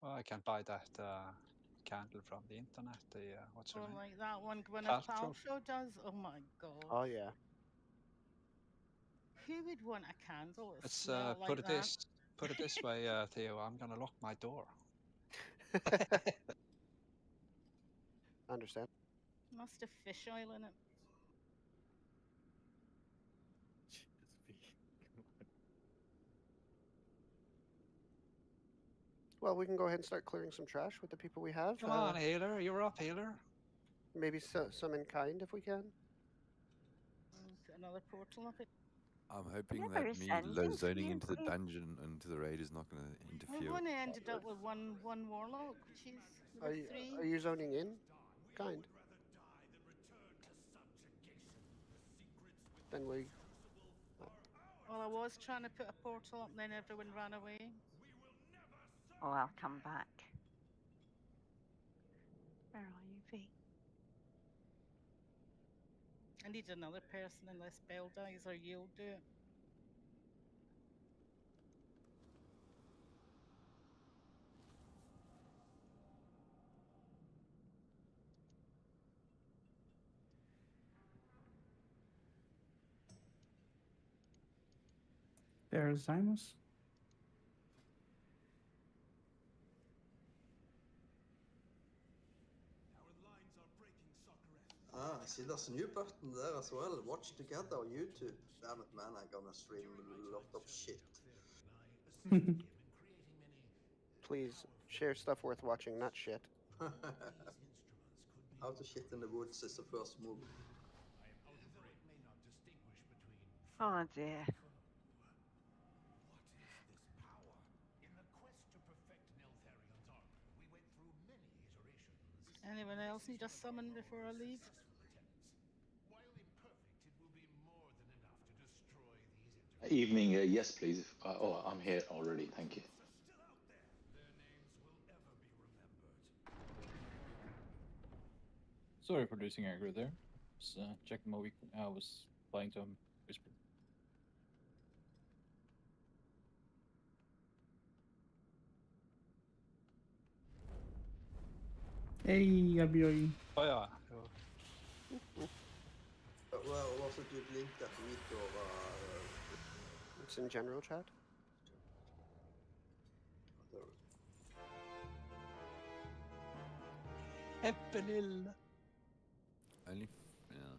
Well, I can buy that candle from the internet. The what's her Or name? like that one Gwyneth Paltrow. Paltrow does. Oh my god. Oh yeah. Who would want a candle that Let's smell put like it that? this way, Theo. I'm gonna lock my door. Understand. Must have fish oil in it. Well, we can go ahead and start clearing some trash with the people we have. Come on, healer. You're up, healer. Maybe some in kind if we can. Put another portal up it. I'm hoping Never that me ascending, low zoning you into the know. dungeon and to the raid is not going to interfere. We've with only the ended up password. with one warlock, which is Are the you, three. are you zoning in? Kind. Then we. Well, I was trying to put a portal up, and then everyone ran away. Oh, I'll come back. Where are you, V? I need another person unless Bell dies or you'll do it. There's Zymus. Ah, I see there's a new button there as well. Watch together on YouTube. Damn it, man, I'm gonna stream a lot of shit. Please share stuff worth watching, not shit. How to shit in the woods is the first move. Oh dear. Anyone else need a summon before I leave? Evening, yes, please. Oh, I'm here already. Thank you. Sorry for losing aggro there. Just checking my week. I was playing some whisper. Hey, Abioy. Oh yeah. Well, was it you link that week or? It's in general chat. Eppelil. Only, yeah.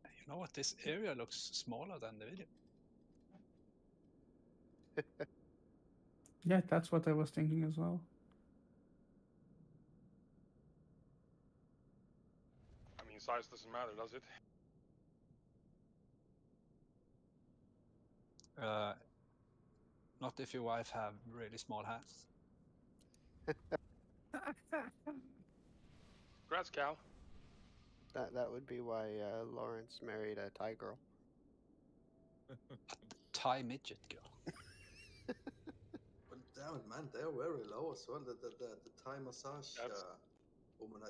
You know what? This area looks smaller than the video. Yeah, that's what I was thinking as well. I mean, size doesn't matter, does it? Not if your wife have really small hands. Congrats, Cal. That would be why Lawrence married a Thai girl. A Thai midget girl. But damn it, man, they're very low as well. The Thai massage woman,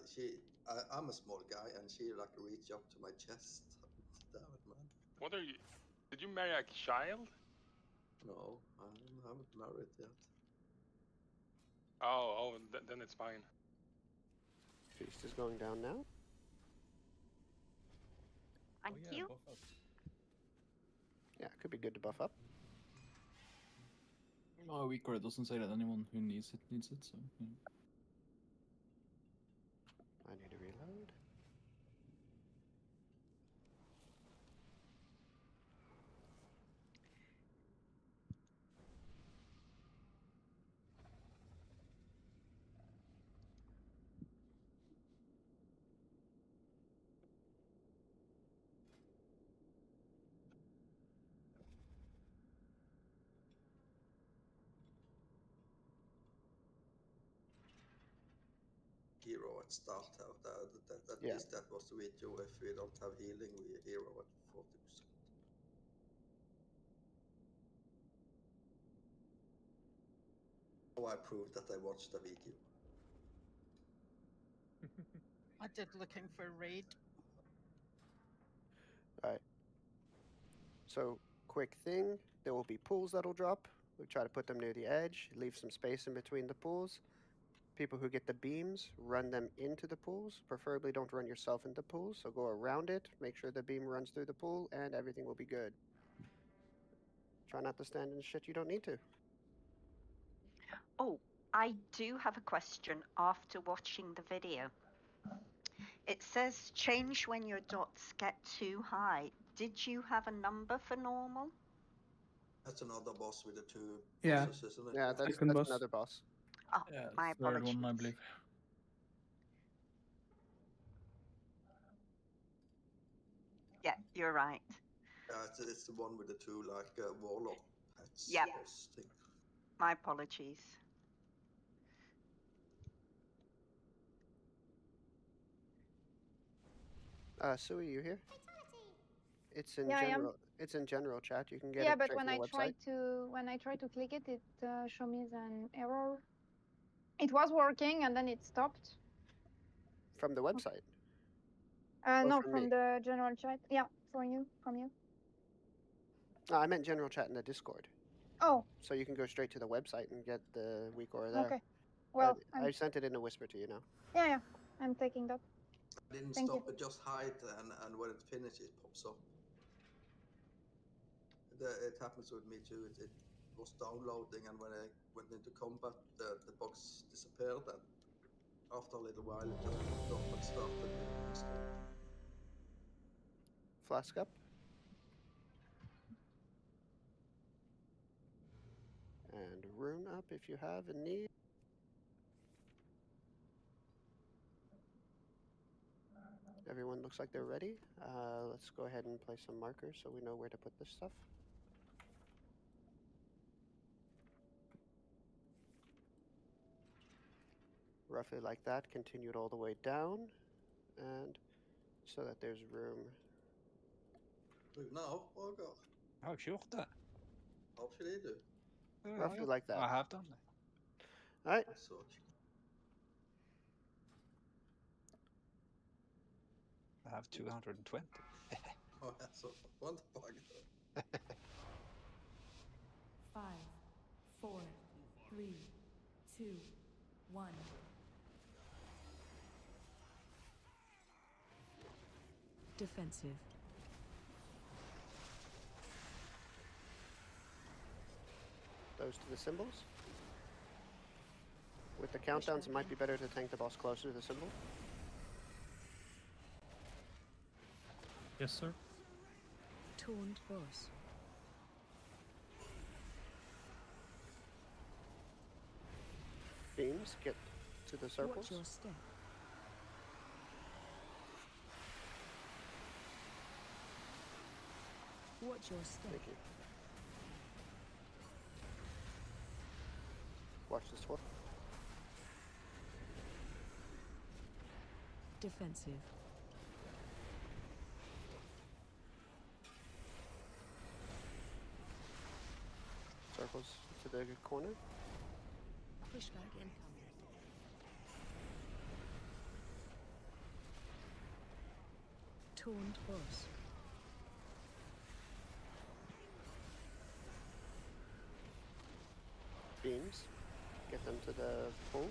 I'm a small guy, and she like reach up to my chest. Damn it, man. What are you? Did you marry a child? No, I haven't married yet. Oh, then it's fine. Feast is going down now. Thank you. Yeah, it could be good to buff up. Oh, weak core doesn't say that anyone who needs it, so yeah. I need to reload. Hero at start out. At Yeah. least that was the video. If we don't have healing, we hero at 40%. Oh, I proved that I watched the video. I did looking for raid. Alright. So, quick thing. There will be pools that'll drop. We try to put them near the edge, leave some space in between the pools. People who get the beams, run them into the pools. Preferably don't run yourself into pools, so go around it, make sure the beam runs through the pool, and everything will be good. Try not to stand in shit you don't need to. Oh, I do have a question after watching the video. It says change when your dots get too high. Did you have a number for normal? That's another boss with the two Yeah. bosses, isn't it? Yeah, that's Second boss. another boss. Oh, Yeah, my third apologies. one, I believe. Yeah, you're right. It's the one with the two like warlock pets. Yeah. Boss thing. My apologies. Sui, you here? It's in Yeah, I am. general. It's in general chat. You can get Yeah, it but straight when from I the tried website. to click it, it showed me an error. It was working and then it stopped. From the website. No, from from me? the general chat. Yeah, from you. No, I meant general chat in the Discord. Oh, So you can go straight to the website and get the week order there. okay. Well, I sent it in a whisper to you now. yeah, I'm taking that. I didn't Thank stop you. it, just hide, and when it finishes, it pops up. It happens with me too. It was downloading, and when I went into combat, the box disappeared, and after a little while, it just popped up and started the install. Flask up. And rune up if you have a need. Everyone looks like they're ready. Let's go ahead and place some markers so we know where to put this stuff. Roughly like that, continued all the way down, and so that there's room. Now, Roger, Jeg har ikke gjort det. how should I do? Roughly like that. I have done it. All right. So, I have 220. oh, that's a wonderful. 5, 4, 3, 2, 1. Defensive. Those to the symbols. With the countdowns, it might be better to tank the boss closer to the symbol. Yes, sir. Taunt boss. Beams, get to the circles. Watch your step. Watch your step. Thank you. Watch this one. Defensive. Circles to the corner. Pushback incoming. Taunt boss. Beams, get them to the poles.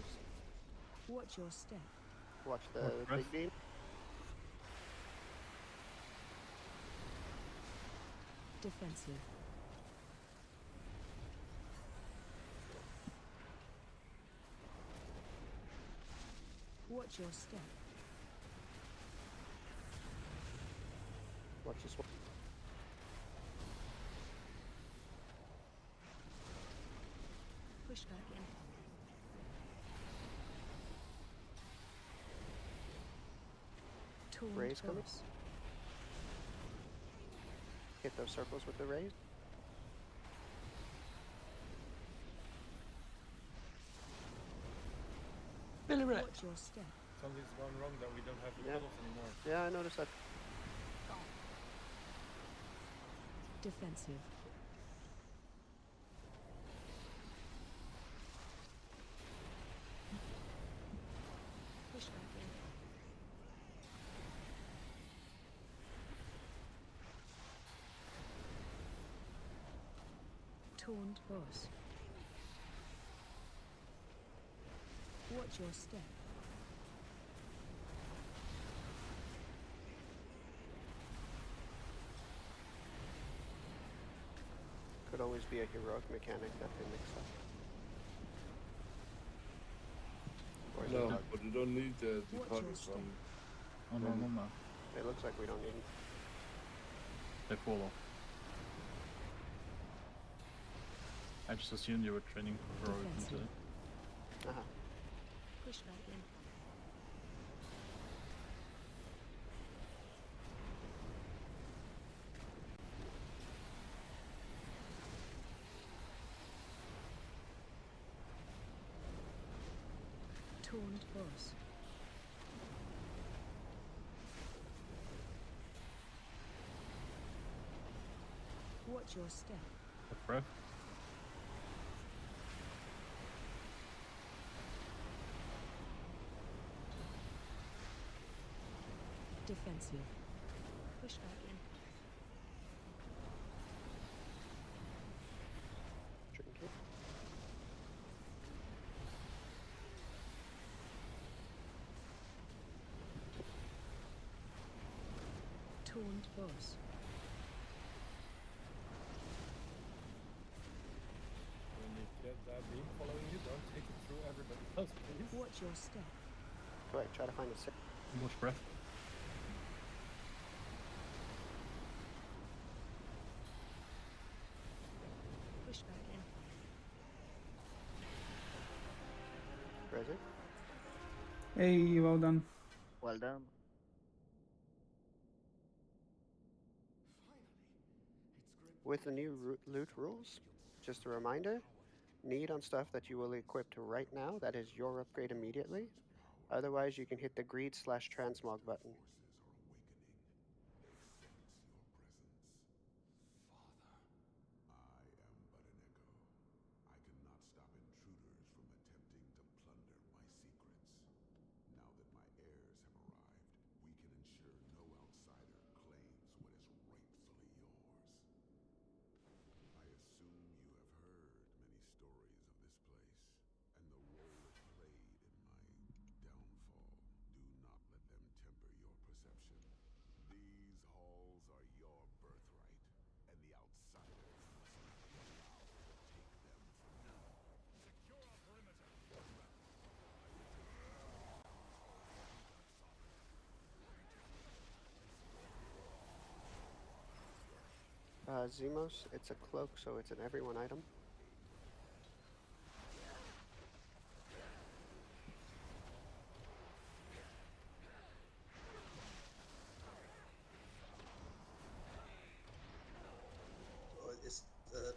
Watch your step. Watch the Watch breath. big beam. Defensive. Watch your step. Watch this one. Pushback incoming. Taunt Raise coming. boss. Hit those circles with the raise. Billy Ray. Watch your step. Something's gone wrong that we don't have the Yeah. pedals anymore. Yeah, I noticed that. Defensive. Pushback incoming. Taunt boss. Watch your step. Could always be a heroic mechanic that they mix up. Or is it No, not? but you don't need the Watch department your step. from. Oh no, no, no. It looks like we don't need it. They fall off. I just assumed you were training for heroic Defensive. today. Uh-huh. Push back in. Taunt boss. Watch your step. What breath? Defensive. Push back in. Trinket. Taunt boss. When you get that beam following you, don't take it through everybody else, please. Watch your step. Go ahead, try to find a sip. Watch breath. Push back in. Rezi. Hey, well done. Well done. With the new loot rules, just a reminder, need on stuff that you will equip right now, that is your upgrade immediately. Otherwise, you can hit the greed/transmog button. Zemos, it's a cloak, so it's an everyone item. Is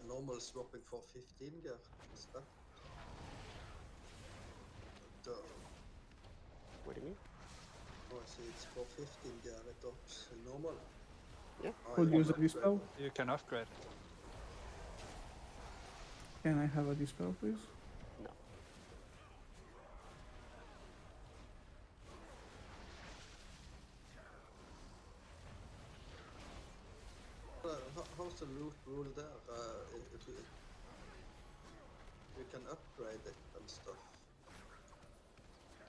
normal swapping for 15 gear? Is that? What do you mean? Oh, I see it's for 15 gear, it drops normal. Yeah. Oh, Could you use a upgrade dispel. it. You can upgrade it. Can I have a dispel, please? No. How's the loot rule there? If you can upgrade it and stuff.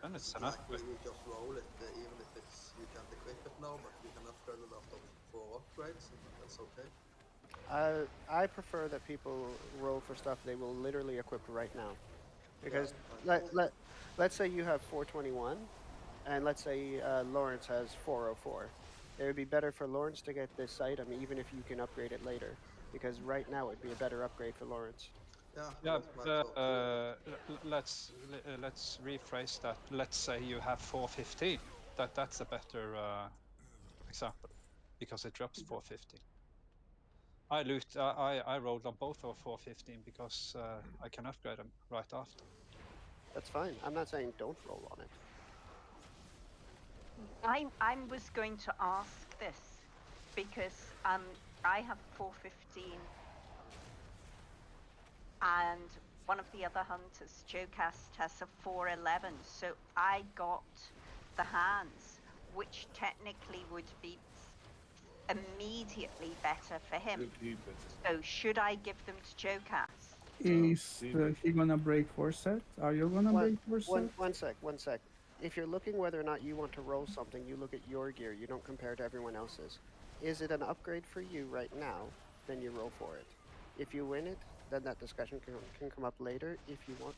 Then it's an Like upgrade. we just roll it, even if it's you can't equip it now, but you can upgrade it after 4 upgrades. And that's okay. I prefer that people roll for stuff they will literally equip right now. Because Yeah, let's say you have 421, and let's say Lawrence has 404. It would be better for Lawrence to get this item even if you can upgrade it later. Because right now it would be a better upgrade for Lawrence. Yeah, that's my thought too. let's rephrase that. Let's say you have 415. That's a better example because it drops 415. I rolled on both of 415 because I can upgrade them right after. That's fine. I'm not saying don't roll on it. I was going to ask this because I have 415 and one of the other hunters, Joecast, has a 411, so I got the hands, which technically would be immediately better for him. You keep it. So should I give them to Joe Cass? Is he gonna break 4 sets? Are you gonna break 4 sets? One sec. If you're looking whether or not you want to roll something, you look at your gear. You don't compare to everyone else's. Is it an upgrade for you right now? Then you roll for it. If you win it, then that discussion can come up later if you want.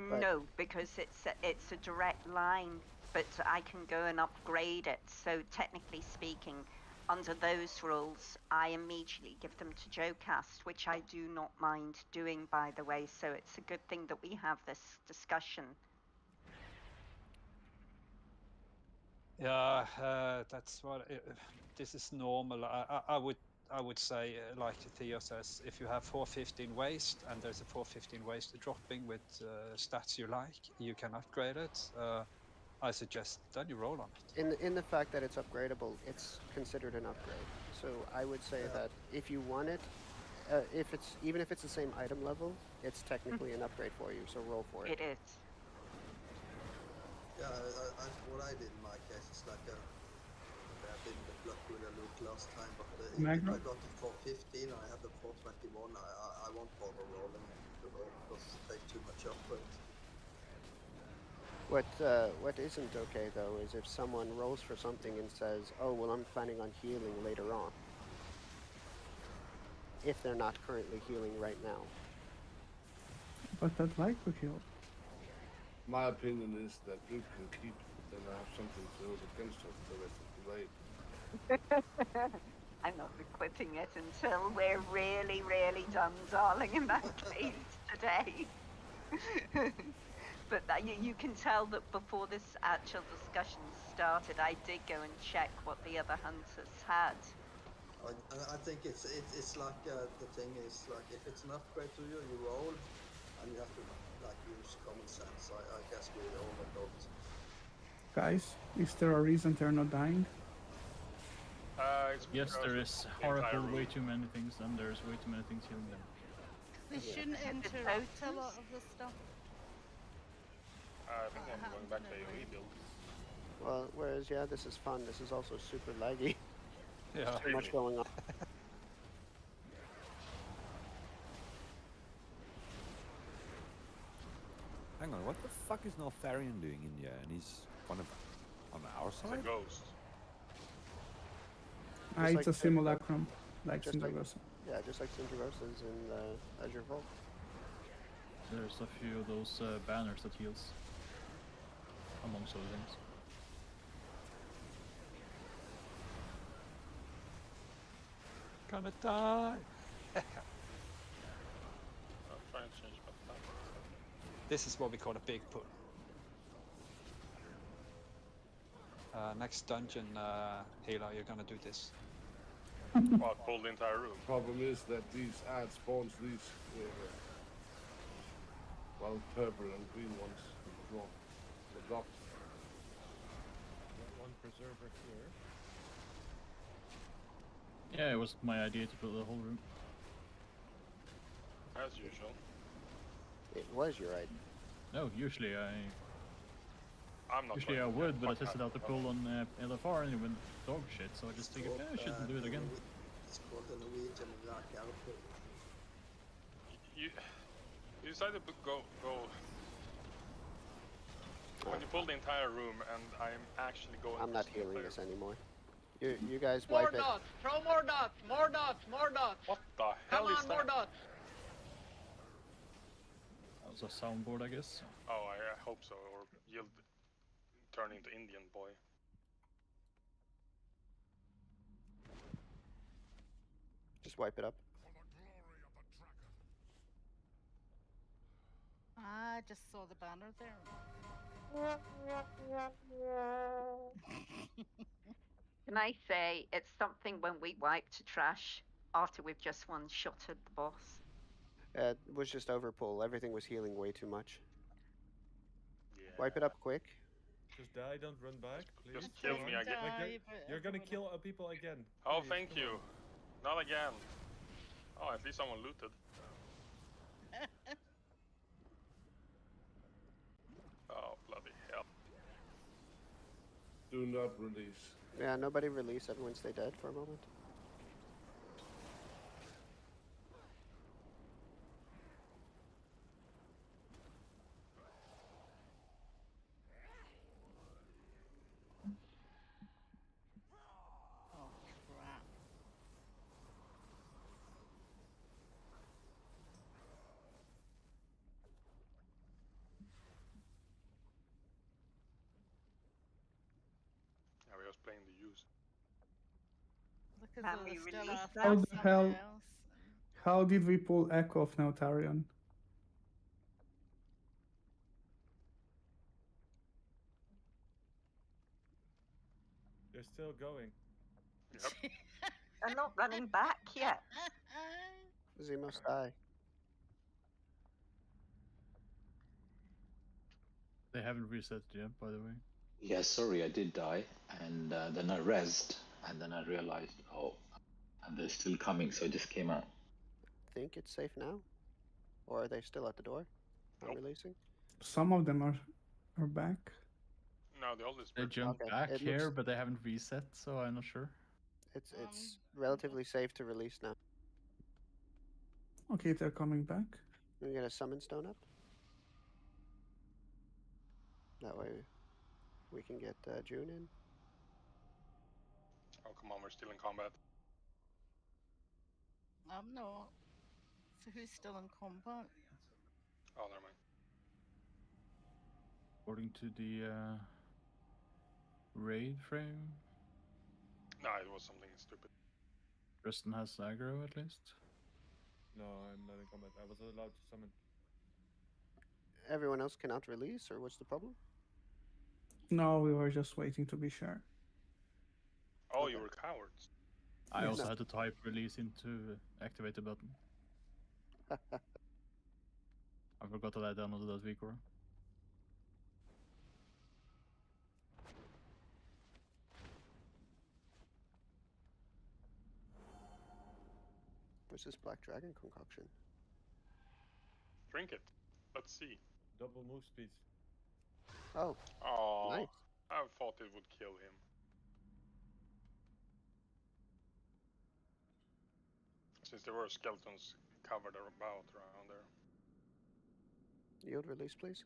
But no, because it's a direct line, but I can go and upgrade it. So technically speaking, under those rules, I immediately give them to Joe Cast, which I do not mind doing, by the way. So it's a good thing that we have this discussion. Yeah, that's what. This is normal. I would say, like Theo says, if you have 415 waste and there's a 415 waste dropping with stats you like, you can upgrade it. I suggest then you roll on it. in the fact that it's upgradable, it's considered an upgrade. So I would say that if you want it, even if it's the same item level, it's technically an upgrade for you. So roll for it. It is. Yeah, what I did in my case is like I didn't get lucky with a loot last time, but if I got the 415 and I have the 421, I won't bother rolling it because it takes too much upgrade. What isn't okay though is if someone rolls for something and says, "Oh well, I'm planning on healing later on," if they're not currently healing right now. But I'd like to heal. My opinion is that you can keep it, then I have something to hold against us the rest of the raid. I'm not equipping it until we're really, really done, darling, in that case today. But you can tell that before this actual discussion started, I did go and check what the other hunters had. I think it's like the thing is like if it's an upgrade to you, you roll, and you have to like use common sense. I guess we all adopt. Guys, is there a reason they're not dying? Yes, there is. Horrible, way too many things, and there's way too many things healing them. They shouldn't interrupt a lot of the stuff. I think I'm going back to AoE build. Well, whereas this is fun. This is also super laggy. Yeah. Too much going on. Hang on, what the fuck is Neltharion doing in here? And he's on our side? It's a ghost. It's a simulacrum, like Cindergosa. Yeah, just like Cindergosa's in Azure Vault. There's a few of those banners that heals, amongst other things. Gonna die. I'm trying to change my plan. This is what we call a big pull. Next dungeon, Hela, you're gonna do this. Well, pull the entire room. Problem is that these ads spawns these purple and green ones as well. The drop. Got one preserver here. Yeah, it was my idea to build the whole room. As usual. It was your idea. No, usually I'm not. Usually I would, but I tested out the pull on LFR and it went dog shit, so I just figured, I shouldn't do it again. It's called the Norwegian Rakarpull. You decided to go. When you pull the entire room, and I'm actually going. I'm not healing this anymore. You guys More wipe it. dots! Throw more dots! More dots! More dots! What the hell Come is on, that? more dots! That was a soundboard, I guess. Oh, I hope so, or you'll turn into Indian boy. Just wipe it up. I just saw the banner there. Can I say it's something when we wipe to trash after we've just one-shotted the boss? It was just overpull. Everything was healing way too much. Yeah. Wipe it up quick. Just die, don't run back, please. Just kill me again. You're gonna kill people again. Oh, Please, thank come you. on. Not again. Oh, at least someone looted. Oh, bloody hell. Do not release. Yeah, nobody release. Everyone stay dead for a moment. Oh, crap. Yeah, we was playing the use. Look as Can though we they're still release after How the somebody hell? else. How did we pull Echo off now, Tarion? They're still going. Yep. I'm not running back yet. He must die. They haven't reset yet, by the way. Yeah, sorry, I did die, and then I rezzed, and then I realized, oh, and they're still coming, so I just came out. Think it's safe now? Or are they still at the door? Not Nope. releasing? Some of them are back. No, the oldest. They jumped Okay, back it here, looks- but they haven't reset, so I'm not sure. It's relatively safe to release now. Okay, they're coming back. We get a summon stone up. That way we can get June in. Oh, come on, we're still in combat. I'm not. So who's still in combat? Oh, never mind. According to the raid frame, No, it was something stupid. Tristan has aggro at least. No, I'm not in combat. I was allowed to summon. Everyone else cannot release, or what's the problem? No, we were just waiting to be sure. Oh, Okay. you were cowards. I Yes. also No. had to type release into activate the button. I forgot that I downloaded that VCore. What's this Black Dragon concoction? Drink it. Let's see. Double move speed. Oh, Oh, nice. I thought it would kill him. Since there were skeletons covered about around there. Yield release, please.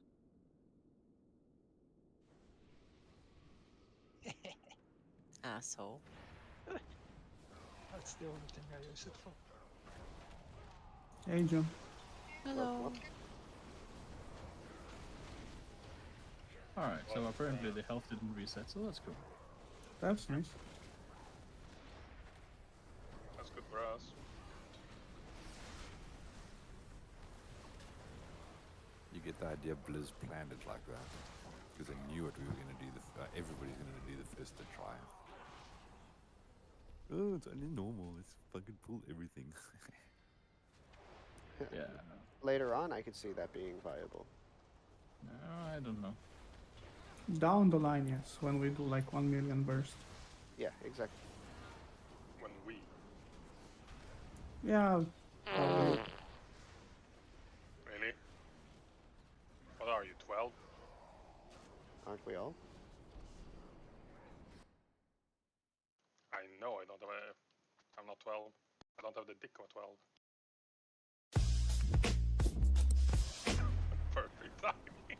Asshole. That's the only thing I use it for. Hey, John. Hello. Alright, so apparently the health didn't reset, so that's cool. That's nice. That's good for us. You get the idea Blizz planned it like that. Because they knew what we were going to do. Everybody's going to do the first to try. Oh, it's only normal. Let's fucking pull everything. Yeah. Later on, I could see that being viable. I don't know. Down the line, yes, when we do like 1 million burst. Yeah, exactly. When we. Yeah. Really? What are you, 12? Aren't we all? I know I don't have a... I'm not 12. I don't have the dick of 12. Perfect timing.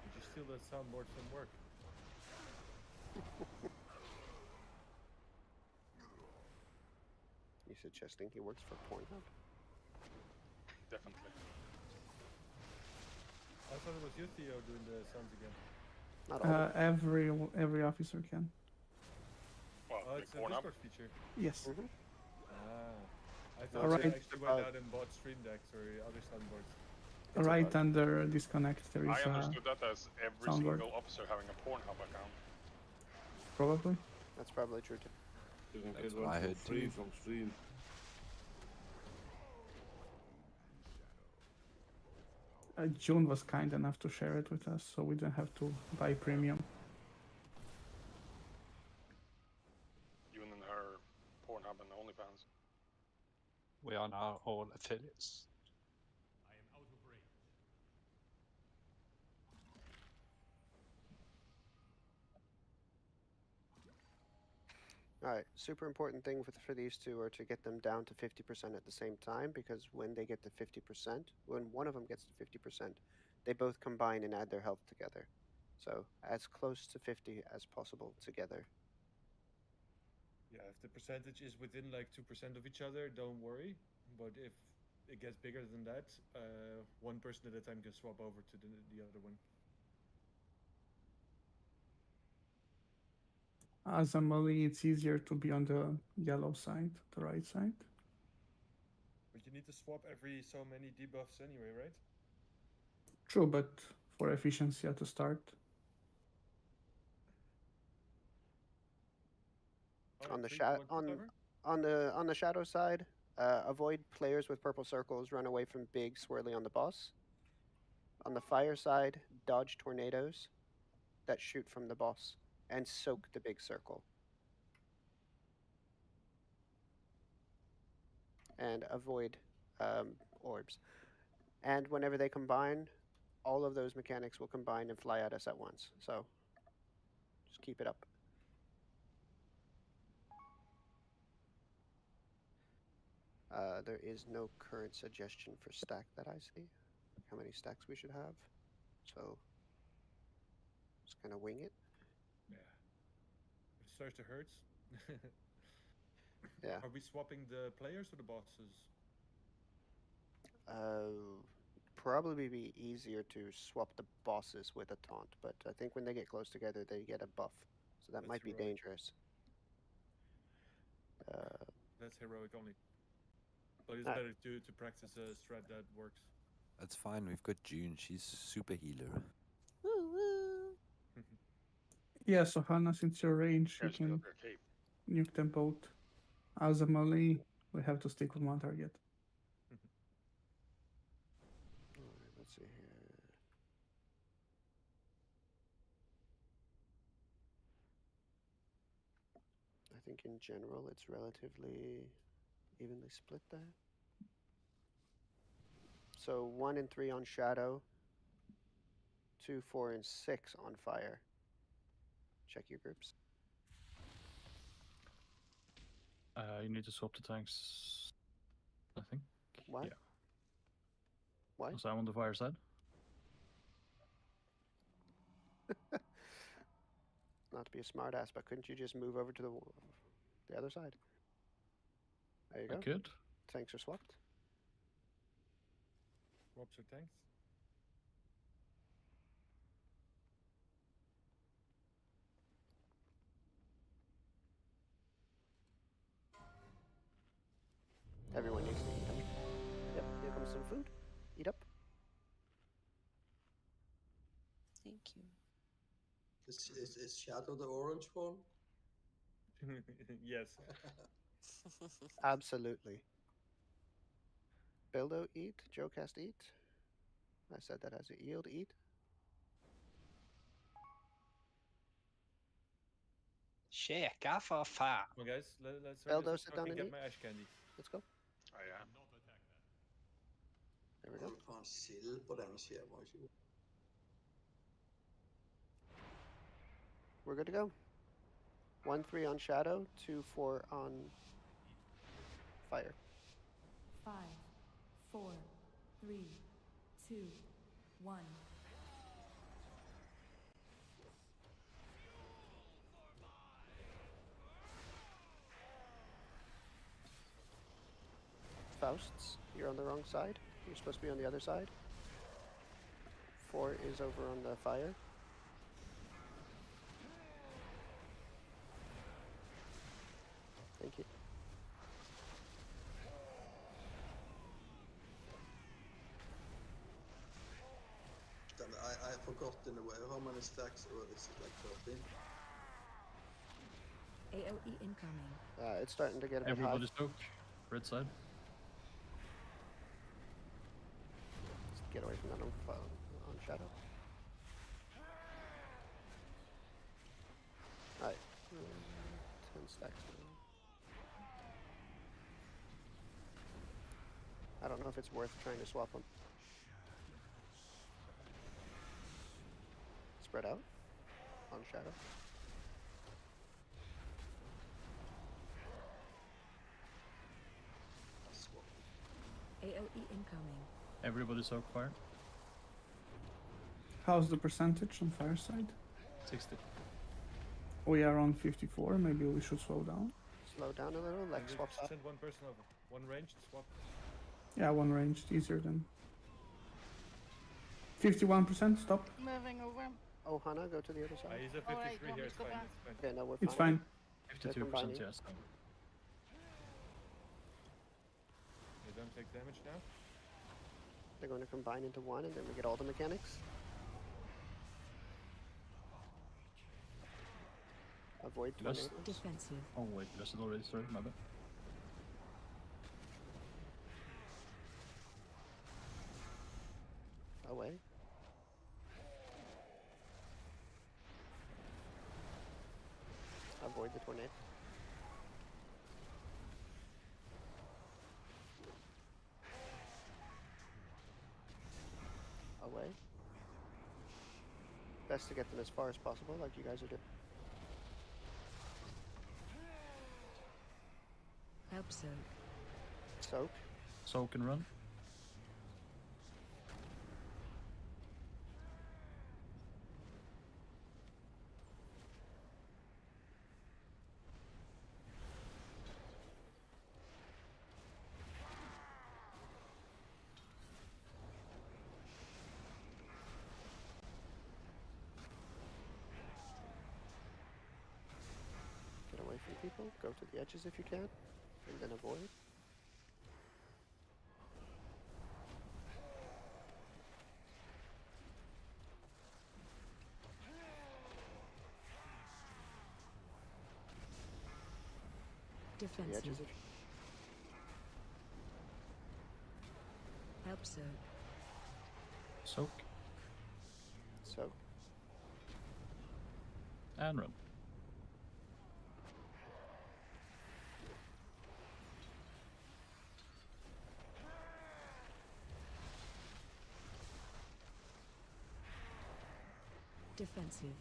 Did you steal that soundboard from work? You suggesting he works for Pornhub? Definitely. I thought it was you, Theo, doing the sounds again. Not all. Every officer can. Well, Oh, it's a Pornhub? Discord feature. Yes. I thought Alright. you actually went out and bought stream decks or other soundboards. Right under disconnect there is I understood that as every soundboard. single officer having a Pornhub account. Probably. That's probably true too. You can That's get what I one for heard free too. from stream. June was kind enough to share it with us, so we don't have to buy premium. Even in her Pornhub and OnlyFans. We are now all affiliates. All right, super important thing for these two are to get them down to 50% at the same time, because when they get to 50%, when one of them gets to 50%, they both combine and add their health together. So as close to 50 as possible together. Yeah, if the percentage is within like 2% of each other, don't worry. But if it gets bigger than that, one person at a time can swap over to the other one. As a melee, it's easier to be on the yellow side, the right side. But you need to swap every so many debuffs anyway, right? True, but for efficiency at the start. On the on the shadow side, avoid players with purple circles. Run away from big swirly on the boss. On the fire side, dodge tornadoes that shoot from the boss and soak the big circle. And avoid orbs. And whenever they combine, all of those mechanics will combine and fly at us at once. So just keep it up. There is no current suggestion for stack that I see, how many stacks we should have. So just gonna wing it. Yeah. If it starts to hurt. Yeah. Are we swapping the players or the bosses? Probably be easier to swap the bosses with a taunt, but I think when they get close together, they get a buff, so that might be dangerous. That's heroic only. But it's Ah. better to practice a strat that works. That's fine. We've got June. She's super healer. Woo woo. Yeah, so Hannah, since your range, you can nuke them both. As a melee, we have to stick with one target. Alright, let's see here. I think in general it's relatively evenly split there. So 1 and 3 on shadow, 2, 4, and 6 on fire. Check your groups. You need to swap the tanks, I think. Why? Yeah. Why? Because I'm on the fire side. Not to be a smartass, but couldn't you just move over to the other side? There you go. I could. Tanks are swapped. Swaps or tanks? Everyone needs to eat them. Yep, here comes some food. Eat up. Thank you. Is Shadow the orange one? Yes. Absolutely. Bildo, eat. Joecast, eat. I said that as a yield, eat. Käka för fan. Come on, guys. Let's Bildo, hurry sit so I down can and get eat. my ash candy. Let's go. Oh, yeah. There we go. Fan, sill på den skärmen. We're good to go. 1, 3 on shadow, 2, 4 on fire. 5, 4, 3, 2, 1. Fausts, you're on the wrong side. You're supposed to be on the other side. 4 is over on the fire. Thank you. I forgot in a way how many stacks, or is it like 13? AOE incoming. It's starting to get a bit high. Everybody's soaked. Red side. Let's get away from that on shadow. Alright. 10 stacks now. I don't know if it's worth trying to swap them. Spread out on shadow. E incoming. Everybody soak fire. How's the percentage on fire side? 60. We are on 54. Maybe we should slow down. Slow down a little. Lex swaps up. Send one person over. One ranged swap. Yeah, one ranged, easier than. 51%. Stop. Moving over. Oh, Hana, go to the other side. He's at Alright, 53 you want me here. to It's go fine. back? It's fine. Okay, no, we're It's fine. fine. 52%, yes. They don't take damage now. They're going to combine into one, and then we get all the mechanics. Avoid Blessed. tornadoes. Defensive. Oh wait, blessed already started, my bad. Away. Avoid the tornado. Away. Best to get them as far as possible, like you guys are doing. Help soak. Soak. Soak and run. Get away from people. Go to the edges if you can, and then avoid. To the Defensive. edges if Help soak. Soak Soak. and run. Defensive.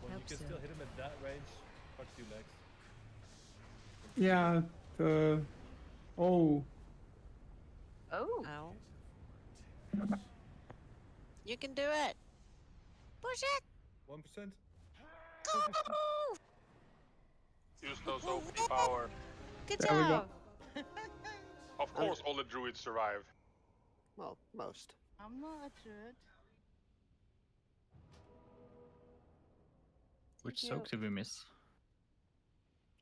Well, you Help can so. still hit him at that range. Fuck you, Lex. Yeah. Oh. Oh. Ow. You can do it. Push it. 1%. Go. Use those OP power. Good There we go. job. Of course, all the druids survive. Well, most. I'm not a druid. Which Thank you. soaks did we miss?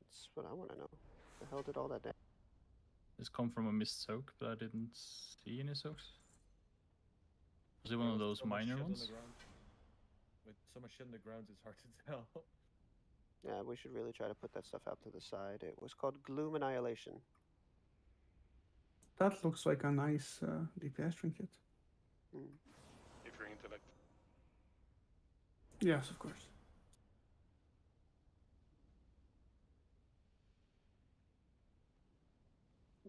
That's what I want to know. The hell did all that damage? This come from a missed soak, but I didn't see any soaks. Was it one of those So much minor shit on the ones? ground. With so much shit on the ground, it's hard to tell. Yeah, we should really try to put that stuff out to the side. It was called Gloom Annihilation. That looks like a nice DPS trinket. Mm. If you're intellect. Yes, of course.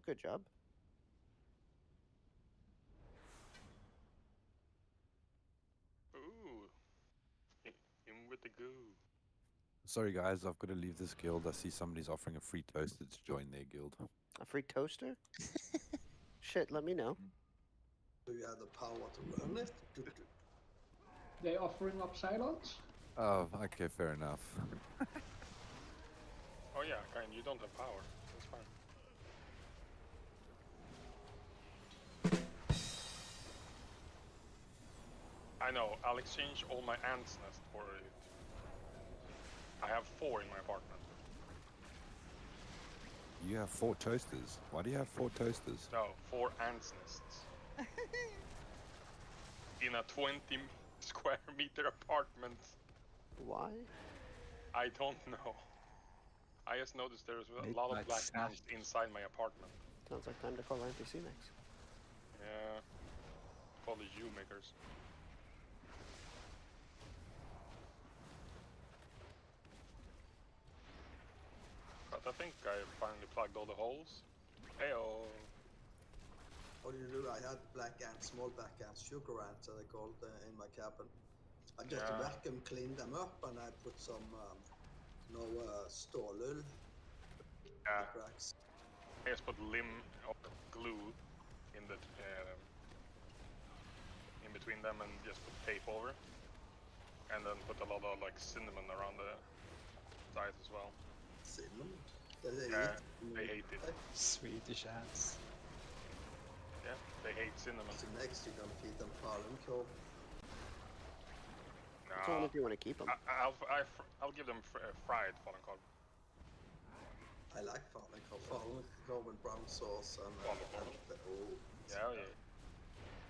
Good job. Ooh. In with the goo. Sorry guys, I've got to leave this guild. I see somebody's offering a free toaster to join their guild. A free toaster? Shit, let me know. Do you have the power to run it? They offering up silence? Oh, okay, fair enough. Oh yeah, Kain, you don't have power. That's fine. I know, I'll exchange all my ants' nest for it. I have 4 in my apartment. You have 4 toasters. Why do you have 4 toasters? No, 4 ants' nests. In a 20 square meter apartment. Why? I don't know. I just noticed there's a lot of black ants inside my apartment. Sounds like time to call anti-C-Max. Yeah. call the U makers. But I think I finally plugged all the holes. Heyo. What did you do? I had black ants, small black ants, sugar ants, they called in my cabin. I just vacuum cleaned them up and I put some stålull cracks. I just put limb or glue in the in between them and just put tape over, and then put a lot of like cinnamon around the sides as well. Cinnamon? They hate it. Swedish ants. Yeah, they hate cinnamon. So next you're gonna feed them falukorv. It's only if you want to keep them. I'll give them fried falukorv. I like falukorv and brown sauce and Yeah.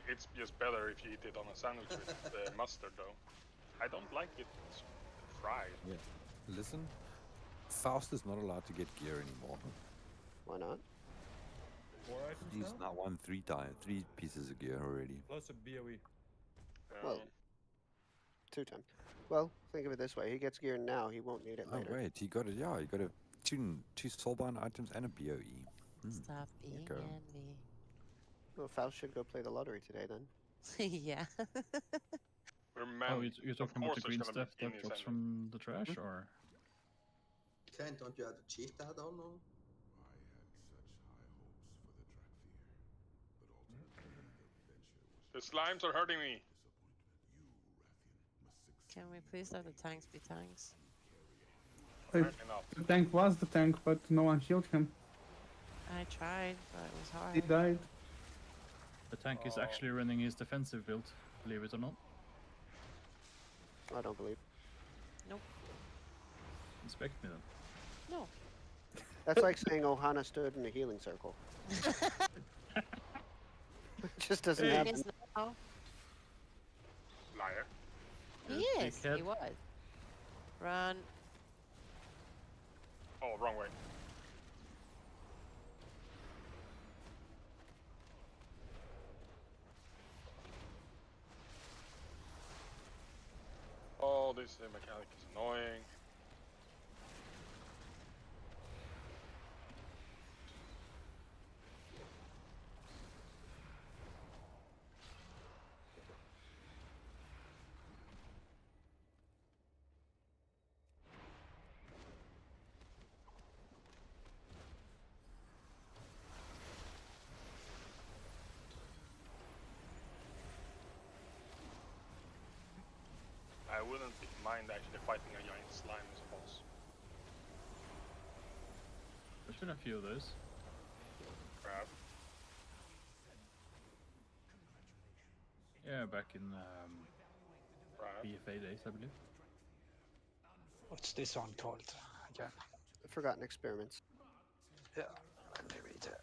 It's just better if you eat it on a sandwich with mustard, though. I don't like it fried. Yeah. Listen, Faust is not allowed to get gear anymore. Why not? 4 items He's now? now won 3 pieces of gear already. Plus a BOE. Well, 2 times. Well, think of it this way: he gets gear now, he won't need it Oh later. wait, he got it. Yeah, he got two soulbound items and a BOE. Stop being Okay. envy. Well, Faust should go play the lottery today then. Yeah. You're talking about the green stuff that drops from the trash, or? Kent, don't you have to cheat that or no? The slimes are hurting me. Can we please let the tanks be tanks? The tank was the tank, but no one healed him. I tried, but it was hard. He died. The tank is actually running his defensive build, believe it or not. I don't believe. Nope. Inspect me then. No. That's like saying Ohana stood in a healing circle. It just doesn't He happen. is now. Liar. He is. Dickhead. He was. Run. Oh, wrong way. Oh, this mechanic is annoying. I wouldn't mind actually fighting a giant slime as a boss. There's been a few of those. Crap. Yeah, back in BFA days, I believe. What's this one called again? Forgotten Experiments. Yeah, let me read it.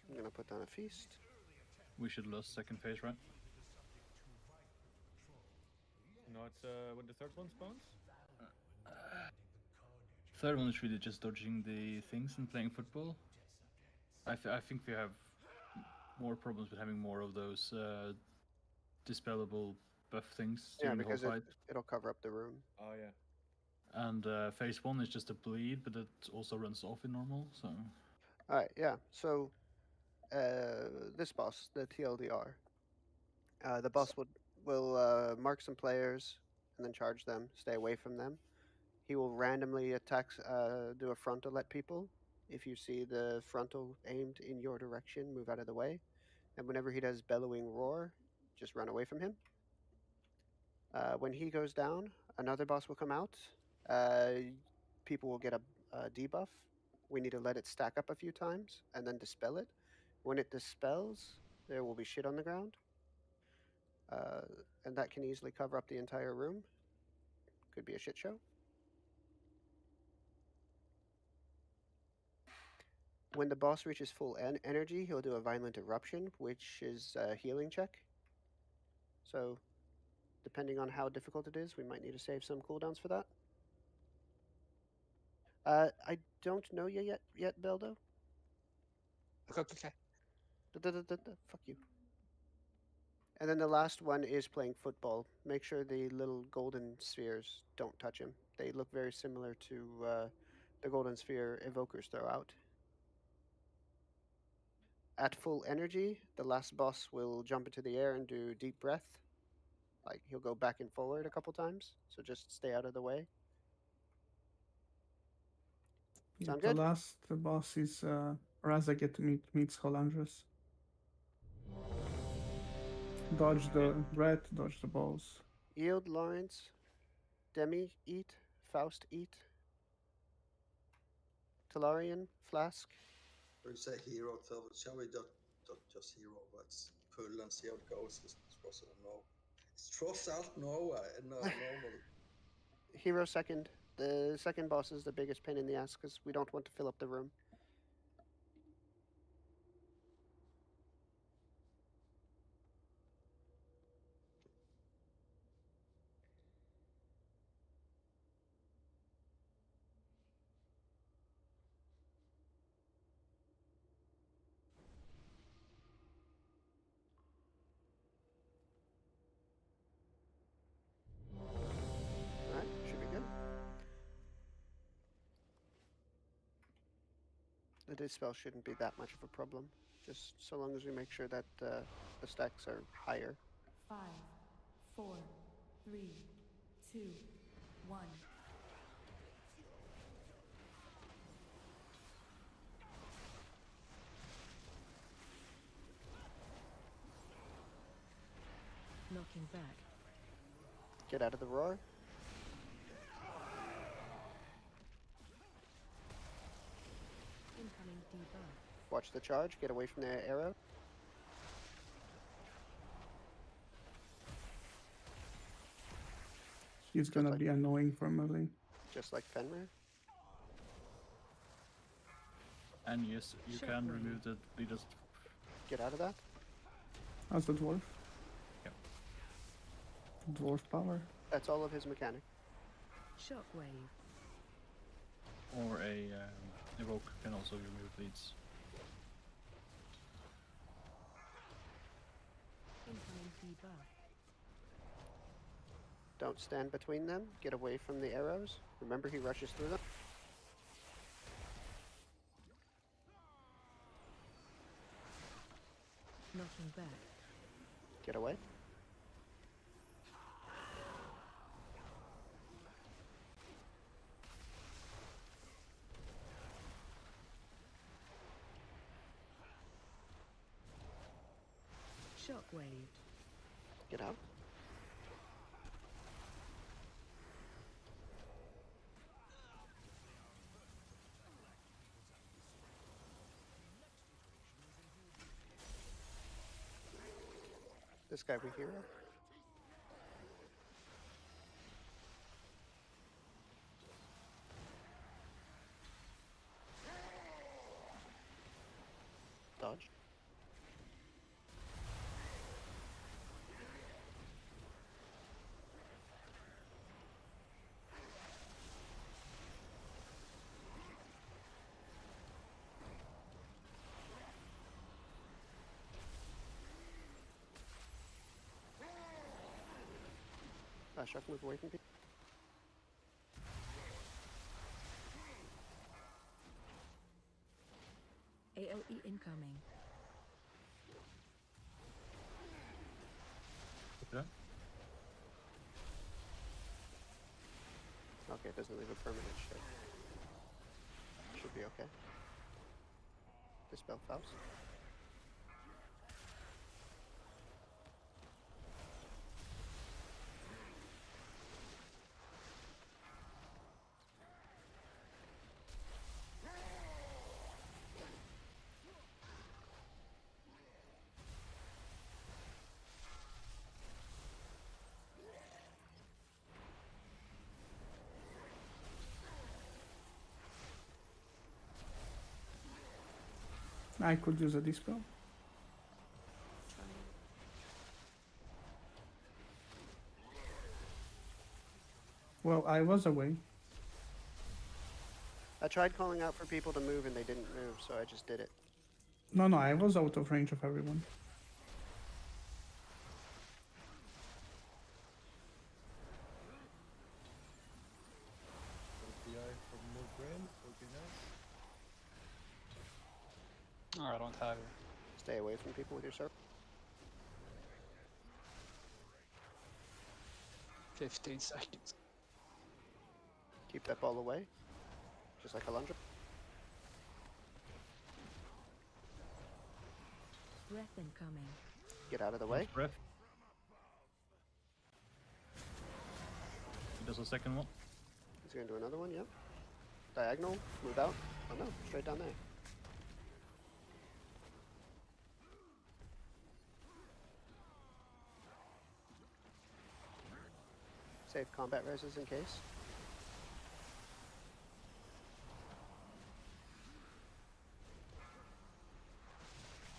I'm gonna put down a feast. We should lose second phase, right? Not when the third one spawns? Third one is really just dodging the things and playing football. I think we have more problems with having more of those dispellable buff things Yeah, during the whole because fight. it'll cover up the room. Oh, yeah. And phase 1 is just a bleed, but it also runs off in normal, so... Alright, yeah. So, this boss, the TLDR, the boss will mark some players and then charge them, stay away from them. He will randomly do a frontal at people. If you see the frontal aimed in your direction, move out of the way. And whenever he does bellowing roar, just run away from him. When he goes down, another boss will come out. People will get a debuff. We need to let it stack up a few times and then dispel it. When it dispels, there will be shit on the ground. And that can easily cover up the entire room. Could be a shit show. When the boss reaches full energy, he'll do a violent eruption, which is a healing check. So, depending on how difficult it is, we might need to save some cooldowns for that. I don't know you yet, Beldo. Okay. Fuck you. And then the last one is playing football. Make sure the little golden spheres don't touch him. They look very similar to the golden sphere evokers throw out. At full energy, the last boss will jump into the air and do deep breath. Like he'll go back and forward a couple times, so just stay out of the way. Yeah, Sound the good? last boss is Razaget meets Holandrus. Dodge the red, dodge the balls. Yield, Lawrence. Demi, eat. Faust, eat. Talarian, flask. We say hero, so shall we just hero? Let's pull and see how it goes. It's Tross out Norway, no, normal. Hero second. The second boss is the biggest pain in the ass because we don't want to fill up the room. Alright, should be good. The dispel shouldn't be that much of a problem, just so long as we make sure that the stacks are higher. 5, 4, 3, 2, 1. Knocking back. Get out of the roar. Incoming debuff. Watch the charge. Get away from the arrow. He's gonna be annoying for melee. Just like Fenrir. And yes, you can remove the leaders. Get out of that. How's the dwarf? Yep. Dwarf power. That's all of his mechanic. Shockwave. Or a evoke can also remove leads. Incoming debuff. Don't stand between them. Get away from the arrows. Remember, he rushes through them. Knocking back. Get away. Shockwave. Get out. This guy we hero. Dodge. Shock move away from people. AOE incoming. Okay. Okay, it doesn't leave a permanent shit. Should be okay. Dispel Faust. I could use a dispel. Well, I was away. I tried calling out for people to move and they didn't move, so I just did it. No, I was out of range of everyone. Oh, I don't have. Stay away from people with your circle. 15 seconds. Keep that ball away, just like a lunge. Breath incoming. Get out of the way. Breath. He does a second one. He's gonna do another one, yep. Diagonal, move out. Oh no, straight down there. Save combat reses in case.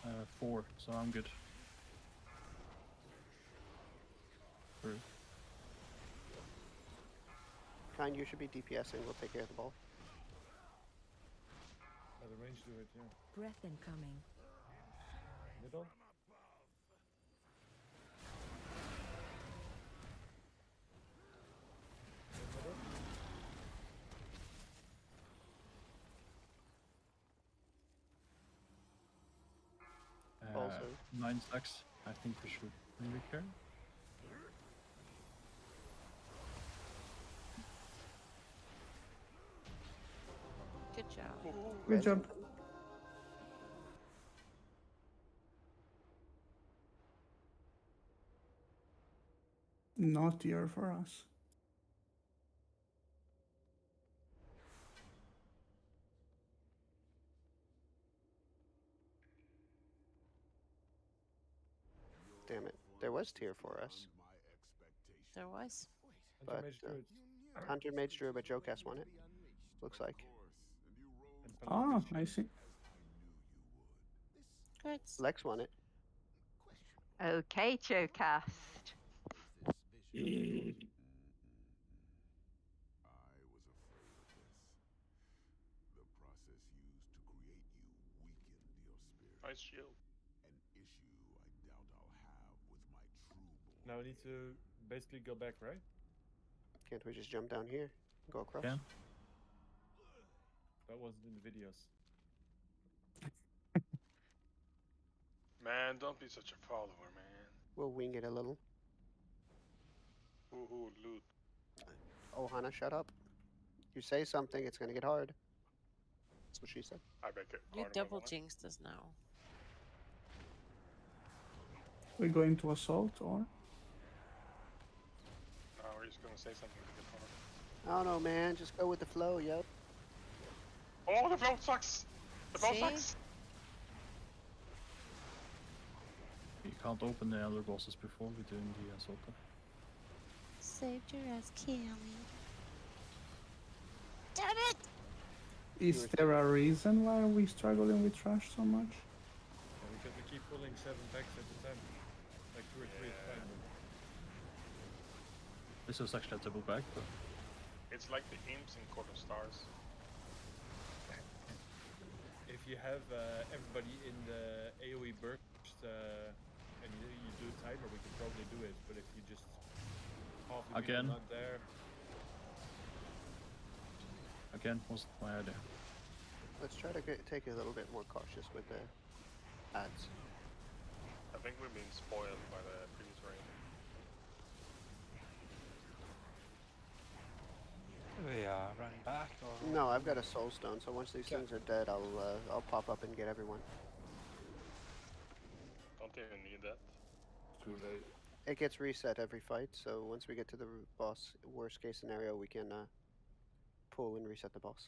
Uh, 4, so I'm good. Through. Kind, you should be DPSing. We'll take care of the ball. Let the range do it, yeah. Breath incoming. Middle. Also. 9 stacks. I think we should maybe care. Good job. Good job. Not here for us. Damn it. There was tier for us. There was. But Hunter Mage Druid, but Jocast won it. Looks like. Ah, I see. Good. Lex won it. Okay, Jocast. Nice shield. Now I need to basically go back, right? Can't we just jump down here? Go across? Yeah. That wasn't in the videos. Man, don't be such a follower, man. We'll wing it a little. Ooh, loot. Oh, Hannah, shut up. You say something, it's gonna get hard. That's what she said. I beg it. You double jinxed us now. We're going to assault or? No, we're just gonna say something to get hard. I don't know, man. Just go with the flow, yo. Oh, the flow sucks! The flow See? sucks! You can't open the other bosses before we're doing the assault. Saved your ass, Kelly. Damn it! Is there a reason why we're struggling with trash so much? Yeah, because we keep pulling 7 packs at a time. Like 2 or 3 at a time. This was actually a double back, but It's like the imps in Court of Stars. If you have everybody in the AoE burst and you do a timer, we can probably do it. But if you just half the people Again. not there, again, wasn't my idea. Let's try to take it a little bit more cautious with the ads. I think we've been spoiled by the previous rain. We are running back, or No, I've got a soul stone, so once these things are dead, I'll pop up and get everyone. Don't even need that. Too late. It gets reset every fight, so once we get to the boss, worst case scenario, we can pull and reset the boss.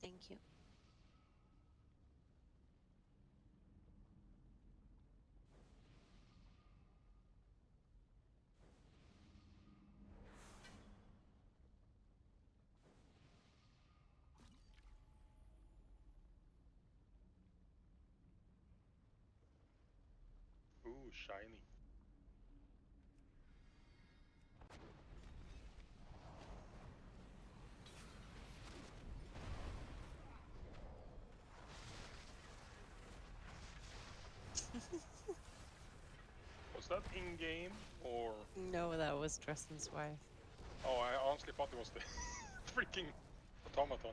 Thank you. Ooh, shiny. Was that in-game or? No, that was Dresden's wife. Oh, I honestly thought it was the freaking automaton.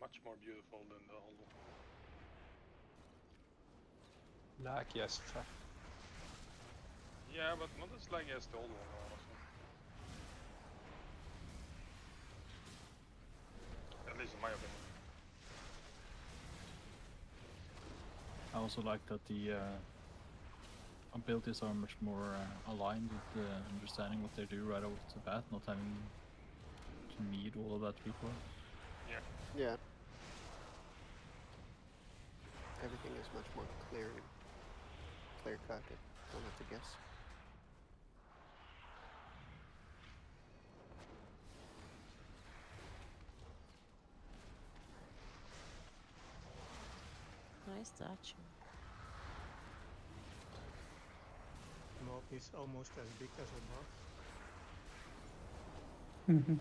Much more beautiful than the old one. Lag, yes. Yeah, but not as lag as the old one also. At least in my opinion. I also like that the abilities are much more aligned with understanding what they do right off the bat, not having to need all of that recoil. Yeah. Yeah. Everything is much more clear cut. Don't have to guess. Nice statue. Mob is almost as big as a boss. Mm-hmm.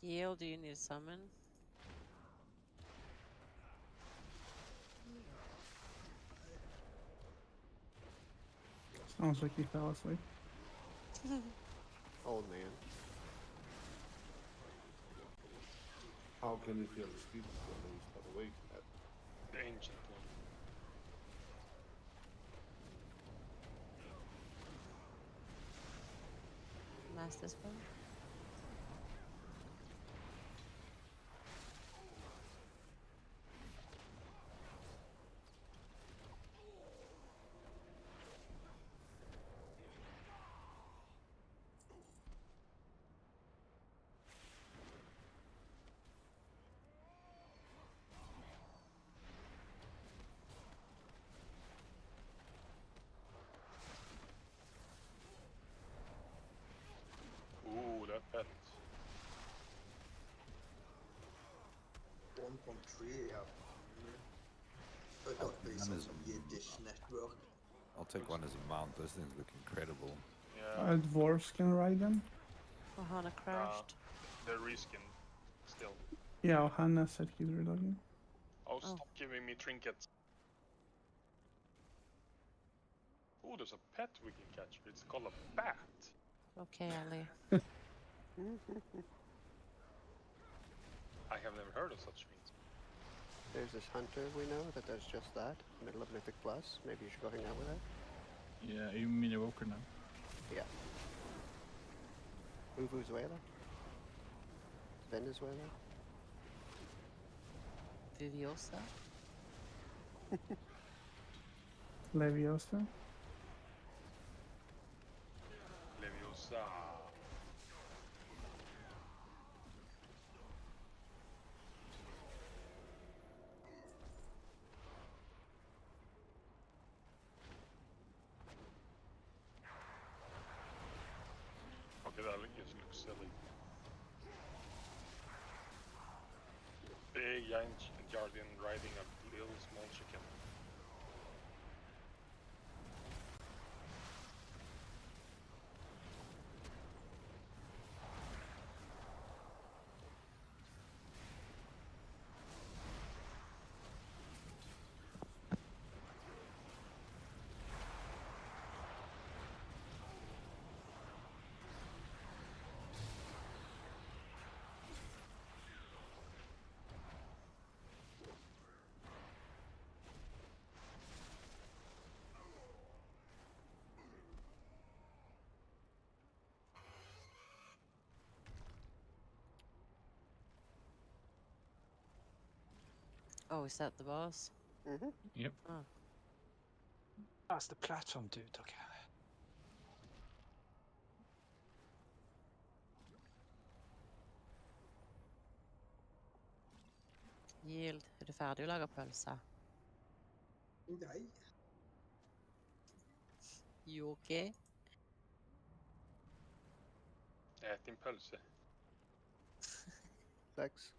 Yale, do you need a summon? Sounds like he fell asleep. Old man. How can he feel asleep when he's not awake? The ancient one. Master's one? Ooh, that pet. 1.3, yeah. But not based on some Yiddish network. I'll take one as a mount. Those things look incredible. Yeah. Dwarves can ride them. Ohana crashed. They're reskin still. Yeah, Ohana said he's reloading. Oh, stop giving me trinkets. Oh, there's a pet we can catch. It's called a bat. Okay, Ali. I have never heard of such things. There's this hunter we know that does just that. Middle of Mythic Plus. Maybe you should go hang out with her. Yeah, you mean Evoker now? Yeah. Venezuela? Venezuela? Viviosa? Leviosa? Leviosa. Okay, that just looks silly. Big giant guardian riding a little small chicken. Oh, is that the boss? Mm-hmm. Yep. Oh. That's the platform dude, okay. Yield, er du ferdig å lage pølser? Nei. You okay? Ät din pölse. Lex,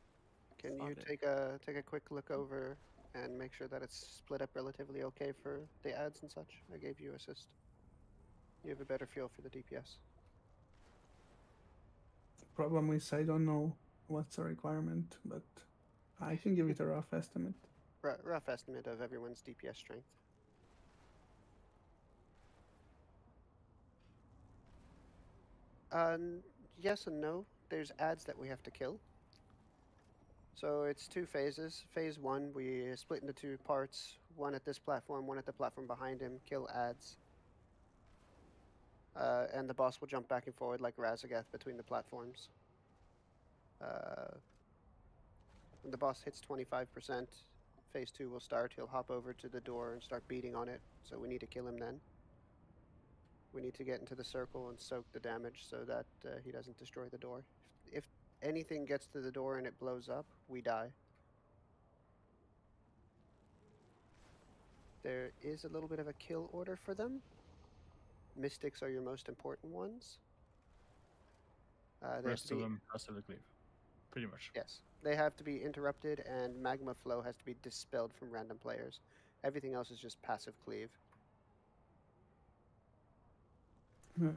can you Father. take a quick look over and make sure that it's split up relatively okay for the ads and such? I gave you assist. You have a better feel for the DPS. Problem is I don't know what's a requirement, but I can give it a rough estimate. Rough estimate of everyone's DPS strength. Yes and no. There's ads that we have to kill. So it's 2 phases. Phase 1, we split into 2 parts. One at this platform, one at the platform behind him. Kill ads. And the boss will jump back and forward like Razagath between the platforms. When the boss hits 25%, phase 2 will start. He'll hop over to the door and start beating on it. So we need to kill him then. We need to get into the circle and soak the damage so that he doesn't destroy the door. If anything gets to the door and it blows up, we die. There is a little bit of a kill order for them. Mystics are your most important ones. Rest of them passively cleave. Pretty much. Yes. They have to be interrupted and magma flow has to be dispelled from random players. Everything else is just passive cleave.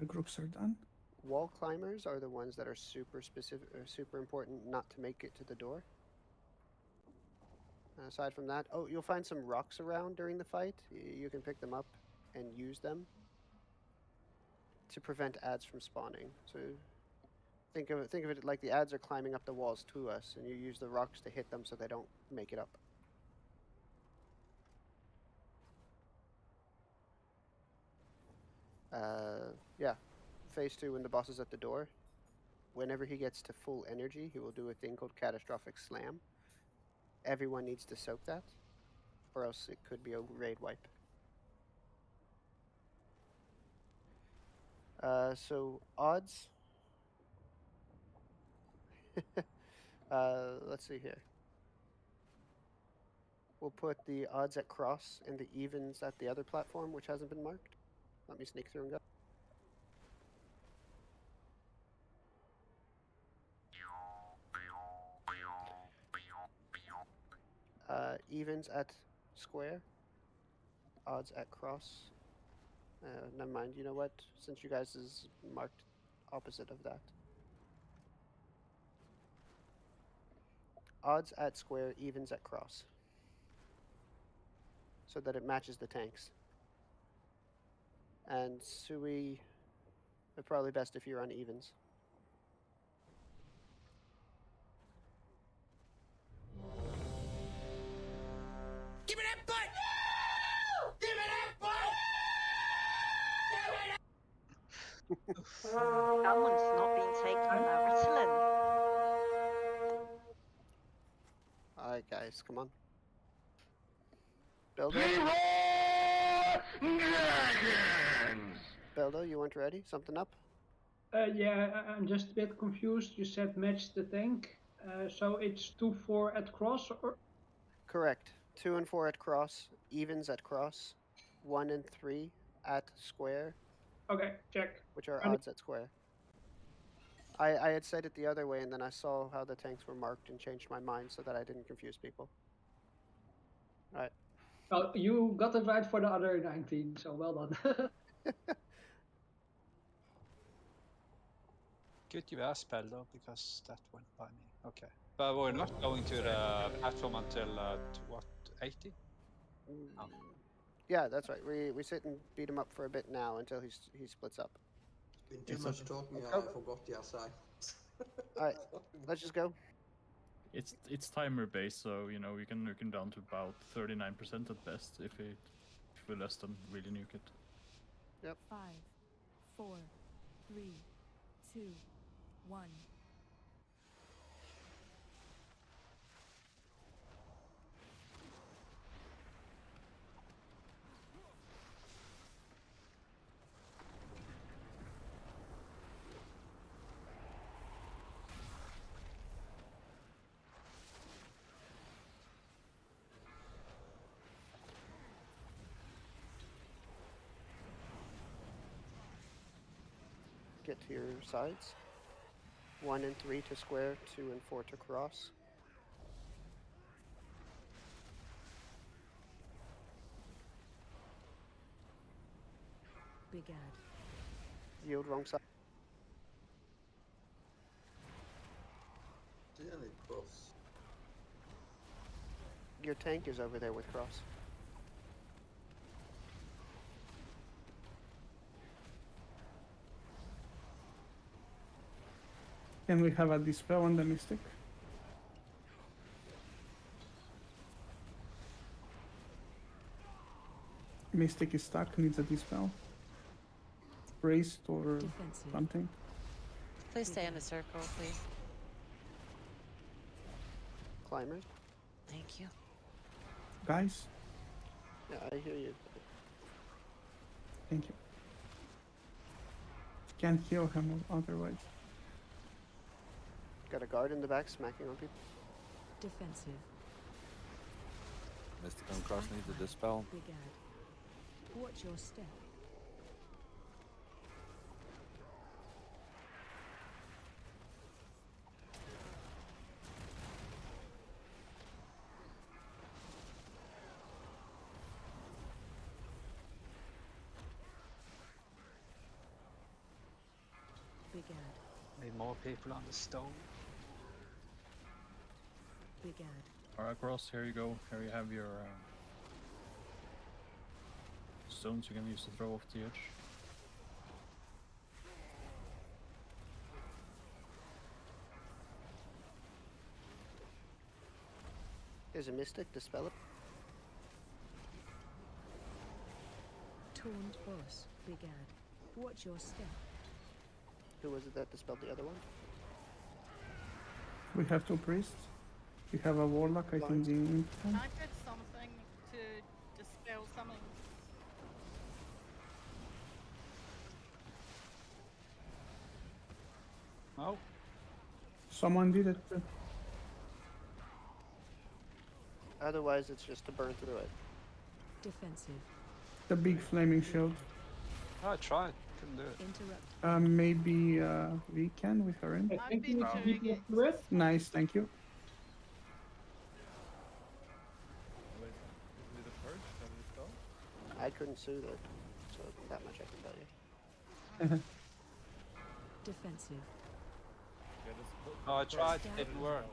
Groups are done. Wall climbers are the ones that are super specific, super important not to make it to the door. Aside from that, oh, you'll find some rocks around during the fight. You can pick them up and use them to prevent ads from spawning. So think of it like the ads are climbing up the walls to us, and you use the rocks to hit them so they don't make it up. Yeah. Phase 2, when the boss is at the door, whenever he gets to full energy, he will do a thing called Catastrophic Slam. Everyone needs to soak that, or else it could be a raid wipe. So odds. Let's see here. We'll put the odds at cross and the evens at the other platform, which hasn't been marked. Let me sneak through and go. Evens at square, odds at cross. Never mind, you know what? Since you guys is marked opposite of that. Odds at square, evens at cross. So that it matches the tanks. And Sui, probably best if you're on evens. Give me that butt! Give me that butt! Someone's not been taking my Ritalin. Alright guys, come on. Beldo? Beldo, you weren't ready? Something up? Yeah, I'm just a bit confused. You said match the tank, so it's 2-4 at cross, or? Correct. 2 and 4 at cross, evens at cross, 1 and 3 at square. Okay, check. Which are Ready. odds at square. I had said it the other way, and then I saw how the tanks were marked and changed my mind so that I didn't confuse people. Alright. Well, you got it right for the other 19, so well done. Good you asked, Peldo, because that went by me. Okay. But we're not going to the platform until, what, 80? Oh. Yeah, that's right. We sit and beat him up for a bit now until he splits up. Been too much talking, I forgot the assignments. Alright, let's just go. It's timer based, so you know we can nuke him down to about 39% at best if we're less than really nuke it. Yep. 5, 4, 3, 2, 1. get to your sides. 1 and 3 to square, 2 and 4 to cross. Big ad. Yield wrong side. See any cross? Your tank is over there with cross. Can we have a dispel on the mystic? Mystic is stuck, needs a dispel. Priest or Defensive. something. Please stay in the circle, please. Climbers. Thank you. Guys, Yeah, I hear you. thank you. Can't heal him otherwise. Got a guard in the back smacking on people. Defensive. Mystic on cross needs a dispel. Big ad. Watch your step. Big ad. Need more people on the stone. Big ad. Alright, Cross, here you go. Here you have your stones you can use to throw off the edge. There's a mystic, dispel it. Taunt boss. Big ad. Watch your step. Who was it that dispelled the other one? We have 2 priests. We have a warlock, I think. I did something to dispel something. Oh, Someone did it. Otherwise, it's just to burn through it. Defensive. The big flaming shield. I tried. Couldn't do it. Interrupt. Maybe we can with her in. I think you need to be close to it. Nice, thank you. Wait, isn't it a purge? That is spell? I couldn't soothe it, so that much I can tell you. Defensive. Yeah, that's Oh, I tried. It didn't work.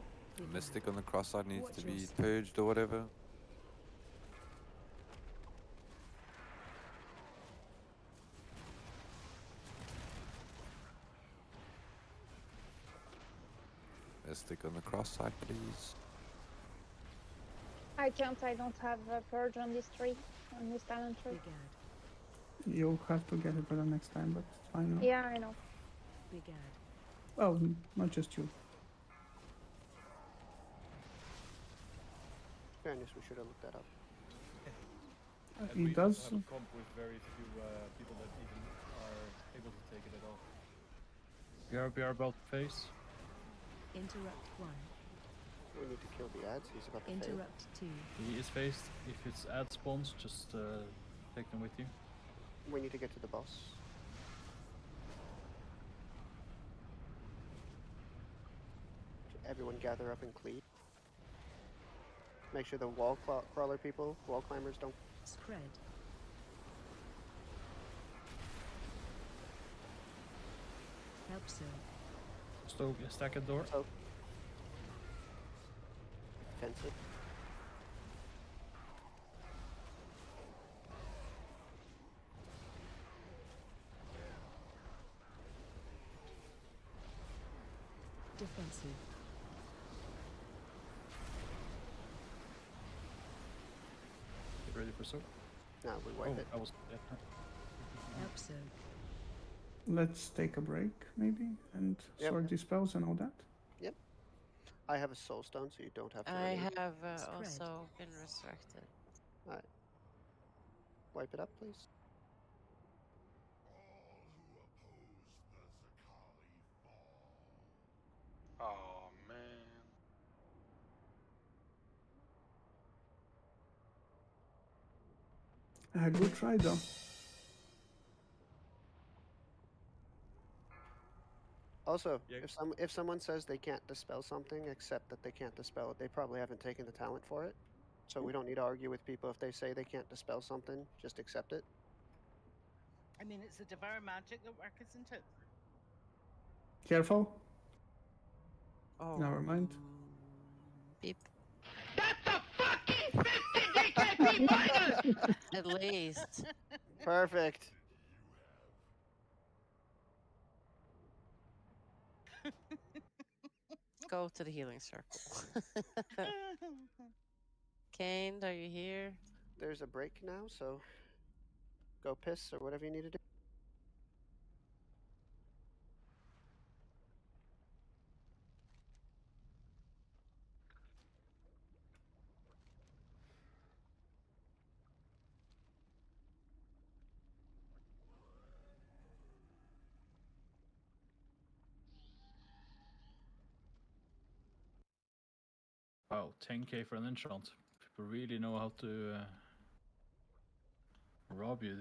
Mystic on the cross side needs Watch to your be step. purged or whatever. Mystic on the cross side, please. I can't, I don't have a purge on this tree, on this talent tree. Big ad. You'll have to get it for the next time, but it's fine now. Yeah, I know. Big ad. Well, not just you. Fairness, we should have looked that up. And He we does. have a comp with very few people that even are able to take it at all. We are about to face. Interrupt 1. We need to kill the ads. He's about to fail. Interrupt 2. He is phased. If it's ad spawns, just take them with you. We need to get to the boss. Everyone gather up and cleave. Make sure the wall crawler people, wall climbers don't. Spread. Help so. Stoke, stack a door. So, defensive. Defensive. Get ready for soak. Now we wipe it. I was. Yeah. Help so. Let's take a break, maybe, and Yep. sort dispels and all that. Yep. I have a soul stone, so you don't have to. I really have Spread. also been resurrected. wipe it up, please. Oh man. Good try, though. Also, Yeah. if someone says they can't dispel something, accept that they can't dispel it. They probably haven't taken the talent for it. So we don't need to argue with people if they say they can't dispel something. Just accept it. I mean, it's the devour magic at work, isn't it? Careful. Oh. Never mind. Beep. That's a fucking 50 DKP minus! At least. Perfect. Let's go to the healing circle. Kane, are you here? There's a break now, so go piss or whatever you need to do. Wow, 10k for an enchant. People really know how to rob you.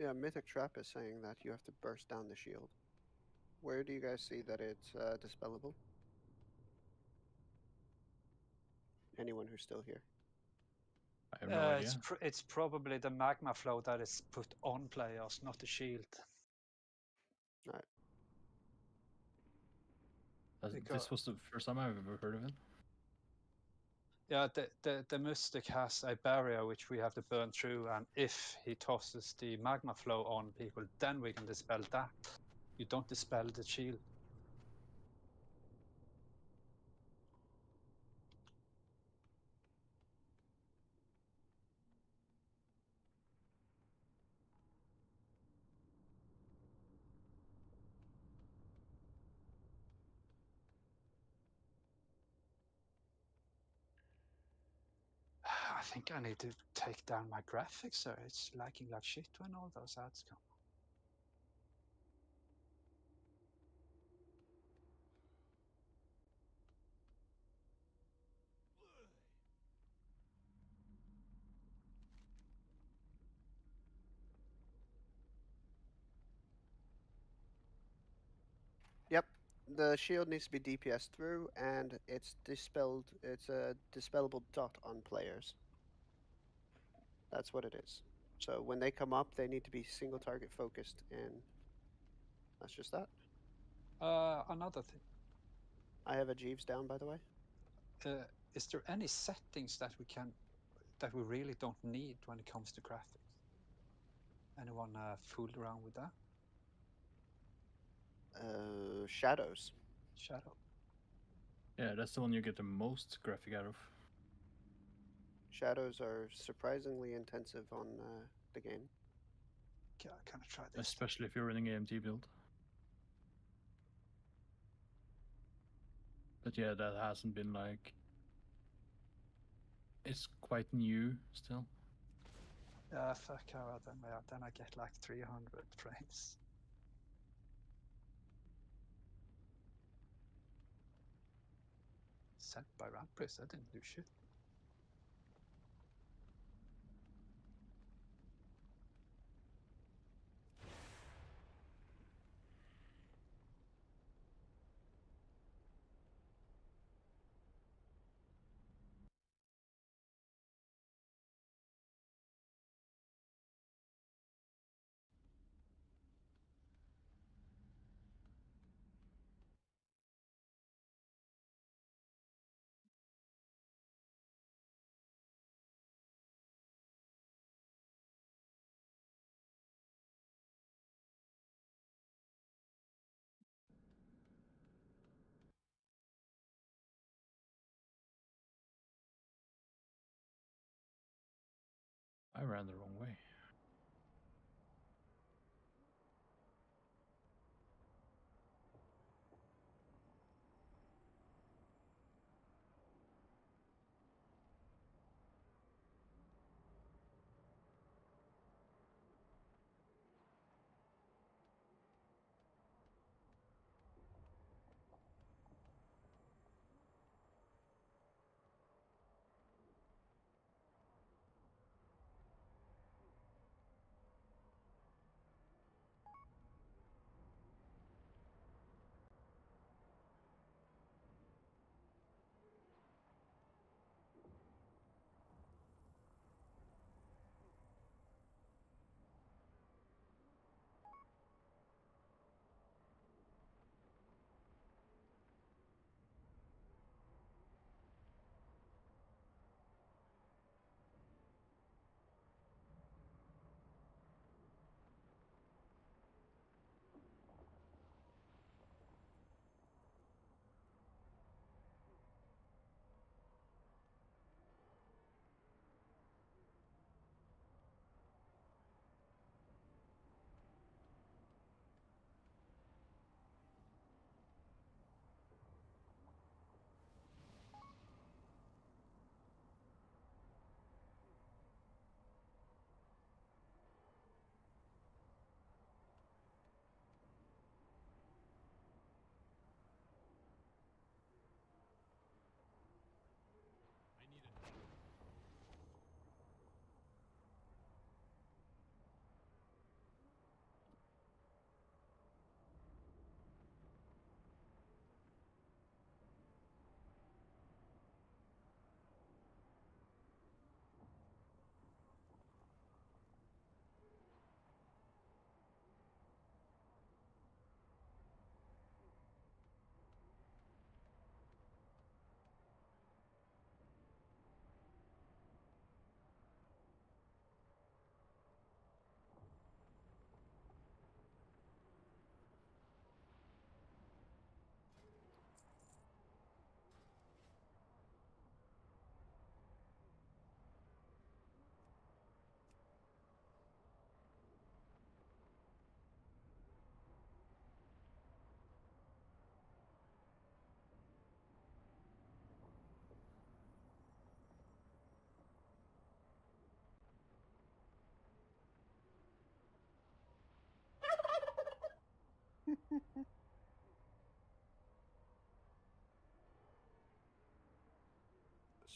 Yeah, Mythic Trap is saying that you have to burst down the shield. Where do you guys see that it's dispellable? Anyone who's still here? I have no idea. It's probably the magma flow that is put on players, not the shield. Right. This was the first time I've ever heard of it. Yeah, the mystic has a barrier which we have to burn through, and if he tosses the magma flow on people, then we can dispel that. You don't dispel the shield. I think I need to take down my graphics, sir. It's lagging like shit when all those ads come. Yep. The shield needs to be DPS through, and it's dispelled. It's a dispellable dot on players. That's what it is. So when they come up, they need to be single target focused, and that's just that. Another thing. I have a Jeeves down, by the way. Is there any settings that we really don't need when it comes to graphics? Anyone fooled around with that? Shadows. Shadow. Yeah, that's the one you get the most graphic out of. Shadows are surprisingly intensive on the game. Okay, I kind of try this. Especially if you're running AMT build. But yeah, that hasn't been like... It's quite new still. Yeah, fuck how then I get like 300 frames. Sent by Rampris, I didn't do shit. I ran the wrong way.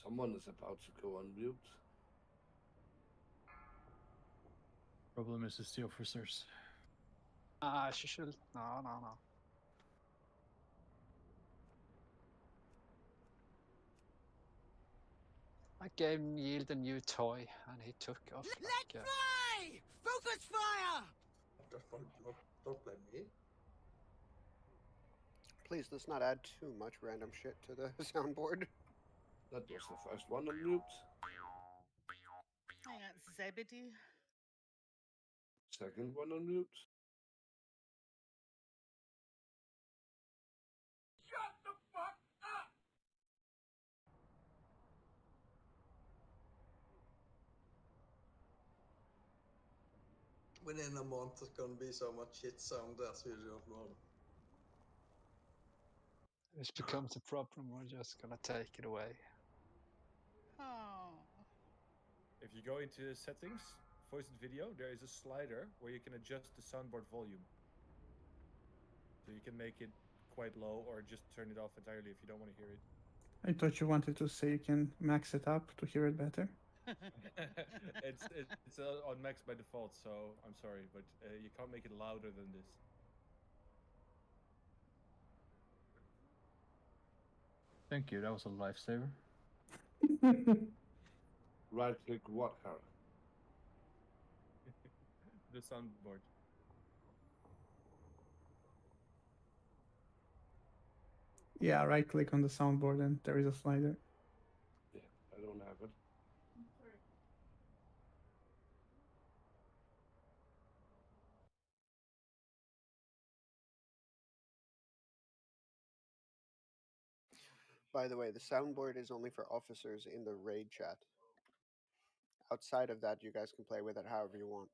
Someone is about to go on mute. Problem is the officers. She should. No. I gave Yield a new toy, and he took off. Let fly! Focus fire! Don't blame me. Please, let's not add too much random shit to the soundboard. That was the first one on mute. I got Zebedee. Second one on mute. Shut the fuck up! Within a month, it's gonna be so much shit sound as you don't know. If it becomes a problem, we're just gonna take it away. Oh. If you go into settings, voice and video, there is a slider where you can adjust the soundboard volume. So you can make it quite low or just turn it off entirely if you don't want to hear it. I thought you wanted to say you can max it up to hear it better. it's on max by default, so I'm sorry, but you can't make it louder than this. Thank you, that was a lifesaver. Right click what, Harry? The soundboard. Yeah, right click on the soundboard and there is a slider. Yeah, I don't have it. By the way, the soundboard is only for officers in the raid chat. Outside of that, you guys can play with it however you want.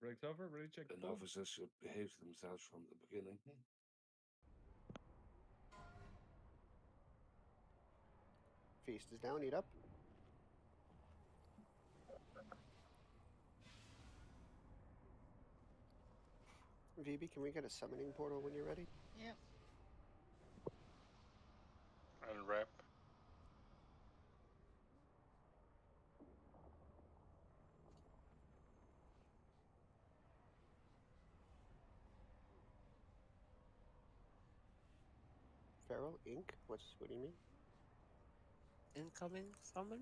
Breaks over, ready check. And officers should behave themselves from the beginning. Feast is down, eat up. VB, can we get a summoning portal when you're ready? Yep. And rep. Feral Ink? What do you mean? Incoming summon?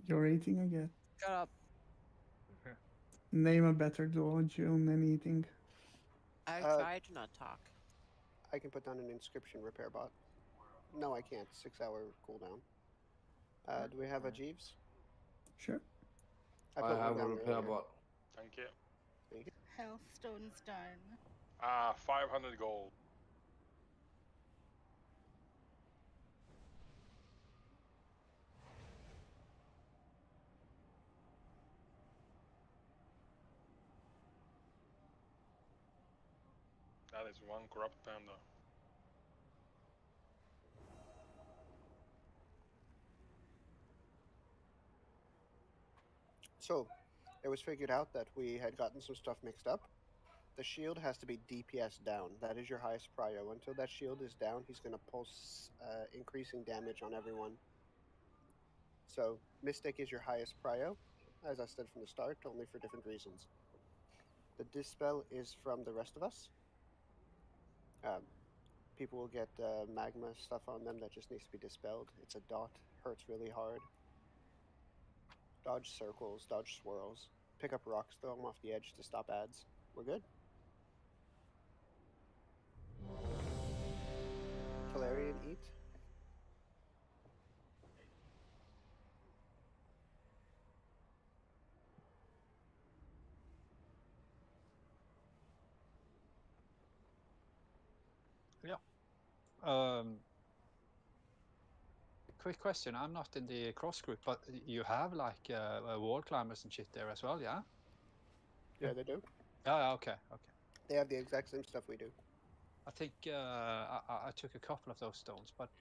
Your rating again. Shut up. Name a better dodge on anything. I tried to not talk. I can put down an inscription repair bot. No, I can't. 6-hour cooldown. Do we have a Jeeves? Sure. I I put one have a down repair earlier. bot. Thank you. Thank you. Healthstone's down. 500 gold. That is one corrupt panda. So, it was figured out that we had gotten some stuff mixed up. The shield has to be DPS down. That is your highest prio. Until that shield is down, he's going to pulse increasing damage on everyone. So, Mystic is your highest prio, as I said from the start, only for different reasons. The Dispel is from the rest of us. People will get magma stuff on them that just needs to be dispelled. It's a dot, hurts really hard. Dodge circles, dodge swirls. Pick up rocks, throw them off the edge to stop ads. We're good. Talarian, eat. Yeah. Quick question. I'm not in the cross group, but you have like wall climbers and shit there as well, yeah? Yeah, they do. Yeah, okay. They have the exact same stuff we do. I think I took a couple of those stones, but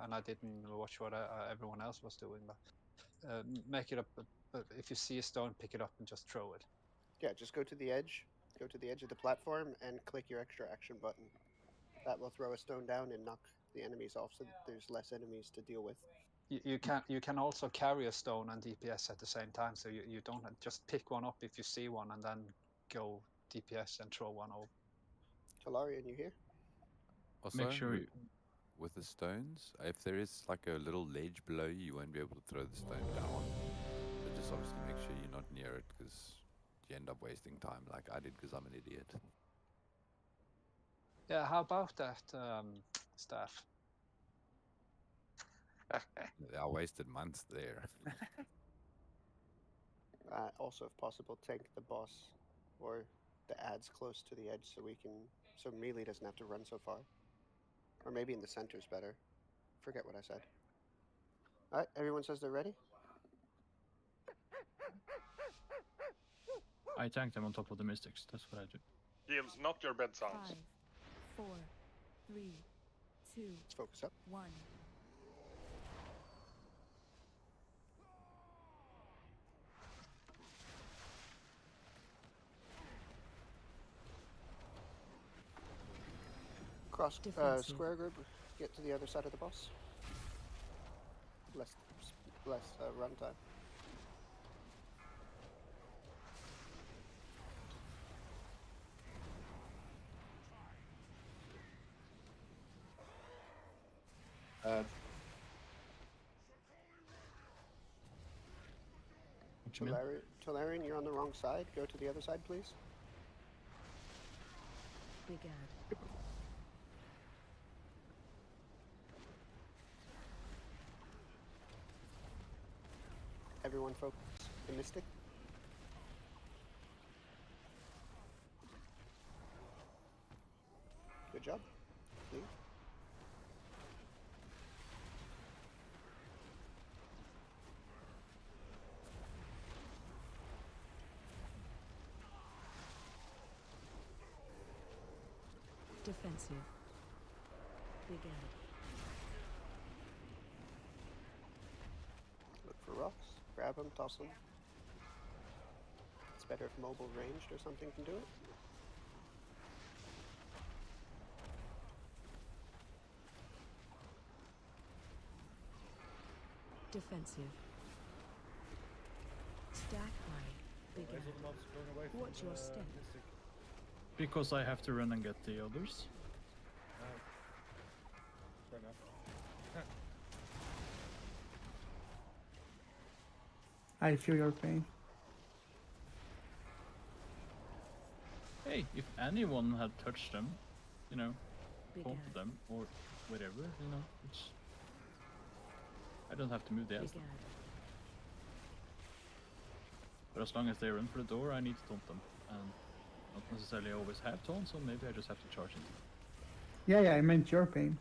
and I didn't watch what everyone else was doing. But make it up. But if you see a stone, pick it up and just throw it. Yeah, just go to the edge Go to the edge of the platform and click your extra action button. That will throw a stone down and knock the enemies off, so that there's less enemies to deal with. You can also carry a stone and DPS at the same time, so you don't just pick one up if you see one and then go DPS and throw one over. Talarian, you here? Also, Make sure with the stones, if there is like a little ledge below you, you won't be able to throw the stone down. So just obviously make sure you're not near it, because you end up wasting time like I did, because I'm an idiot. Yeah, how about that, Staff? I wasted months there. Also, if possible, tank the boss or the ads close to the edge, so melee doesn't have to run so far. Or maybe in the center's better. Forget what I said. All right, everyone says they're ready. I tank them on top of the mystics. That's what I do. Heals, not your bed sounds. 5, 4, 3, 2, Let's focus up. 1. Cross square group. Get to the other side of the boss. Less run time. Talarian, you're on the wrong side. Go to the other side, please. Big ad. Everyone focus. The mystic. Good job. Leave. Defensive. Big ad. Look for rocks. Grab them, toss them. It's better if mobile ranged or something can do it. Defensive. Stack high. Big Why is it ad. not going away from Watch your the step. mystic? Because I have to run and get the others. Fair enough. I feel your pain. Hey, if anyone had touched them, you know, Big taunted ad. them or whatever, you know, it's... I don't have to move the Big ass. ad. But as long as they run for the door, I need to taunt them. And not necessarily always have taunt, so maybe I just have to charge into them. Yeah, I meant your pain.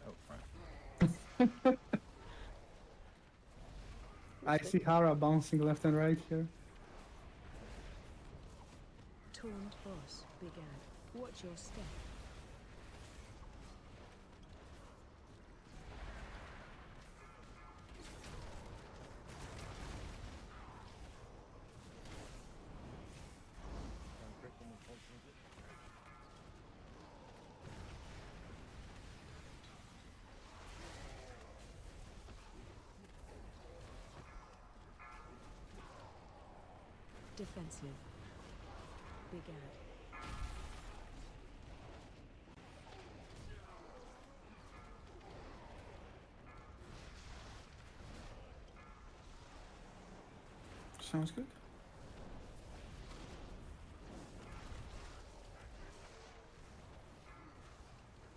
Oh, right. I see Hara bouncing left and right here. Taunt boss. Big ad. Watch your step. Defensive. Big ad. Sounds good.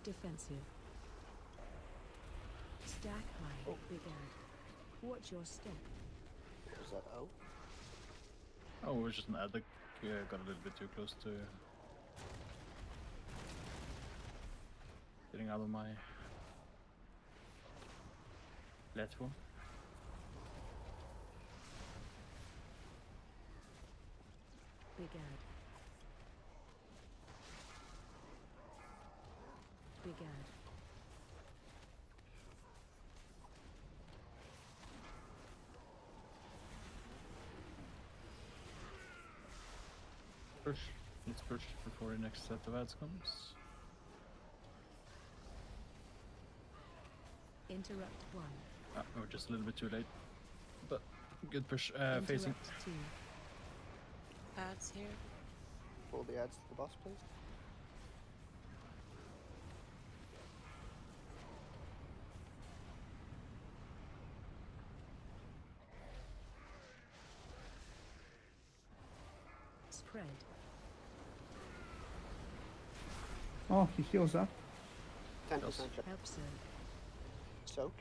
Defensive. Stack high. Big ad. Watch your step. Was that O? Oh, it was just an ad that got a little bit too close to getting out of my platform. Big ad. Big ad. Push. Let's push before the next set of ads comes. Interrupt 1. We're just a little bit too late. But good push. Interrupt Facing. 2. Ads here. Pull the ads to the boss, please. Spread. Oh, he heals up. 10% Help soak. soak.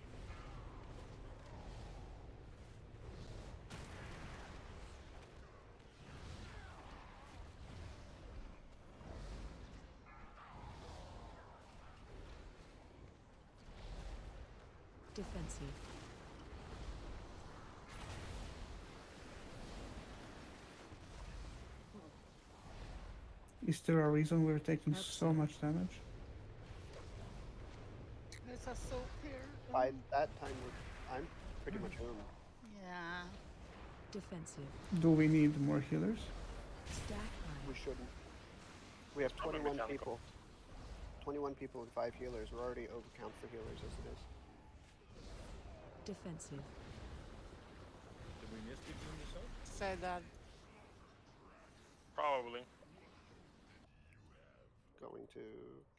Defensive. Is there a reason we're taking so much damage? There's a soap here. By that time, I'm pretty much home. Yeah. Defensive. Do we need more healers? Stack high. We shouldn't. We have Probably 21 mechanical. people. 21 people and 5 healers. We're already overcount for healers as it is. Defensive. Did we miss between the soap? Say that. Probably. Going to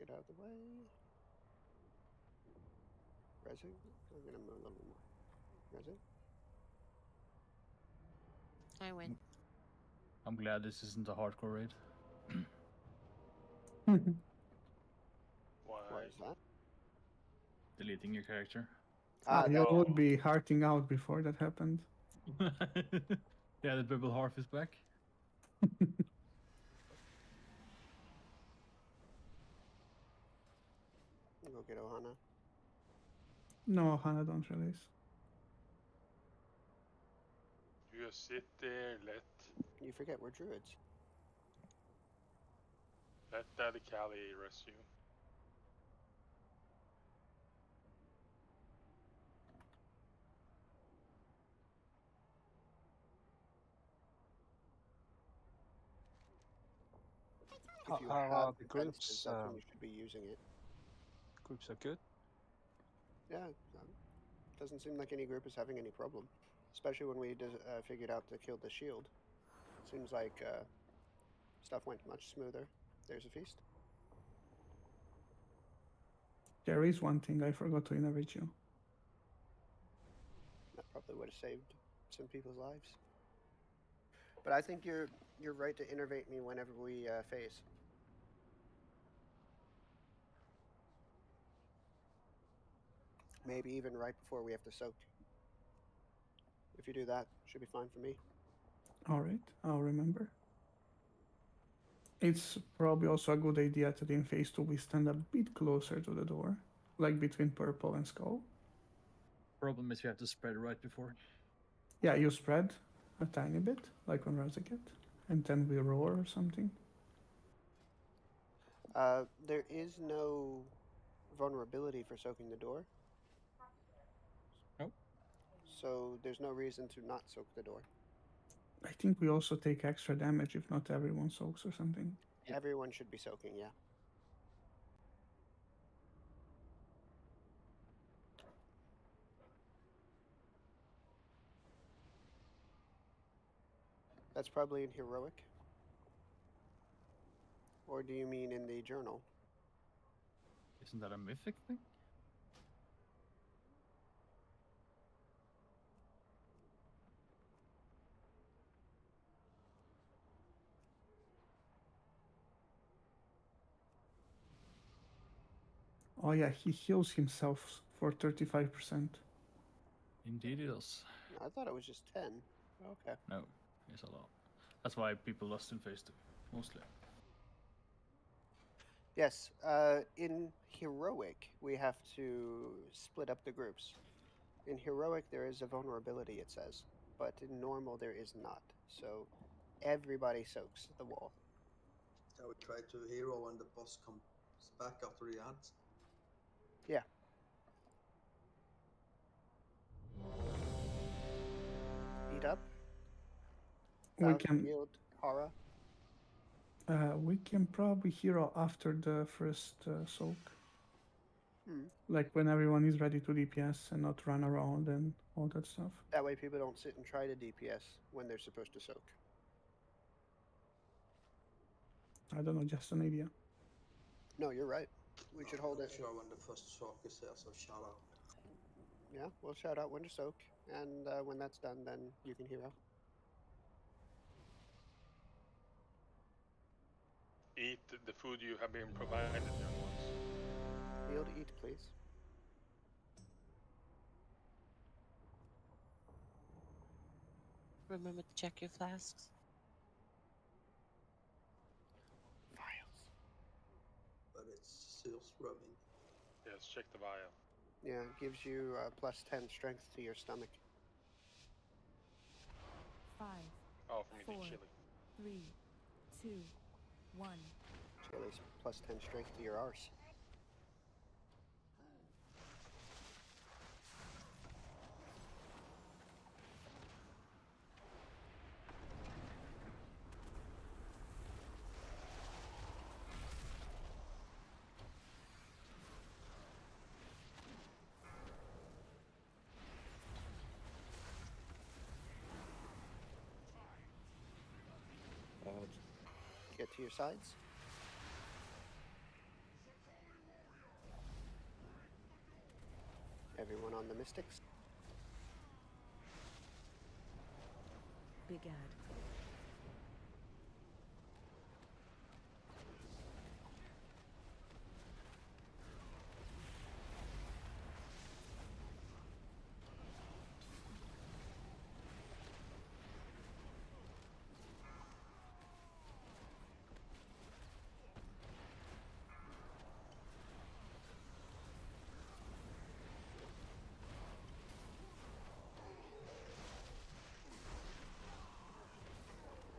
get out of the way. Resing. I'm gonna move a little bit more. Resing. I win. I'm glad this isn't a hardcore raid. Why is that? Deleting your character. You would be hearting out before that happened. Yeah, the bubble harp is back. Go get Ohana. No, Hana, don't release. You just sit there, You forget we're druids. let Daddy Callie rest you. If you How have are the defenses, groups? that's when you should be using it. Groups are good. Yeah, doesn't seem like any group is having any problem, especially when we figured out to kill the shield. Seems like stuff went much smoother. There's a feast. There is one thing I forgot to innovate you. That probably would have saved some people's lives. But I think you're right to innervate me whenever we phase. Maybe even right before we have to soak. If you do that, should be fine for me. Alright, I'll remember. It's probably also a good idea that in phase 2 we stand a bit closer to the door, like between purple and skull. Problem is you have to spread right before. Yeah, you spread a tiny bit, like on Razakit, and then we roar or something. There is no vulnerability for soaking the door. Nope. So there's no reason to not soak the door. I think we also take extra damage if not everyone soaks or something. Yeah. Everyone should be soaking, yeah. That's probably in heroic. Or do you mean in the journal? Isn't that a mythic thing? Oh yeah, he heals himself for 35%. Indeed it does. I thought it was just 10. Okay. No, it's a lot. That's why people lost in phase 2, mostly. Yes, in heroic we have to split up the groups. In heroic there is a vulnerability, it says, but in normal there is not. So everybody soaks the wall. Shall we try to hero when the boss comes back after the ads? Yeah. Beat up. We Thousand can yield, Hara. We can probably hero after the first soak. Hmm. Like when everyone is ready to DPS and not run around and all that stuff. That way people don't sit and try to DPS when they're supposed to soak. I don't know, just an idea. No, you're right. We should hold it. Sure, when the first soak is here, so shout out. Yeah, we'll shout out when to soak, and when that's done, then you can hero. Eat the food you have been provided, young ones. Kneel to eat, please. Remember to check your flasks. But it's still rubbing. Yes, check the vial. Yeah, it gives you plus 10 strength to your stomach. 5, Oh, for me 4, to kill it. 3, 2, 1. Chili's plus 10 strength to your arse. Get to your sides. Everyone on the mystics. Big Ad.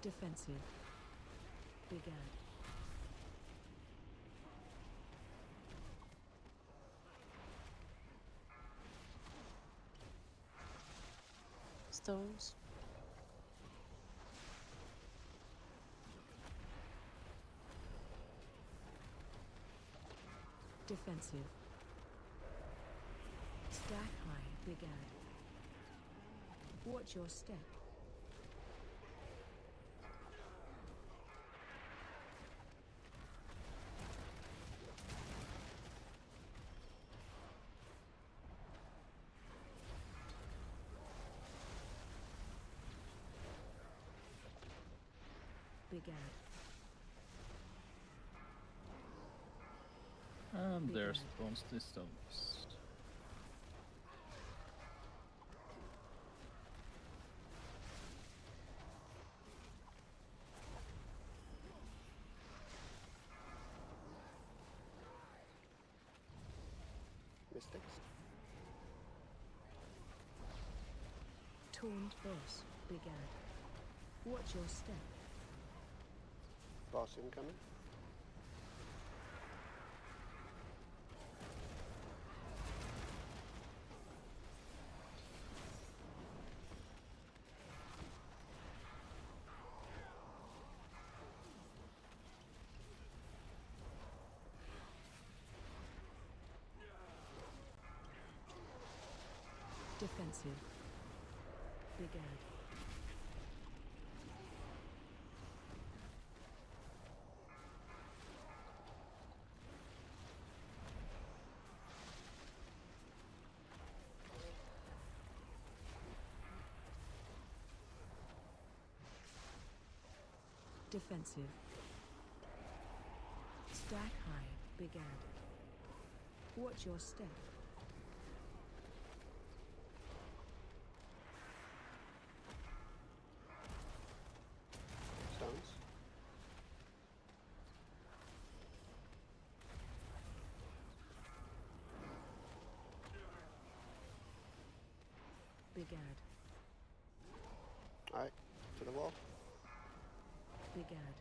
Defensive. Big Ad. Stones. Defensive. Stack high, Big Ad. Watch your step. Big Ad. And Big there's Ad. Bronze Stones. Mystics. Taunt boss, Big Ad. Watch your step. Boss incoming. Defensive. Big Ad. Defensive. Stack high, Big Ad. Watch your step. Stones. Big Ad. Alright, to the wall. Big Ad.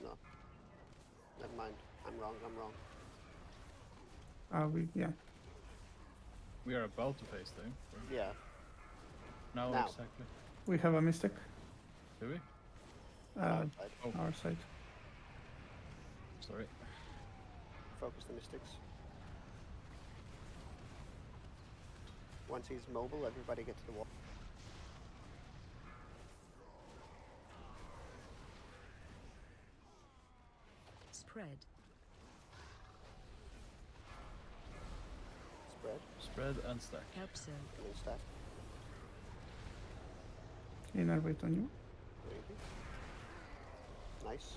No. Never mind. I'm wrong. Yeah. We are about to face them. Yeah. Now Now. exactly. We have a mystic. Do we? Outside. Our side. Sorry. Focus the mystics. Once he's mobile, everybody get to the wall. Spread. Spread. Spread and stack. Help so. And stack. Innervate on you. Maybe. Nice.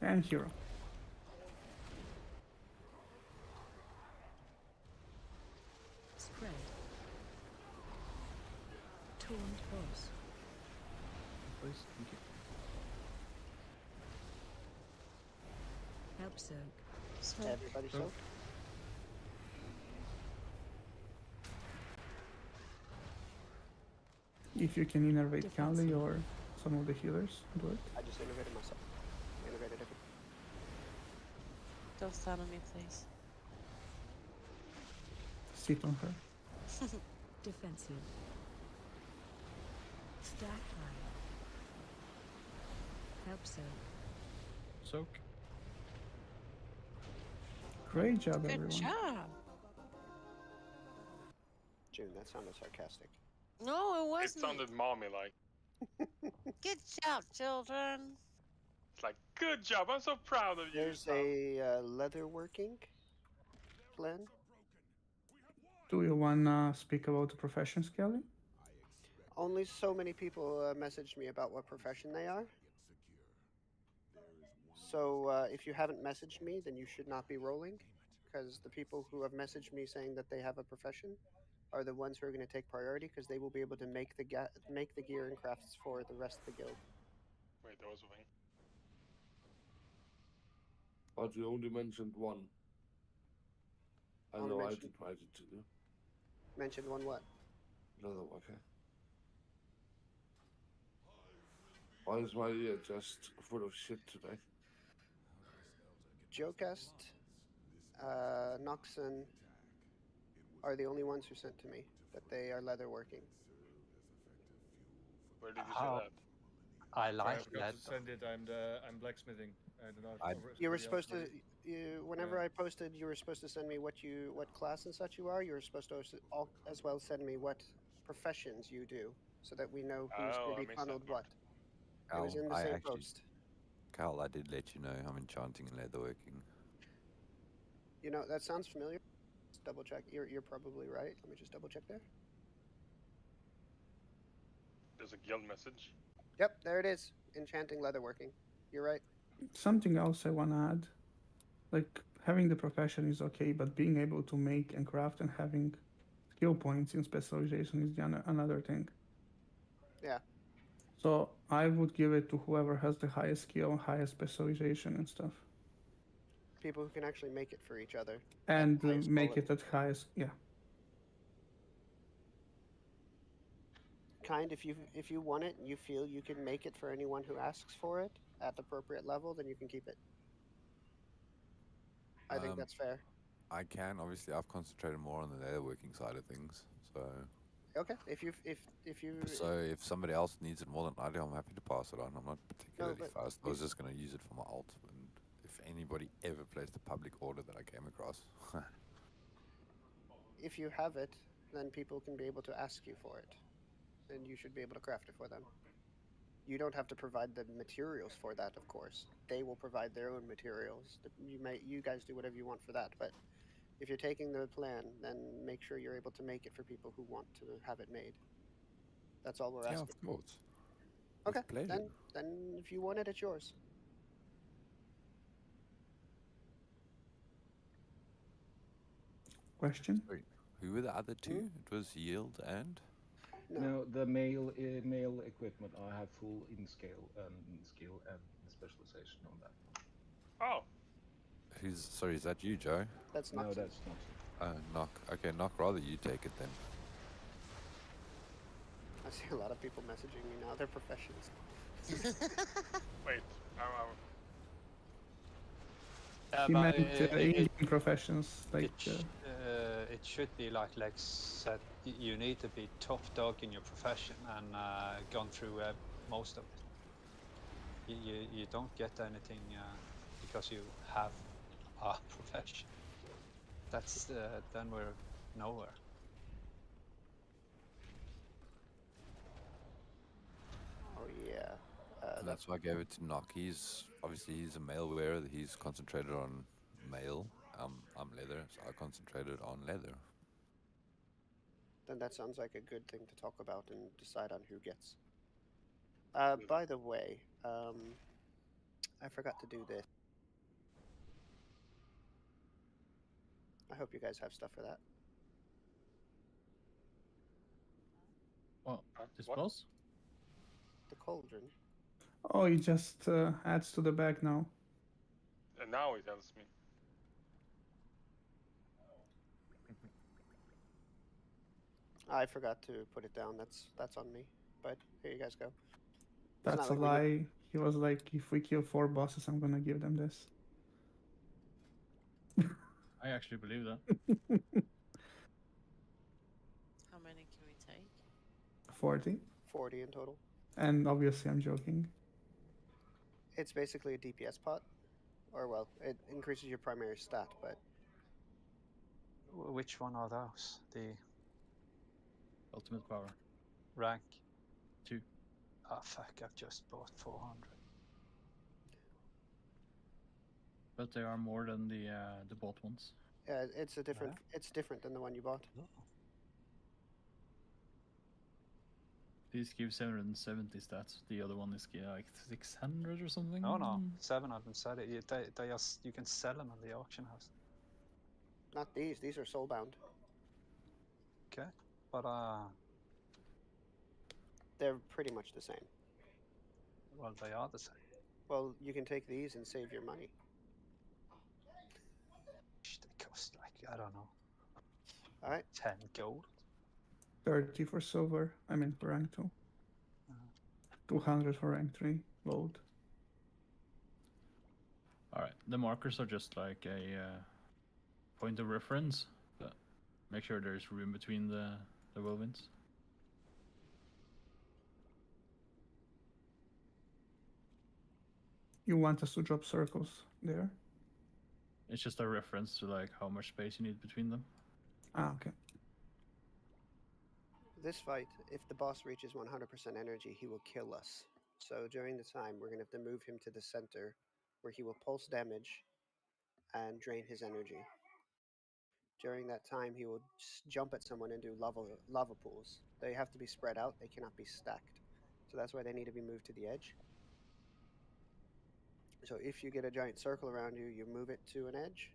And hero. Spread. Taunt boss. Please, thank you. Help soak. Everybody soak. If you can innervate Kali or some of the healers, do it. I just innovated myself. Innovated everything. Don't stand on me, please. Sit on her. Defensive. Stack high. Help soak. Soak. Great job, Good everyone. job. June, that sounded sarcastic. No, it It wasn't. sounded mommy-like. Good job, children. It's like, good job, I'm so proud of you. There's a leatherworking plan. Do you wanna speak about the professions, Kelly? Only so many people messaged me about what profession they are. So if you haven't messaged me, then you should not be rolling, because the people who have messaged me saying that they have a profession are the ones who are going to take priority, because they will be able to make the gear and crafts for the rest of the guild. Wait, there was a thing. But you only mentioned one. I Only know I mentioned- replied it to you. Mentioned one what? Leatherworker. Why is my ear just full of shit today? Jocast, Noxon are the only ones who sent to me that they are leatherworking. Where did you How- say that? I Sorry, I like forgot leather. to send it. I'm blacksmithing. I don't know. if You were somebody else supposed to. did it. Whenever Yeah. I posted, you were supposed to send me what class and such you are. You were supposed to as well send me what professions you do, so that we know who's Oh, going I to be missed that funneled part. what. It was in the same post. Cal, I did let you know I'm enchanting and leatherworking. You know, that sounds familiar. Let's double check. You're probably right. Let me just double check there. There's a guild message. Yep, there it is. Enchanting leatherworking. You're right. Something else I wanna add. Like, having the profession is okay, but being able to make and craft and having skill points in specialization is another thing. Yeah. So I would give it to whoever has the highest skill, highest specialization and stuff. People who can actually make it for each other. And highest make quality. it at highest, yeah. If you want it and you feel you can make it for anyone who asks for it at the appropriate level, then you can keep it. I think that's fair. I can. Obviously, I've concentrated more on the leatherworking side of things. So, Okay, if you so if somebody else needs it more than I do, I'm happy to pass it on. I'm not particularly but fast. I was just going to use it for my alt. And if anybody ever placed a public order that I came across, if you have it, then people can be able to ask you for it, and you should be able to craft it for them. You don't have to provide the materials for that, of course. They will provide their own materials. You guys do whatever you want for that, but if you're taking the plan, then make sure you're able to make it for people who want to have it made. That's all we're yeah, asking. of course. Okay, With pleasure. then if you want it, it's yours. Question? Wait, who were the other two? It was Yield and... No, the male equipment. I have full in scale and skill and specialization on that. Oh. Sorry, is that you, Joe? That's No, not. that's not. Knock. Okay, Knock, rather you take it then. I see a lot of people messaging me now. Their professions. Wait, He meant in-game professions, like... it should be like Lex said. You need to be top dog in your profession and gone through most of it. You don't get anything because you have a profession. That's then we're nowhere. Oh yeah. And that's why I gave it to Nock. Obviously he's a male wearer. He's concentrated on male. I'm leather, so I concentrated on leather. Then that sounds like a good thing to talk about and decide on who gets. By the way, I forgot to do this. I hope you guys have stuff for that. Well, this boss? The cauldron. Oh, it just adds to the bag now. And now it tells me. I forgot to put it down. That's on me. But here you guys go. That's a lie. He was like, if we kill 4 bosses, I'm gonna give them this. I actually believe that. How many can we take? 40. 40 in total. And obviously I'm joking. It's basically a DPS pot. Or, well, it increases your primary stat, but... Which one are those? The ultimate power. Rank? 2. Oh fuck, I've just bought 400. But they are more than the bought ones. Yeah, it's a different. It's different than the one you bought. These give 770 stats. The other one is like 600 or something. No, 770. They are, you can sell them in the auction house. Not these. These are soulbound. Okay, but they're pretty much the same. Well, they are the same. Well, you can take these and save your money. They cost like, I don't know. All right. 10 gold. 30 for silver. I mean for rank 2. 200 for rank 3 gold. Alright, the markers are just like a point of reference, but make sure there's room between the whirlwinds. You want us to drop circles there? It's just a reference to like how much space you need between them. Ah, okay. This fight, if the boss reaches 100% energy, he will kill us. So during the time, we're going to have to move him to the center, where he will pulse damage and drain his energy. During that time, he will jump at someone and do lava pools. They have to be spread out. They cannot be stacked. So that's why they need to be moved to the edge. So if you get a giant circle around you, you move it to an edge,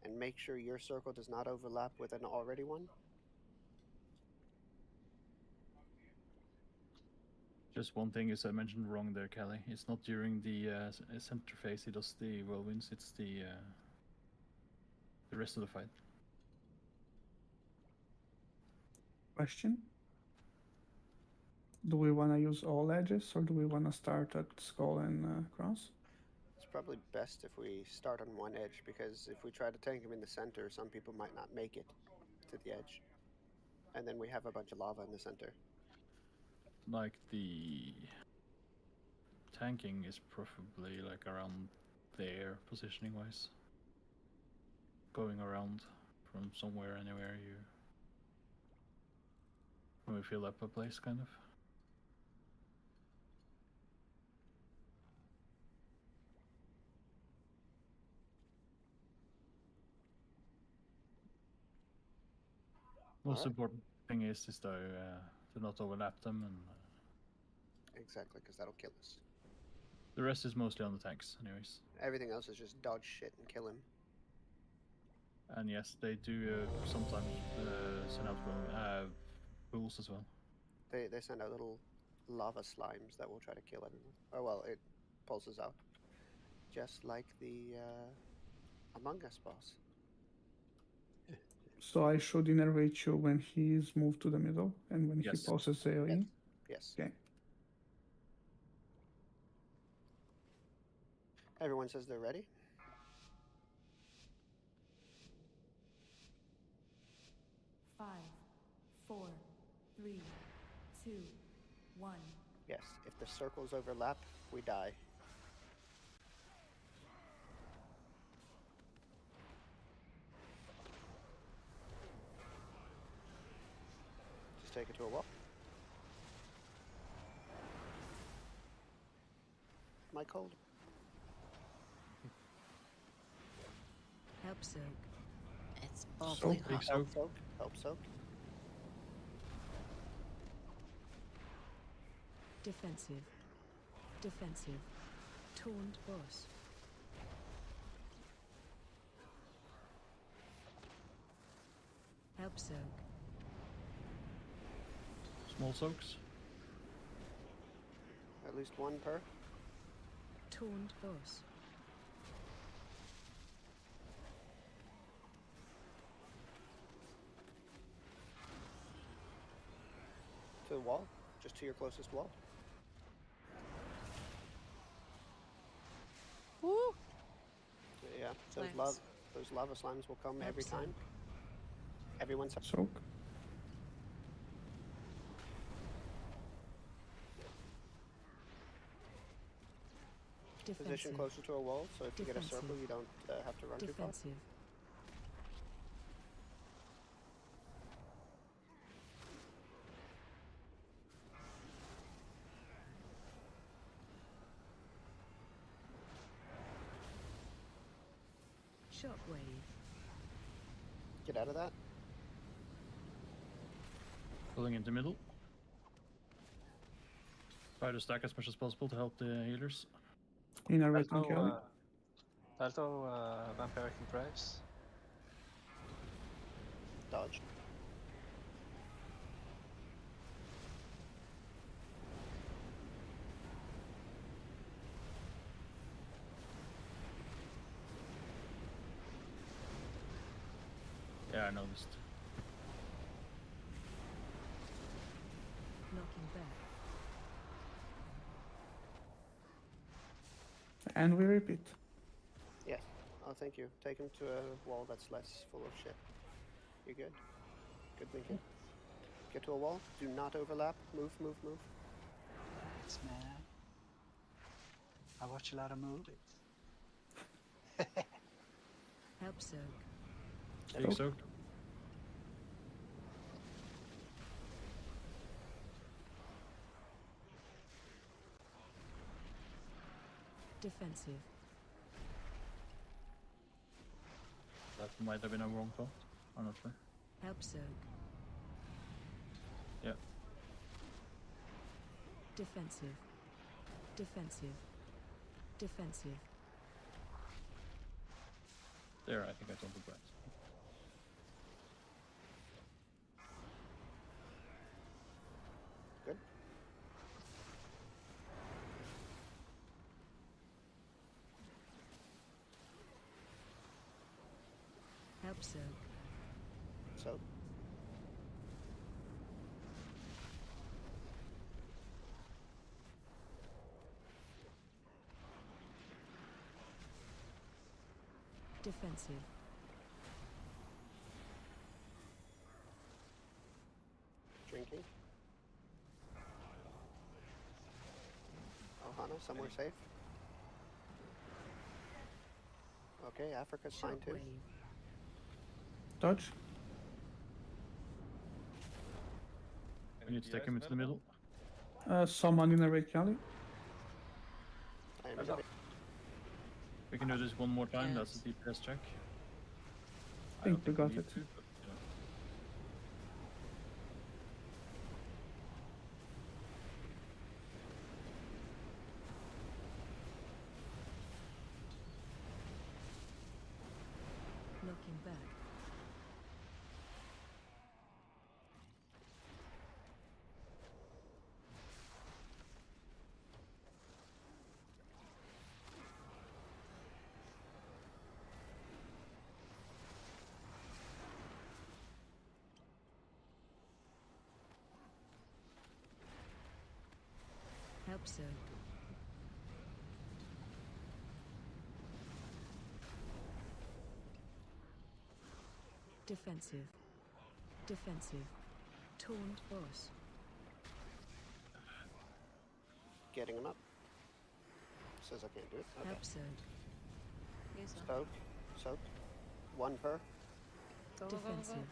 and make sure your circle does not overlap with an already one. Just one thing is I mentioned wrong there, Kelly. It's not during the center phase he does the whirlwinds, it's the rest of the fight. Question? Do we want to use all edges, or do we want to start at skull and cross? It's probably best if we start on one edge, because if we try to tank him in the center, some people might not make it to the edge. And then we have a bunch of lava in the center. Like the tanking is preferably like around there, positioning wise. Going around from somewhere, anywhere you... when we fill up a place, kind of. Most important thing is to not overlap them, and Exactly, because that'll kill us. the rest is mostly on the tanks, anyways. Everything else is just dodge shit and kill him. And yes, they do sometimes send out pools as well. They send out little lava slimes that will try to kill everyone. Oh well, it pulses out. Just like the Among Us boss. So I should innervate you when he's moved to the middle and when he pulses AoE? Yes. Okay. Everyone says they're ready. 5, 4, 3, 2, 1. Yes, if the circles overlap, we die. Just take it to a wall. Am I cold? Help soak. It's awfully hot. Help soak. Help soak. Defensive. Defensive. Taunt boss. Help soak. Small soaks. At least one per. Taunt boss. To the wall. Just to your closest wall. Woo! Yeah, Thanks. those lava slimes will come every Absolutely. time. Everyone's Soak. position Defensive. closer to a wall, so if you get a circle, Defensive. you don't have to run too far. Defensive. Shockwave. Get out of that. Pulling into middle. Try to stack as much as possible to help the healers. Inner right and Kelly. Delto, Vampiric Embrace. Dodge. Yeah, I noticed. Knocking back. And we repeat. Yes. Oh, thank you. Take him to a wall that's less full of shit. You're good. Good thinking. Get to a wall. Do not overlap. Move, move, move. Thanks, man. I watch a lot of movies. Help soak. Take soak. Defensive. That might have been a wrong thought. I'm not sure. Help soak. Yeah. Defensive. Defensive. Defensive. There, I think I told the right. Good. Help soak. So. Defensive. Drinking. Ohana, somewhere safe. Okay, Africa's fine too. Shockwave. Dodge. We need to take him into the middle. Someone in a red Kelly. I am That's ready. up. We can do this one more time. That's a DPS check. I think we got need it. to, but, you know. Knocking back. Help soak. Defensive. Defensive. Taunt boss. Getting him up. Says I can't do it. Okay. Absurd. Soak. Soak. One per. Defensive.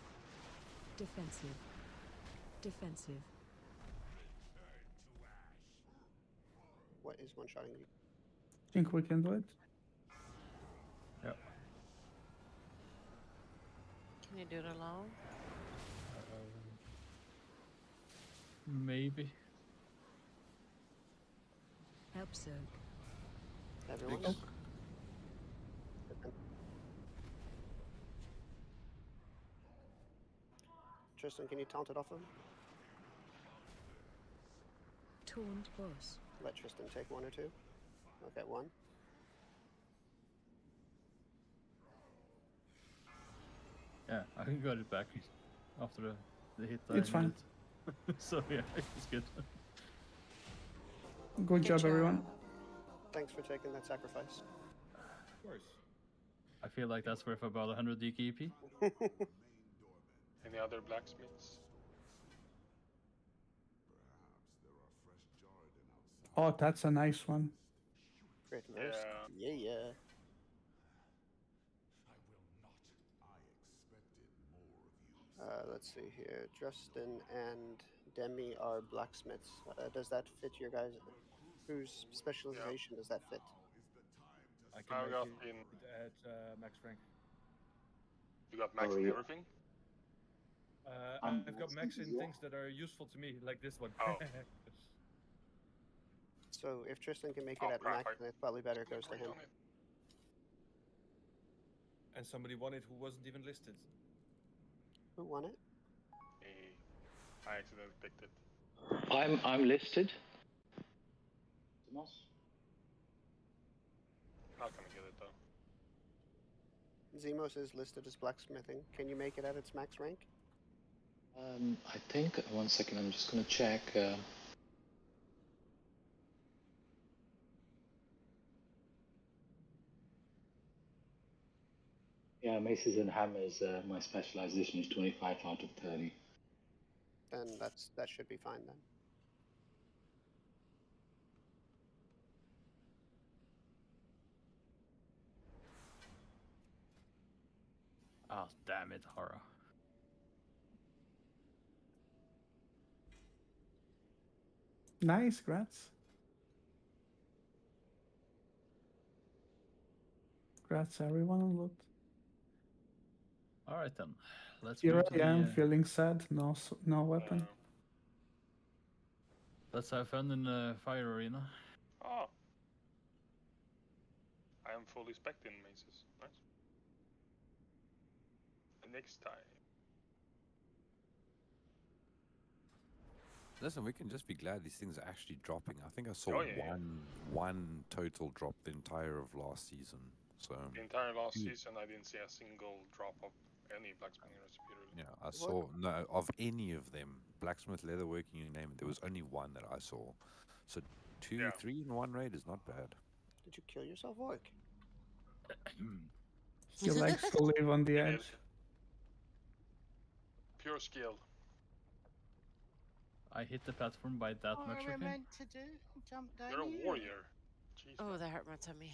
Defensive. Defensive. What is one-shotting you? Think we can do it? Yep. Can you do it alone? Maybe. Absurd. Everyone? Oak. Tristan, can you taunt it off him? Taunt boss. Let Tristan take one or two. Okay, one. Yeah, I got it back after the hit. It's fine. So yeah, it's good. Good job, everyone. Thanks for taking that sacrifice. Of course. I feel like that's worth about 100 DKP. Any other blacksmiths? Oh, that's a nice one. Great verse. Yeah, yeah. Let's see here. Justin and Demi are blacksmiths. Does that fit your guys? Whose specialization does that fit? I can I make got it in. at max rank. You got max in yeah. everything? I've got max in things that are useful to me, like this one. Oh. So if Tristan can make it at crap, max, then it's probably better it goes to him. And somebody won it who wasn't even listed. Who won it? Me. I accidentally picked it. I'm listed. Not gonna get it though. Zemos is listed as blacksmithing. Can you make it at its max rank? I think, one second, I'm just gonna check. Yeah, maces and hammers, my specialization is 25 out of 30. Then that should be fine then. Oh, damn it, Hara. Nice, grats. Grats, everyone on loot. Alright then. Let's Here move to I am, the, feeling sad. No weapon. let's have fun in the fire arena. Oh. I am fully spec'd in maces. Nice. Next time. Listen, we can just be glad these things are actually dropping. I think I saw Oh, yeah. one total drop the entire of last season. So The entire last season, I didn't see a single drop of any blacksmithing recipe. Really. yeah, I saw no of any of them. Blacksmith, leatherworking, you name it. There was only one that I saw. So 2, 3 in one raid is not bad. Did you kill yourself, Orc? He likes to live on the edge. Pure skill. I hit the platform by that What much, are we okay? meant to do? Jump down You're a here? warrior. Jeez, Oh, that hurt my tummy.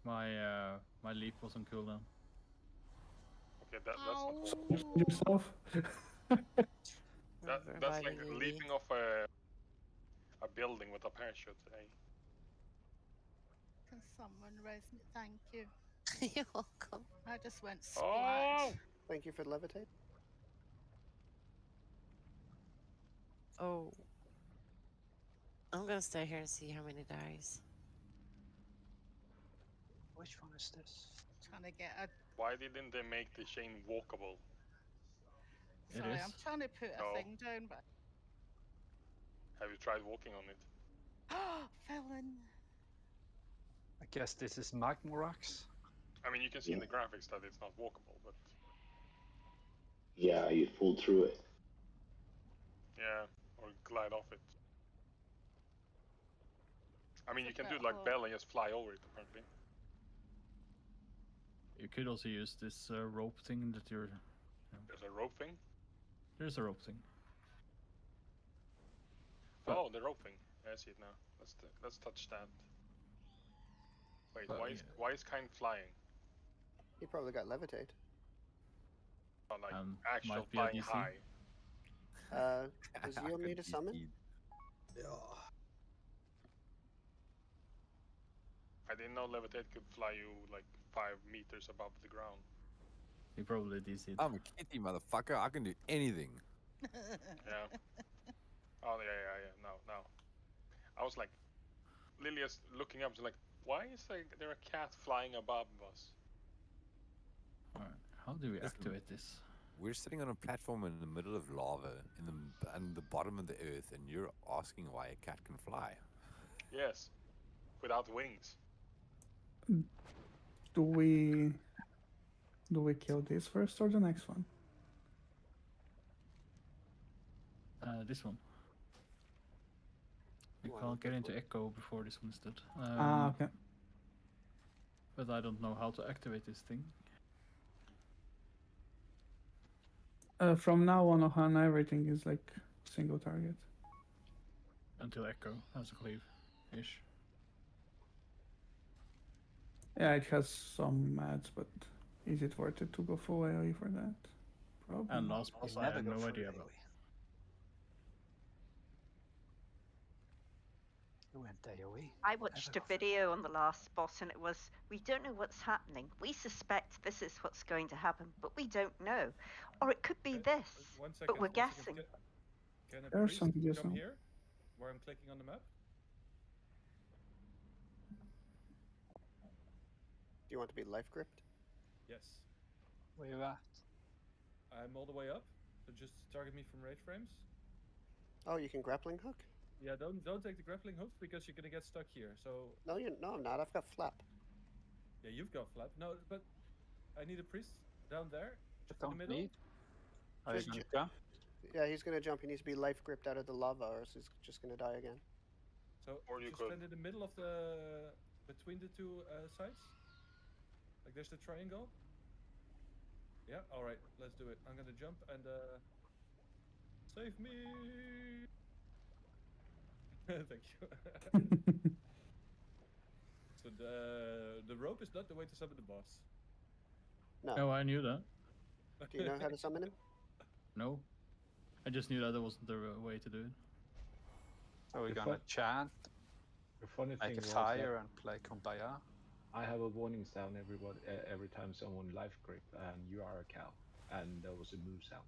My leap was on cooldown. Okay, that's not cool. Yourself. That's like leaping off a building with a parachute. Can someone raise me? Thank you. You're welcome. I just went splat. Oh! Thank you for the levitate. Oh. I'm gonna stay here and see how many dies. Which one is this? Trying to get a. Why didn't they make the chain walkable? Sorry, I'm trying to put a thing down, but. Have you tried walking on it? Fell in. I guess this is magma rocks. I mean, you can see in the graphics that it's not walkable, but Yeah, you fall through it. yeah, or glide off it. I mean, you can do it like Bell and just fly over it, apparently. You could also use this rope thing that you're There's a rope thing. There's a rope thing. Oh, the rope thing. I see it now. Let's touch that. Wait, But, why is kind flying? He probably got levitate. Oh, like actual might be a flying DC. high. Does Yield need a summon? Yeah. I didn't know levitate could fly you like 5 meters above the ground. He probably DC'd. I'm a kitty, motherfucker. I can do anything. Yeah. Oh yeah. Now. I was like, Lilia's looking up. She's like, why is there a cat flying above us? Alright, how do we activate this? We're sitting on a platform in the middle of lava, in the bottom of the earth, and you're asking why a cat can fly. Yes, without wings. Do we kill this first or the next one? This one. We can't get into Echo before this one's dead. Okay. But I don't know how to activate this thing. From now on, everything is like single target. Until Echo has a cleave-ish. Yeah, it has some mats, but is it worth it to go full AoE for that? Probably. And last boss, I have no idea about. Who went AoE? I watched a video on the last boss and it was, we don't know what's happening. We suspect this is what's going to happen, but we don't know. Or it could be this, One second, but we're one second. guessing. Can a There's priest something come different. here, where I'm clicking on the map? Do you want to be life gripped? Yes. Where you at? I'm all the way up, so just target me from rage frames. Oh, you can grappling hook? Yeah, don't take the grappling hook because you're gonna get stuck here. So No, I'm not. I've got flap. yeah, you've got flap. No, but I need a priest down there, just in Don't the middle. need. Are you Just gonna jump? Yeah, he's gonna jump. He needs to be life gripped out of the lava, or else he's just gonna die again. So Or you just could- stand in the middle of the between the two sides. Like there's the triangle. Yeah. All right. Let's do it. I'm gonna jump and save me. Thank you. So the rope is not the way to summon the boss. No. Oh, I knew that. Do you know how to summon him? No. I just knew that wasn't the way to do it. So we're The gonna fun- chant, The funny make thing a was fire, that and play Kumbaya. I have a warning sound every time someone life grip, and you are a cow, and there was a moo sound.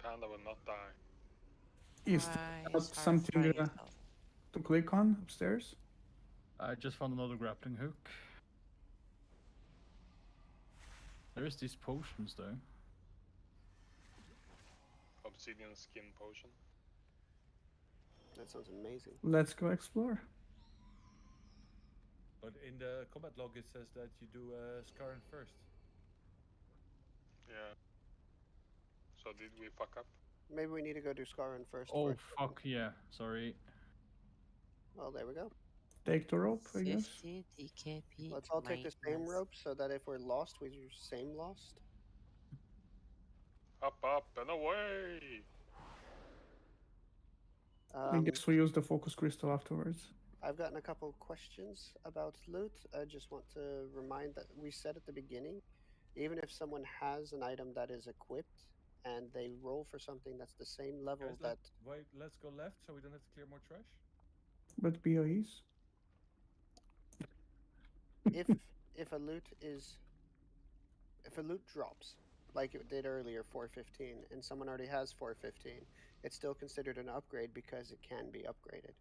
Panda will not die. Is that something to click on upstairs? I just found another grappling hook. There's these potions though. Obsidian skin potion. That sounds amazing. Let's go explore. But in the combat log it says that you do Scarring first. Yeah. So did we fuck up? Maybe we need to go do Scarring first. Oh fuck yeah! Sorry. Well, there we go. Take the rope, I guess. 50 DKP. Let's all take the same maintenance. rope so that if we're lost, we're same lost. Up and away! I guess we use the focus crystal afterwards. I've gotten a couple questions about loot. I just want to remind that we said at the beginning, even if someone has an item that is equipped and they roll for something that's the same level Guys, that wait, let's go left so we don't have to clear more trash. But BOEs? if a loot drops, like it did earlier, 415, and someone already has 415, it's still considered an upgrade because it can be upgraded.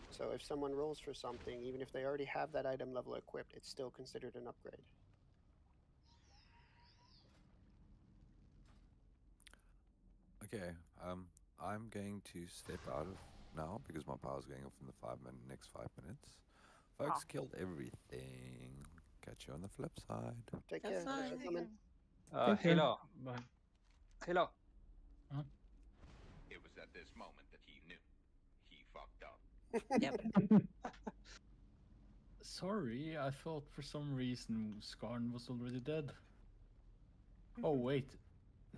So if someone rolls for something, even if they already have that item level equipped, it's still considered an upgrade. Okay, I'm going to step out of now because my power's going off in the next 5 minutes. Folks, killed everything. Catch you on the flip side. Take care. Thanks for coming. Hello. Hello. It was at this moment that he knew. He fucked up. Yep. Sorry, I thought for some reason Skarn was already dead. Oh wait,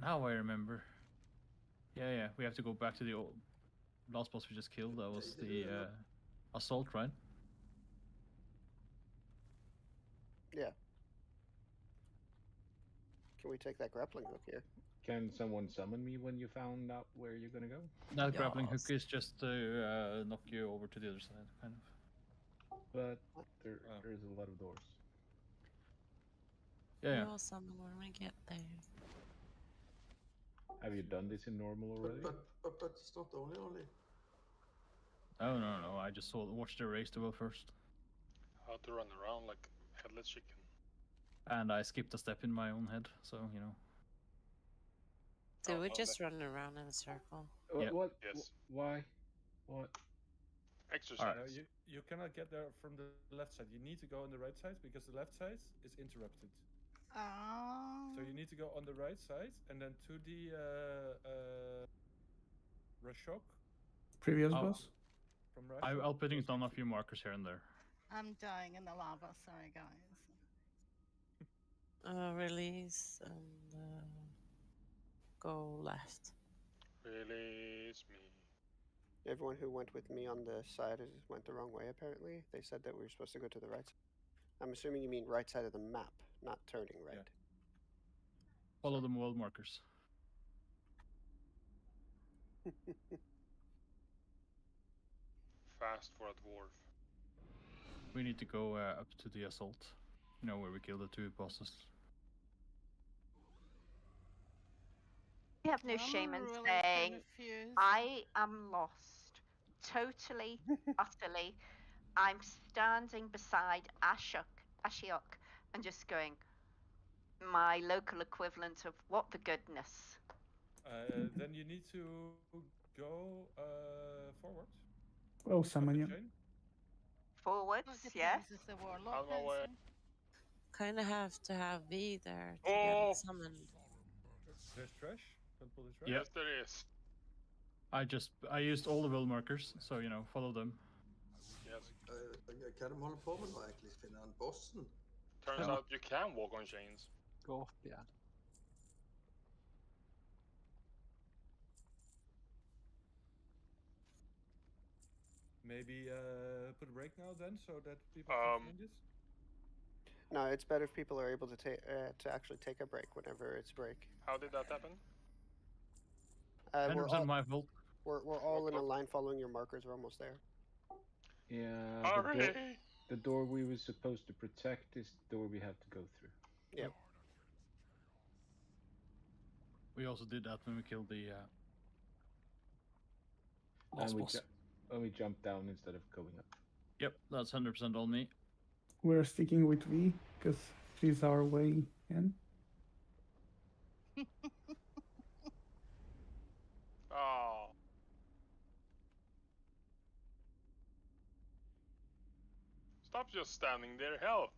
now I remember. Yeah, we have to go back to the last boss we just killed. That was the assault, right? Yeah. Can we take that grappling hook here? Can someone summon me when you found out where you're gonna go? That grappling hook is just to knock you over to the other side, kind of. But there's a lot of doors. Yeah. We'll summon when we get there. Have you done this in normal already? But it's not only. Oh no, I just watched the race to go first. How to run around like headless chicken. And I skipped a step in my own head, so you know. So we just run around in a circle. Yeah. What? Yes. Why? What? Exercise. No, you cannot get there from the left side. You need to go on the right side because the left side is interrupted. So you need to go on the right side and then to the Rashok. Previous boss? From Rashok. I'll putting down a few markers here and there. I'm dying in the lava. Sorry, guys. Release and go left. Release me. Everyone who went with me on the side went the wrong way, apparently. They said that we were supposed to go to the right side. I'm assuming you mean right side of the map, not turning right. Yeah. Follow the world markers. Fast for a dwarf. We need to go up to the assault. You know, where we kill the two bosses. You have no shame in saying, I am lost. Totally, utterly. I'm standing beside Ashiok, and just going, my local equivalent of what the goodness. Then you need to go forward. Oh, summon you. Forwards, yes. On my way. Kind of have to have V there to get it summoned. There's trash. Don't pull the trash. Yeah. Yes, there is. I used all the world markers, so you know, follow them. Yes. Hva er det de holder på med nå, egentlig? Finne han bossen? Turns out you can walk on chains. Scorpion. Maybe put a break now then, so that people can find this. No, it's better if people are able to actually take a break whenever it's break. How did that happen? 100% my fault. We're all in a line following your markers. We're almost there. Yeah. The door we were supposed to protect is the door we have to go through. Yep. We also did that when we killed the And last boss. we jumped down instead of going up. Yep, that's 100% on me. We're sticking with V because she's our way in. Oh. Stop just standing there, help!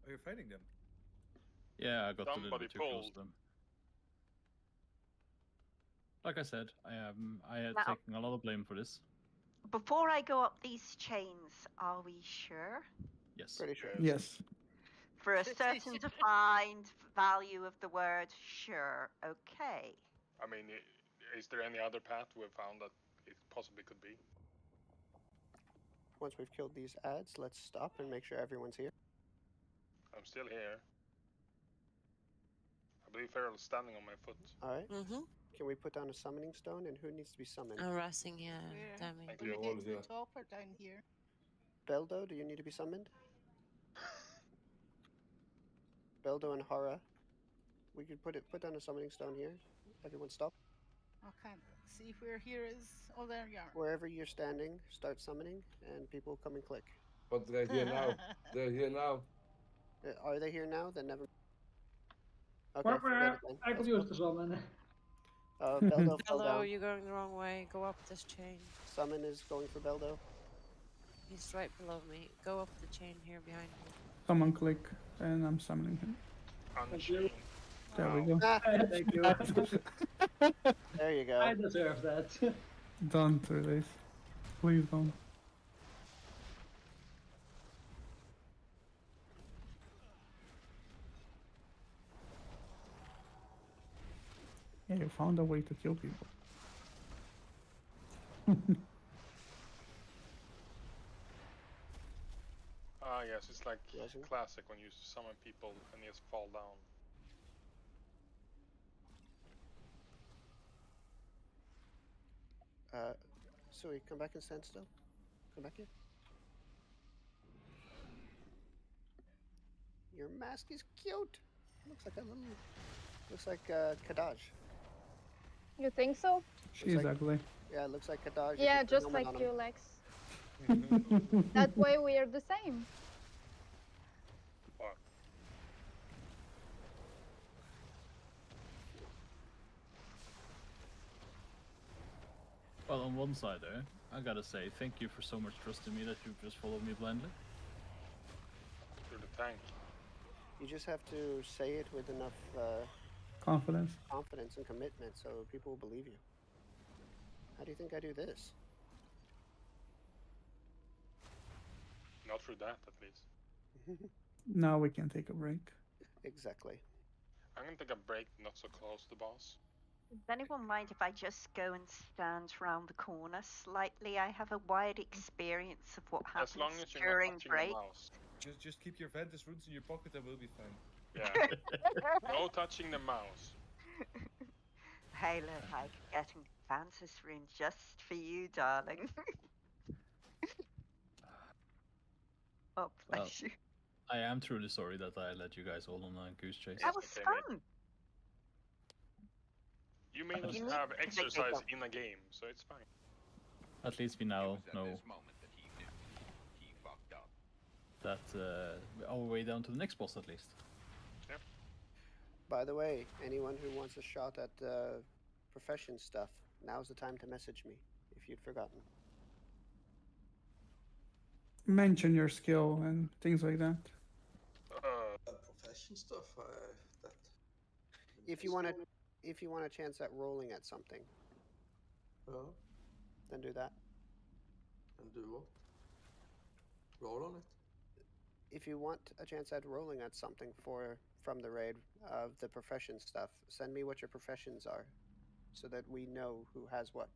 Are you fighting them? Yeah, I got a little Somebody bit too close pulled. to them. Like I said, I had Now- taken a lot of blame for this. Before I go up these chains, are we sure? Yes. Pretty sure. Yes. For a certain defined value of the word sure, okay. I mean, is there any other path we've found that it possibly could be? Once we've killed these ads, let's stop and make sure everyone's here. I'm still here. I believe Farrell's standing on my foot. Alright. Mm-hmm. Can we put down a summoning stone? And who needs to be summoned? I'm rushing, yeah. Damn it. When we get to the top or down here? Beldo, do you need to be summoned? Beldo and Hara. We could put down a summoning stone here. Everyone stop. Okay. See where here is. Oh, there you are. Wherever you're standing, start summoning, and people come and click. But they're here now. They're here now. Are they here now? Then never. Okay. Where, forget it then. I could Let's use the summon. go. Beldo fell Hello, down. you're going the wrong way. Go up this chain. Summon is going for Beldo. He's right below me. Go up the chain here behind me. Someone click, and I'm summoning him. Unchained. There we go. Thank you. There you go. I deserve that. Don't do this. Please don't. Yeah, you found a way to kill people. Ah, yes, it's like Resin? classic when you summon people and they just fall down. Sui, come back and stand still. Come back here. Your mask is cute. Looks like a little. Looks like Kadaj. You think so? She's like- ugly. Yeah, it looks like Kadaj. if Yeah, you put a just helmet like on you, him. Lex. That way we are the same. What? Well, on one side there, I gotta say thank you for so much trust in me that you just followed me blindly. You're the tank. You just have to say it with enough Confidence. confidence and commitment so people will believe you. How do you think I do this? Not through that, at least. Now we can take a break. Exactly. I'm gonna take a break, not so close to the boss. Does anyone mind if I just go and stand round the corner slightly? I have a wide experience of what happens As long as you're not during touching break. the mouse. Just keep your Ventus runes in your pocket and we'll be fine. Yeah. No touching the mouse. Hey, look, I'm getting Fantasy rune just for you, darling. Oh, bless you. I am truly sorry that I let you guys all on a goose chase. That was fun. You made us You need have to make exercise up. in a game, so it's fine. At least we now know that our way down to the next boss, at least. Yep. By the way, anyone who wants a shot at profession stuff, now's the time to message me if you'd forgotten. Mention your skill and things like that. Profession stuff. That. If you want a chance at rolling at something, then do that. And do what? Roll on it. If you want a chance at rolling at something from the raid of the profession stuff, send me what your professions are, so that we know who has what.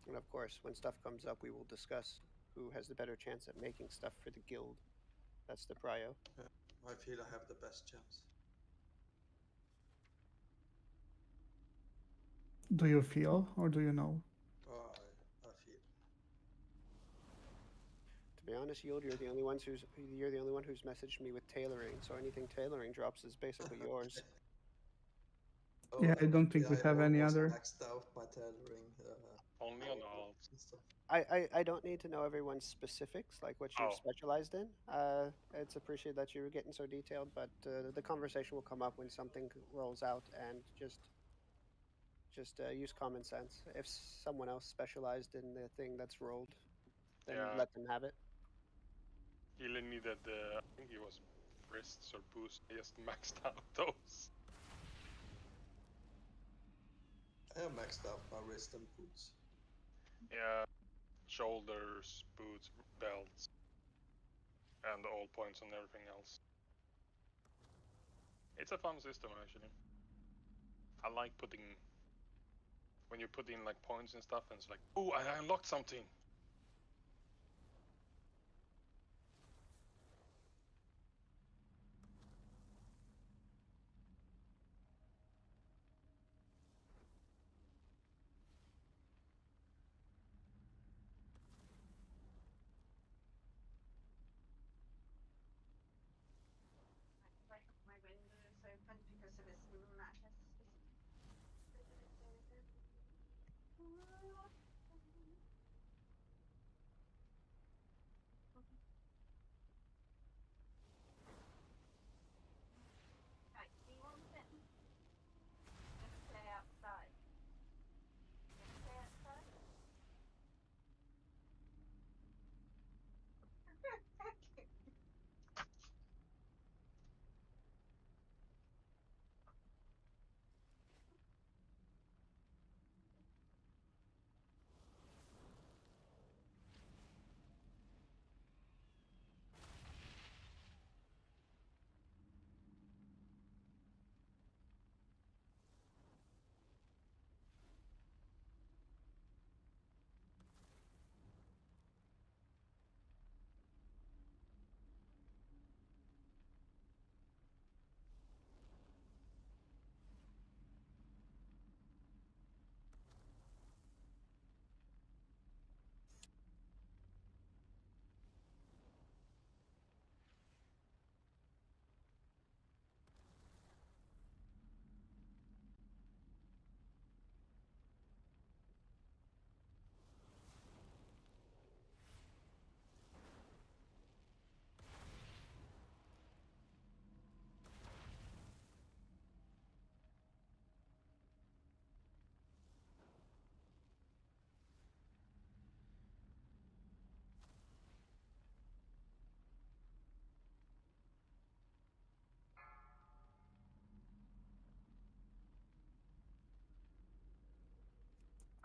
And of course, when stuff comes up, we will discuss who has the better chance at making stuff for the guild. That's the prio. Yeah, I feel I have the best chance. Do you feel or do you know? I feel. To be honest, Yield, you're the only one who's messaged me with tailoring. So anything tailoring drops is basically yours. Yeah, I don't think we have any other. Maxed out my tailoring. Only on alts. I don't need to know everyone's specifics, like what you've specialized in. It's appreciated that you're getting so detailed, but the conversation will come up when something rolls out, and just use common sense. If someone else specialized in the thing that's rolled, then let them have it. He needed, I think it was wrists or boost. I just maxed out those. I have maxed out my wrist and boots. Yeah, shoulders, boots, belts, and all points on everything else. It's a fun system, actually. I like putting, when you put in like points and stuff, and it's like, oh, I unlocked something. My window is open because of this madness. Right, do you want it? Just stay outside. Just stay outside.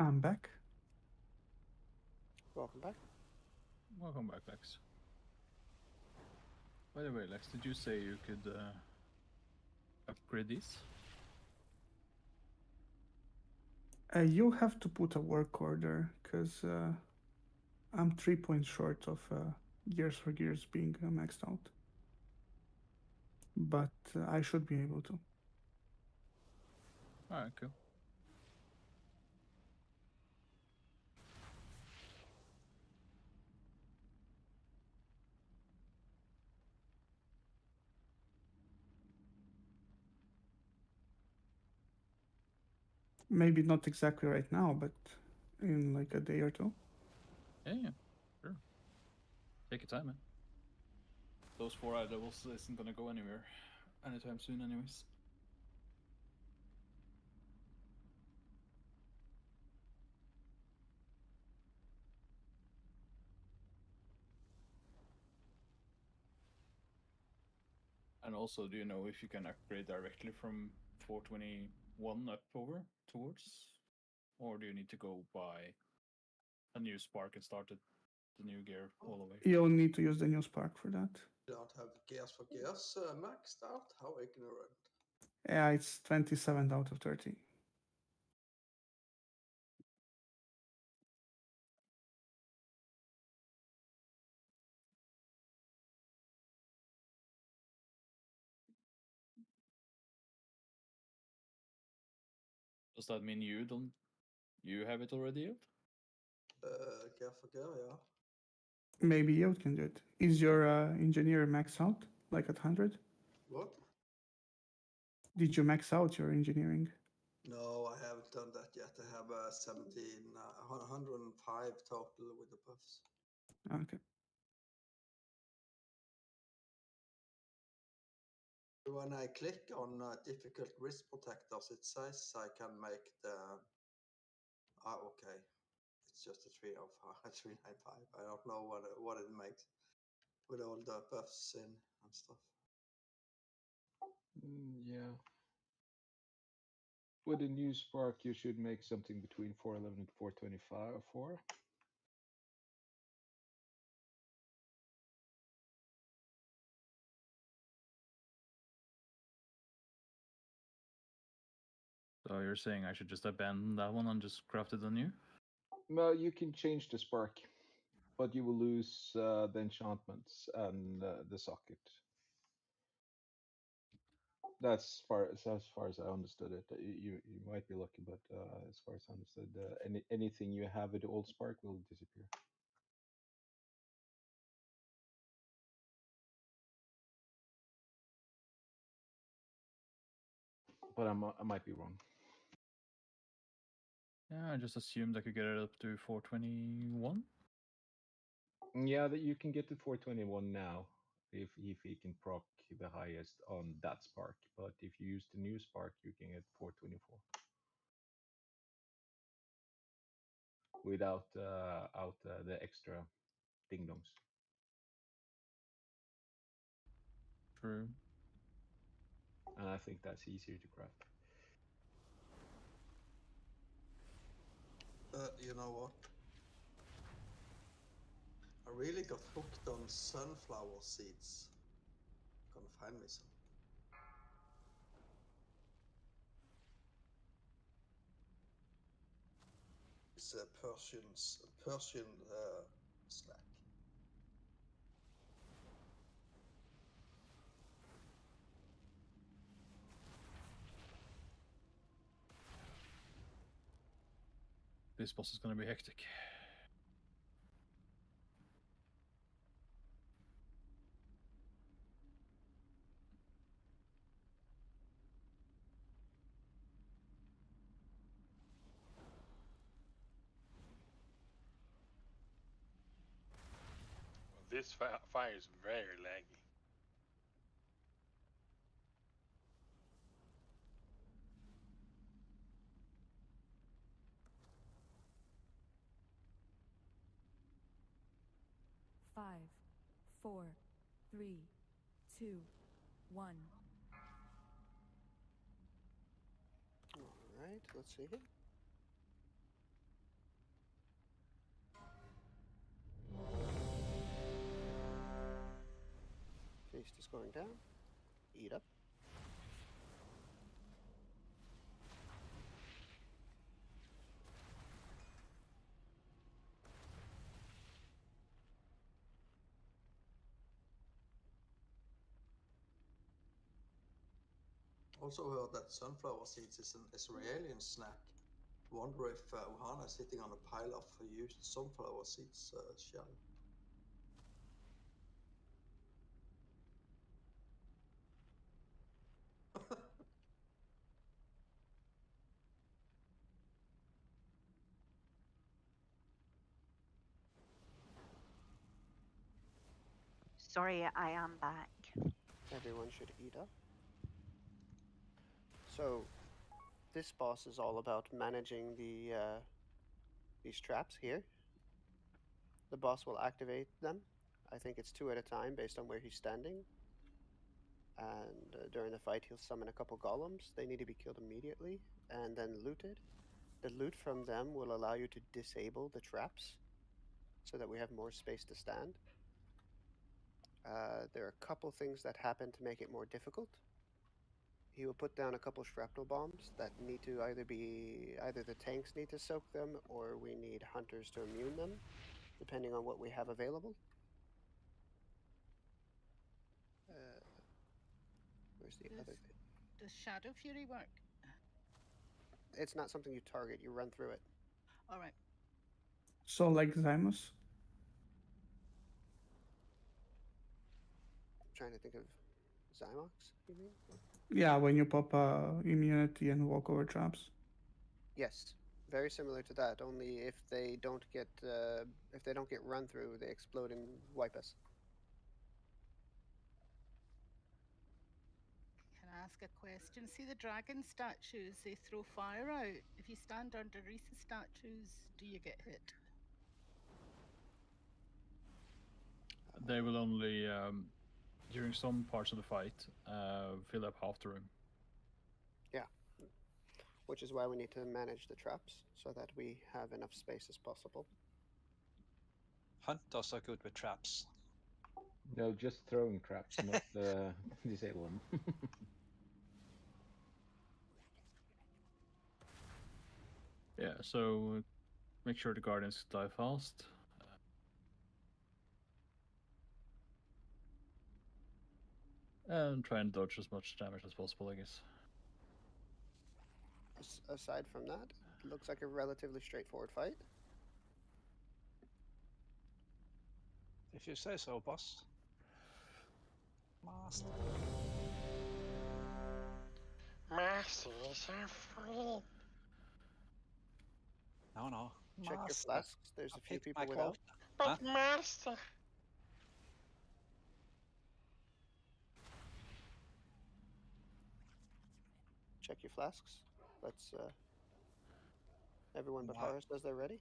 I'm back. Welcome back. Welcome back, Lex. By the way, Lex, did you say you could upgrade these? You have to put a work order, because I'm 3 points short of Gears for Gears being maxed out. But I should be able to. Alright, cool. Maybe not exactly right now, but in like a day or two. Yeah, sure. Take your time, man. Those 4 eye levels isn't gonna go anywhere anytime soon, anyways. And also, do you know if you can upgrade directly from 421 up over towards? Or do you need to go buy a new spark and start the new gear all the way? You'll need to use the new spark for that. You don't have Gears for Gears maxed out? How ignorant. Yeah, it's 27 out of 30. Does that mean you have it already yet? Gear for Gear, yeah. Maybe you can do it. Is your engineer max out, like at 100? What? Did you max out your engineering? No, I haven't done that yet. I have 105 total with the buffs. Okay. When I click on difficult wrist protectors, it says I can make the... okay. It's just a 395. I don't know what it makes with all the buffs in and stuff. Yeah. With a new spark, you should make something between 411 and 425 4. So you're saying I should just abandon that one and just craft it anew? Well, you can change the spark, but you will lose the enchantments and the socket. That's as far as I understood it. You might be lucky, but as far as I understood, anything you have with the old spark will disappear. But I might be wrong. Yeah, I just assumed I could get it up to 421. Yeah, that you can get to 421 now if he can proc the highest on that spark. But if you use the new spark, you can get 424 without the extra ding dongs. True. And I think that's easier to craft. You know what? I really got hooked on sunflower seeds. Gonna find me some. It's a Persian snack. This boss is gonna be hectic. This fire is very laggy. Five, 4, 3, 2, 1. All right, let's see here. going down. Eat up. Also heard that sunflower seeds is an Israeli snack. Wonder if Ohana is sitting on a pile of used sunflower seeds shell. Sorry, I am back. Everyone should eat up. So, this boss is all about managing these traps here. The boss will activate them. I think it's 2 at a time based on where he's standing. And during the fight, he'll summon a couple golems. They need to be killed immediately and then looted. The loot from them will allow you to disable the traps so that we have more space to stand. There are a couple things that happen to make it more difficult. He will put down a couple shrapnel bombs that need to either the tanks need to soak them or we need hunters to immune them, depending on what we have available. Where's the other thing? Does Shadow Fury work? It's not something you target, you run through it. Alright. So like Zymus? I'm trying to think of Zymox, you mean? Yeah, when you pop immunity and walk over traps. Yes, very similar to that. Only if they don't get run through, they explode and wipe us. Can I ask a question? See the dragon statues, they throw fire out. If you stand underneath the statues, do you get hit? They will only, during some parts of the fight, fill up half the room. Yeah, which is why we need to manage the traps so that we have enough space as possible. Hunters are good with traps. No, just throwing traps, not disable them. Yeah, so make sure the guardians die fast. And try and dodge as much damage as possible, I guess. Aside from that, it looks like a relatively straightforward fight. If you say so, boss. Master. Masters are free. No. Check your flasks. There's a few people without. But master. Check your flasks. Let's everyone but Horus says they're ready.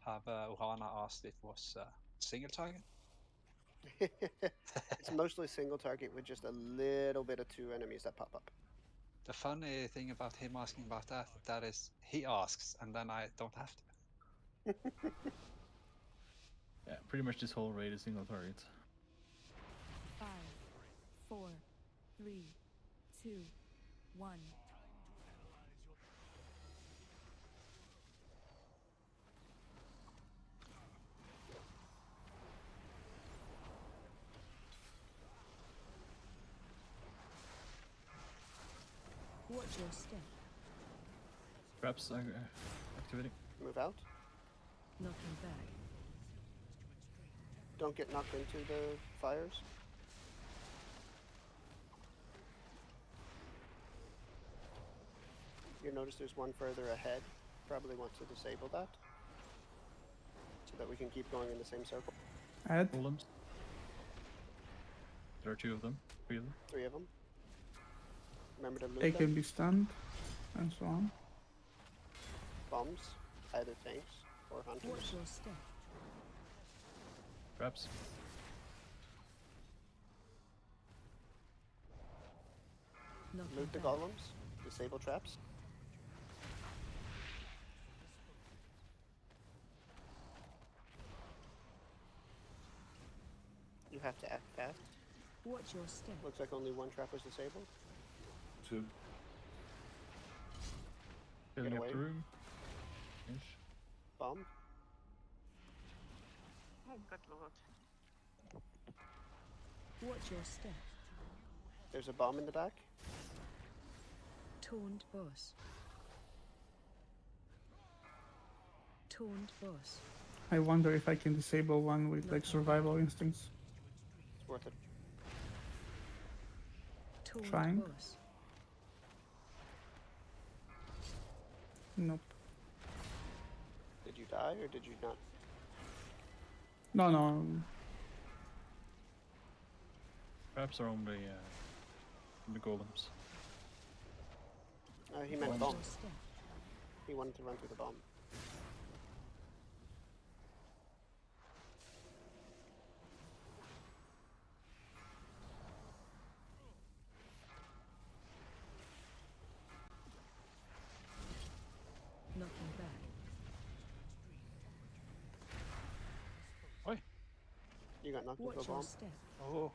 Have Ohana asked if it was single target? It's mostly single target with just a little bit of 2 enemies that pop up. The funny thing about him asking about that is he asks and then I don't have to. Yeah, pretty much this whole raid is single target. 5, 4, 3, 2, 1. Watch your step. Traps activating. Move out. Knocking back. Don't get knocked into the fires. You notice there's one further ahead. Probably want to disable that so that we can keep going in the same circle. Add. Golems. There are 2 of them. 3 of them. 3 of them. Remember to loot They them. can be stunned, and so on. Bombs, either tanks or hunters. Watch your step. Traps. Knocking Loot the back. golems. Disable traps. You have to act fast. Watch your step. Looks like only one trap was disabled. 2. Filling up away. the room. Yes. Bomb. Oh, good lord. Watch your step. There's a bomb in the back. Taunt boss. Taunt boss. I wonder if I can disable one with like survival instincts. It's worth it. Taunt Trying. boss. Nope. Did you die or did you not? No. Perhaps are only the golems. He meant Watch bomb. your step. He wanted to run through the bomb. Knocking back. Oi. You got knocked into a Watch your bomb. step. Oh.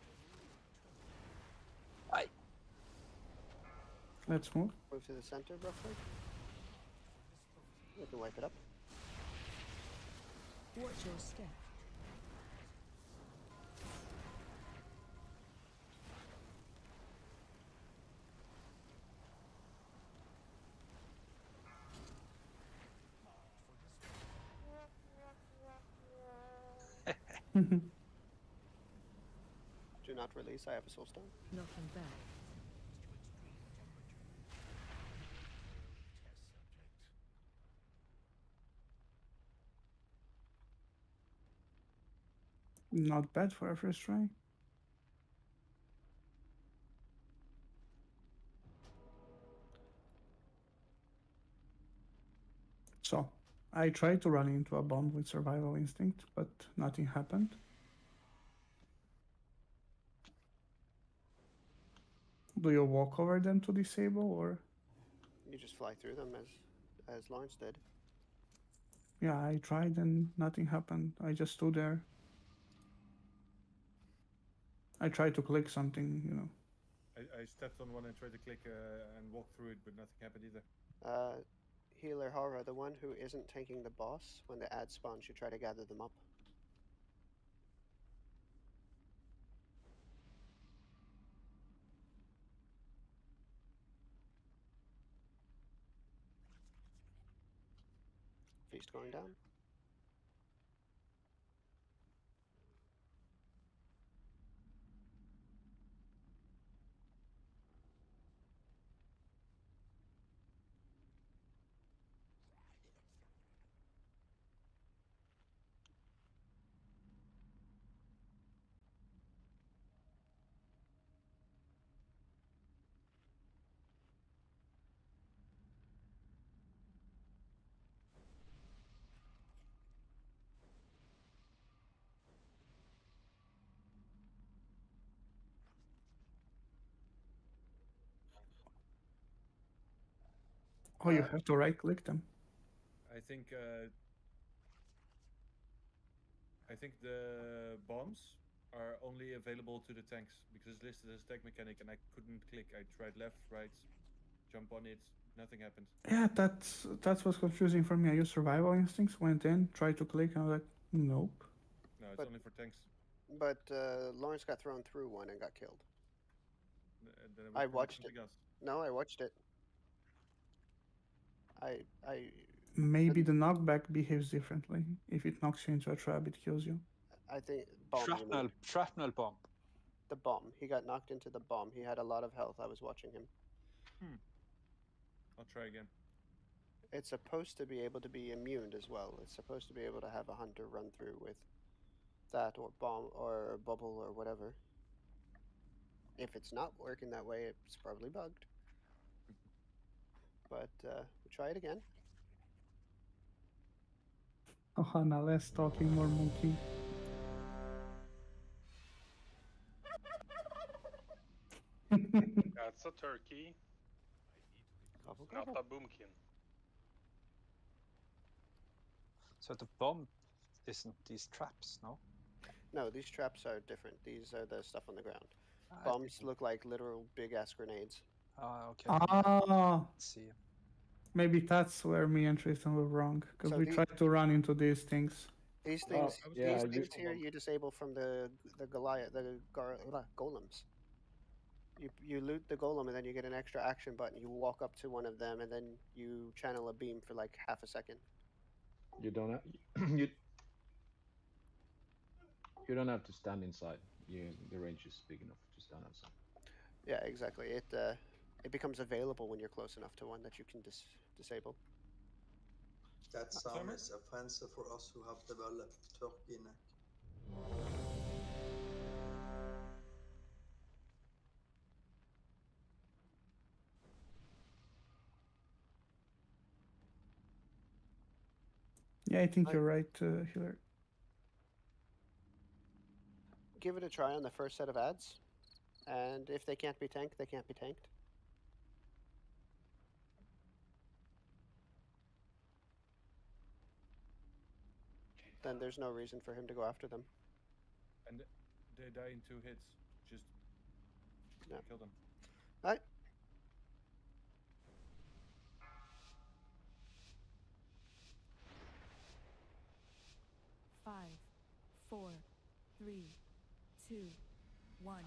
Aye. Let's move. Move to the center, roughly. We can wipe it up. Watch your step. Do not release. I have a soul stone. Knocking back. Not bad for a first try. So, I tried to run into a bomb with survival instinct, but nothing happened. Do you walk over them to disable, or? You just fly through them as Lawrence did. Yeah, I tried and nothing happened. I just stood there. I tried to click something, you know. I stepped on one and tried to click and walk through it, but nothing happened either. Healer Hara, the one who isn't tanking the boss, when the ads spawn, should try to gather them up. Feast going down. Oh, you have to right click them. I think the bombs are only available to the tanks because it's listed as tank mechanic, and I couldn't click. I tried left, right, jump on it, nothing happened. Yeah, that's what's confusing for me. I used survival instincts, went in, tried to click, and I was like, nope. No, it's only for tanks. But Lawrence got thrown through one and got killed. Then I watched it. something else. No, I watched it. Maybe the knockback behaves differently. If it knocks you into a trap, it kills you. I think bomb. Shrapnel bomb. The bomb. He got knocked into the bomb. He had a lot of health. I was watching him. I'll try again. It's supposed to be able to be immune as well. It's supposed to be able to have a hunter run through with that or bomb or bubble or whatever. If it's not working that way, it's probably bugged. But we'll try it again. Oh, now less talking, more monkey. That's a turkey. Gobble, Not gobble. a boomkin. So the bomb isn't these traps, no? No, these traps are different. These are the stuff on the ground. I Bombs didn't- look like literal big-ass grenades. Ah, okay. Ah, See. maybe that's where me and Tristan were wrong, because So we the- tried to run into these things. These Oh, things, yeah, these you- things here, you disable from the Goliath, golems. You loot the golem and then you get an extra action button. You walk up to one of them and then you channel a beam for like half a second. You don't have you don't have to stand inside. The range is big enough to stand outside. Yeah, exactly. It becomes available when you're close enough to one that you can disable. That sound is offensive for us who have developed turkey neck. Yeah, I think you're right, Hillary. Give it a try on the first set of ads, and if they can't be tanked, they can't be tanked. Then there's no reason for him to go after them. And they die in 2 hits. Just kill them. Alright. Five, 4, 3, 2, 1.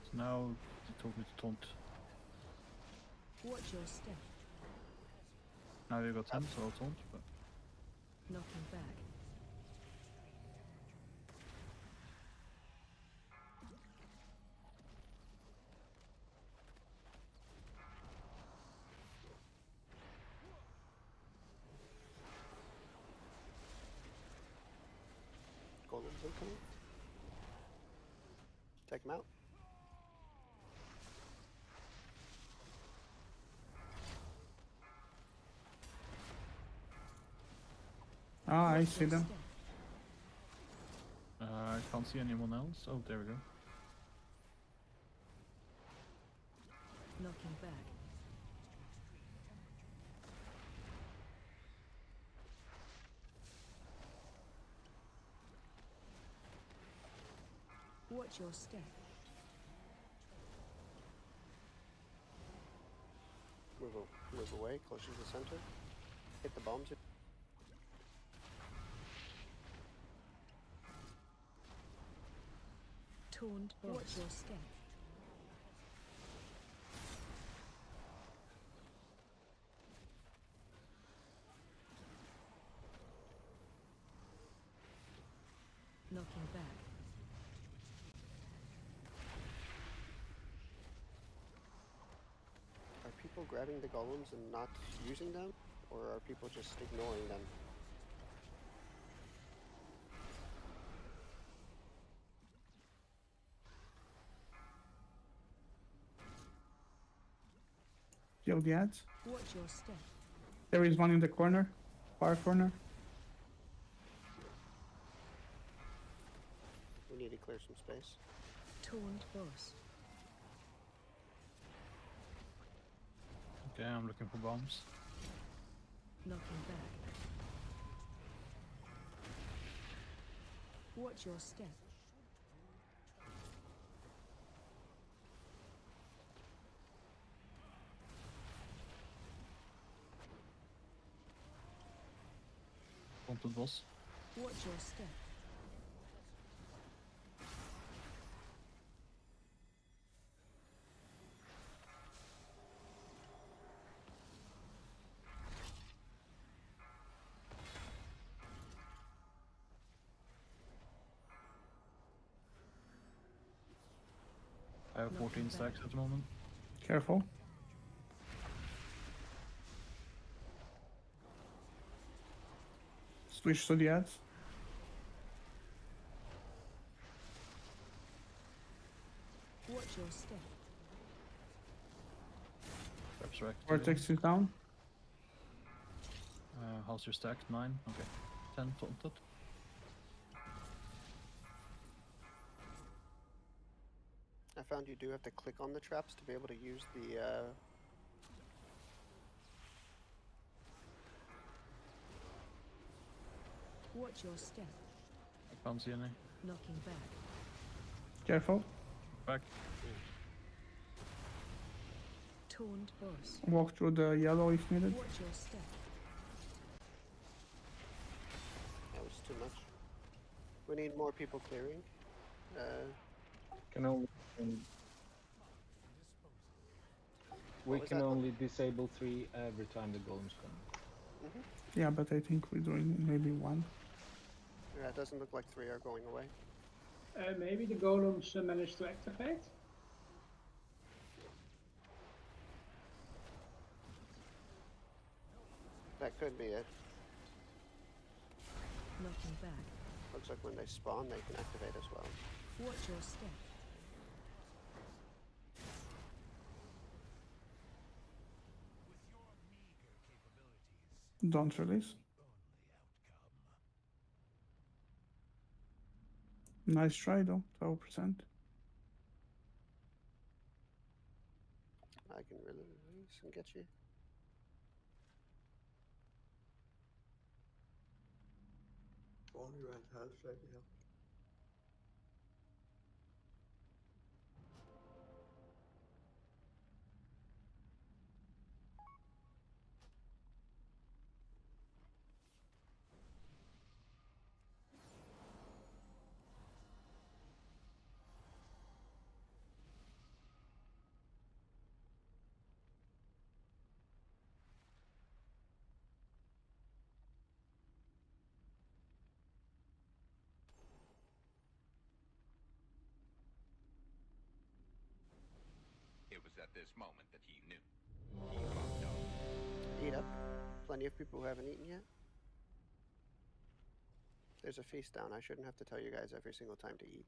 So now they told me to taunt. Watch your step. Now you got 10, so I'll taunt, but Knocking back. Golems incoming. Take him out. Ah, I see them. I can't see anyone else. Oh, there we go. Knocking back. Watch your step. Move away, closer to the center. Hit the bombs. Taunt. Watch your step. Knocking back. Are people grabbing the golems and not using them? Or are people just ignoring them? Kill the ads. Watch your step. There is one in the corner, far corner. We need to clear some space. Taunt boss. Okay, I'm looking for bombs. Knocking back. Watch your step. Taunted boss. Watch your step. I have 14 stacks at the moment. Careful. Switch to the ads. Watch your step. Abstract. Vortex is down. How's your stack? 9? Okay. 10 taunted. I found you do have to click on the traps to be able to use the Watch your step. I can't see any. Knocking back. Careful. Back. Taunt boss. Walk through the yellow if needed. Watch your step. that was too much. We need more people clearing. Can only we was can that? only disable 3 every time the golems come. Yeah, but I think we're doing maybe 1. Yeah, it doesn't look like 3 are going away. Maybe the golems managed to activate. That could be it. Knocking back. Looks like when they spawn, they can activate as well. Watch your step. Don't release. Nice try though, 12%. I can release and get you. Only ran half ready here. It was at this moment that he knew. He fucked up. Eat up. Plenty of people who haven't eaten yet. There's a feast down. I shouldn't have to tell you guys every single time to eat.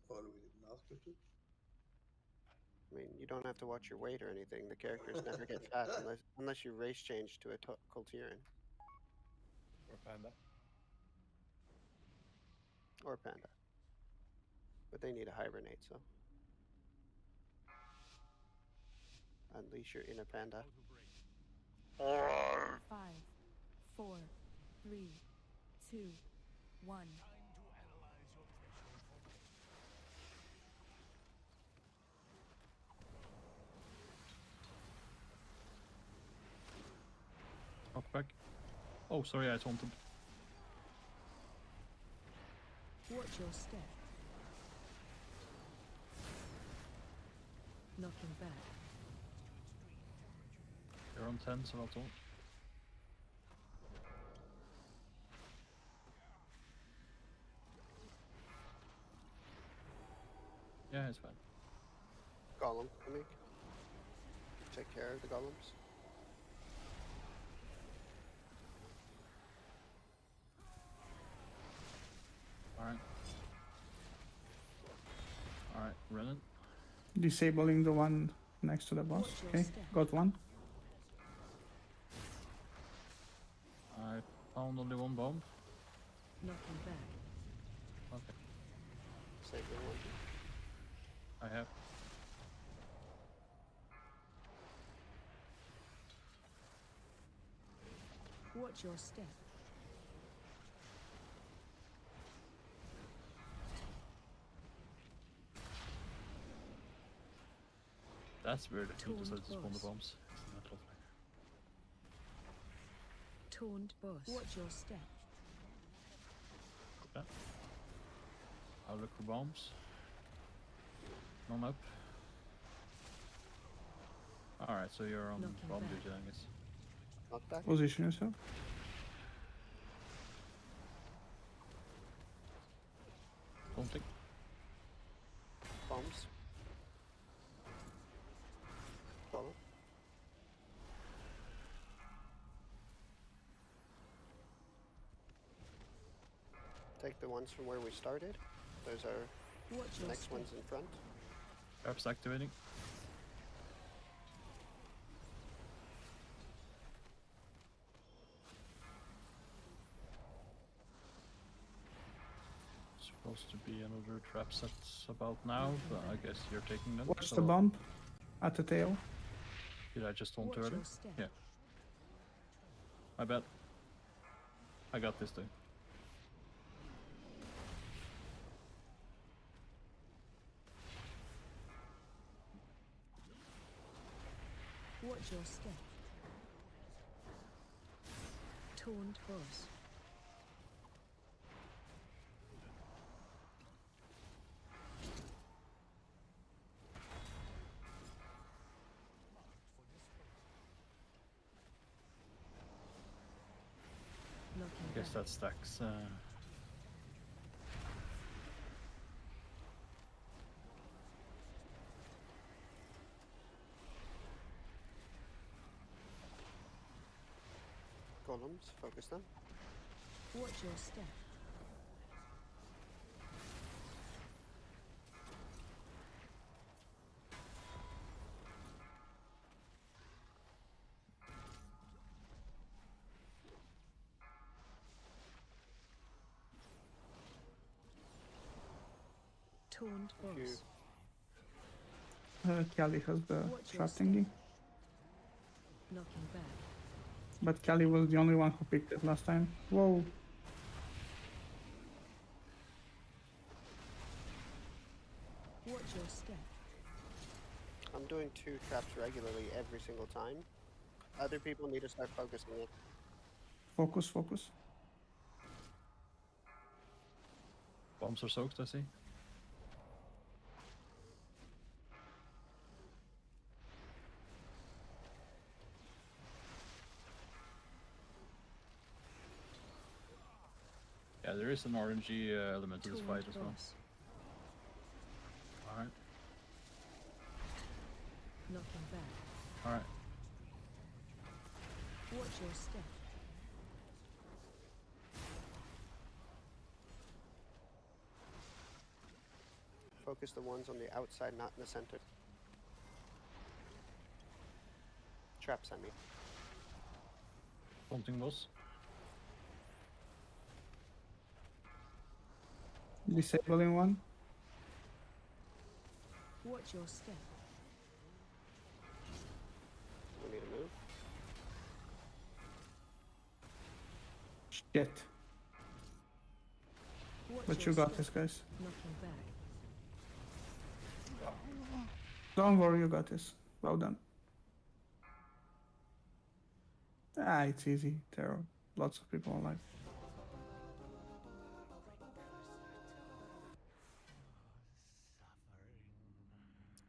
Or we didn't ask you to. I mean, you don't have to watch your weight or anything. The characters never get fat unless you race change to a Coltiran. Or Panda. Or Panda. But they need to hibernate, so. Unleash your inner panda. 5, 4, 3, 2, 1. Knock back. Oh, sorry, I taunted. Watch your step. Knocking back. You're on 10, so I'll taunt. Yeah, it's fine. Golem coming. Take care of the golems. Alright. Alright, Renan. Disabling the one next to the boss. Okay, got one. I found only one bomb. Knocking back. Okay. Save the one. I have. Watch your step. That's weird. He Taunt decided to spawn the boss. bombs. Not lovely. Taunt boss. Watch your step. Okay. I'll look for bombs. None up. Alright, so you're on Knocking bomb back. duty, I guess. Knock back. Position yourself. Taunting. Bombs. Follow. Take the ones from where we started. Those are Watch the your next step. ones in front. Traps activating. Supposed to be another trap set about now, but I guess you're taking them. Watch so the bump at the tail. Did I just taunt Watch early? your step. Yeah. I bet. I got this thing. Watch your step. Taunt boss. I guess that stacks. Golems, focus them. Watch your step. Taunt boss. Kelly has the Watch your trap step. thingy. Knocking back. But Kelly was the only one who picked it last time. Whoa. Watch your step. I'm doing 2 traps regularly every single time. Other people need to start focusing it. Focus, focus. Bombs are soaked, I see. Yeah, there is an RNG element to this fight as well. Alright. Knocking back. Alright. Watch your step. Focus the ones on the outside, not in the center. Traps, I mean. Taunting boss. Disabling one. Watch your step. We need to move. Shit. Watch But your you got step. this, guys. Knocking back. Don't worry, you got this. Well done. Ah, it's easy. There are lots of people alive.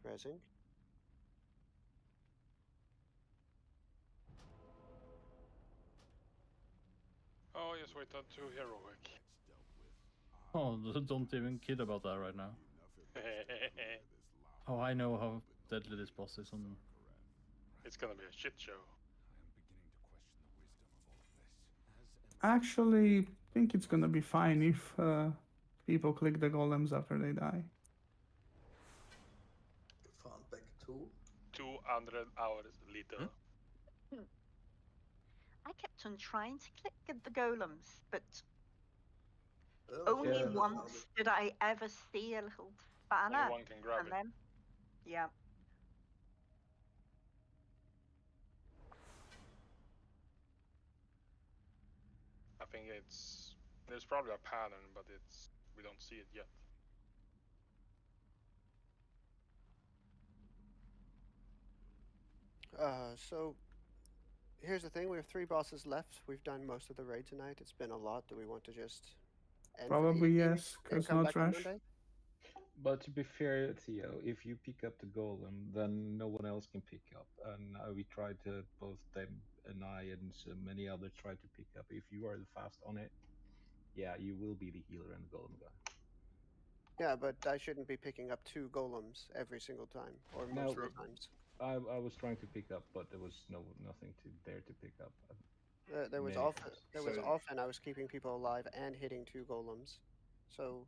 Resing. Oh, yes, wait, not too heroic. Oh, don't even kid about that right now. Oh, I know how deadly this boss is on. It's gonna be a shit show. Actually, think it's gonna be fine if people click the golems after they die. Fan back 2. 200 hours later. I kept on trying to click at the golems, but Oh, only yeah. once did I ever see a little banner. Only one can grab and it. then, yeah. I think there's probably a pattern, but we don't see it yet. So here's the thing, we have 3 bosses left. We've done most of the raid tonight. It's been a lot. Do we want to just end for the Probably evening yes, and because come no back on trash. Monday? But to be fair, Theo, if you pick up the golem, then no one else can pick up. And we tried to, both them and I and so many others tried to pick up. If you are the fast on it, yeah, you will be the healer and the golem guy. Yeah, but I shouldn't be picking up 2 golems every single time, or most of the times. I was trying to pick up, but there was nothing there to pick up. There was Many often times. I was keeping people alive and hitting 2 golems. So,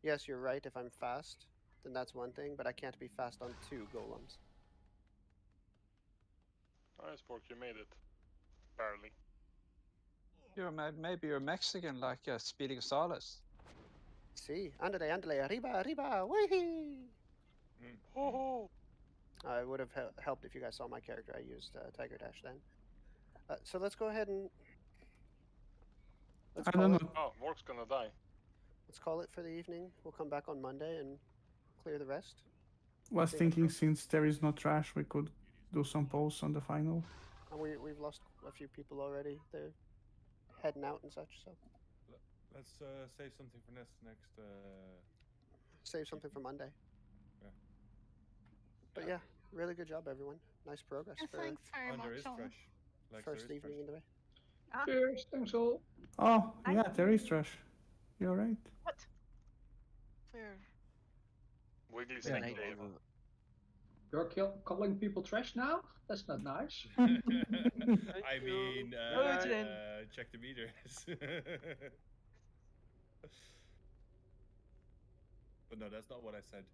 yes, you're right. If I'm fast, then that's one thing, but I can't be fast on 2 golems. Alright, Spork, you made it. Barely. Maybe you're Mexican like Speedy Gonzalez. See, andale, andale, arriba, arriba, wee! Oh. It would have helped if you guys saw my character. I used Tiger Dash then. So let's go ahead and I don't know. Oh, Vork's gonna die. Let's call it for the evening. We'll come back on Monday and clear the rest. Was thinking since there is no trash, we could do some polls on the final. And we've lost a few people already. They're heading out and such. So Let's save something for next. Save something for Monday. Yeah. But yeah, really good job, everyone. Nice progress for Thanks very Under much. is all. fresh. Like first there is evening fresh. in the way. Cheers, thanks all. Oh, yeah, there is trash. You're right. What? Where? Wiggly Yeah, snake no, Dave. You're calling people trash now? That's not nice. I mean, check the meters. But no, that's not what I said.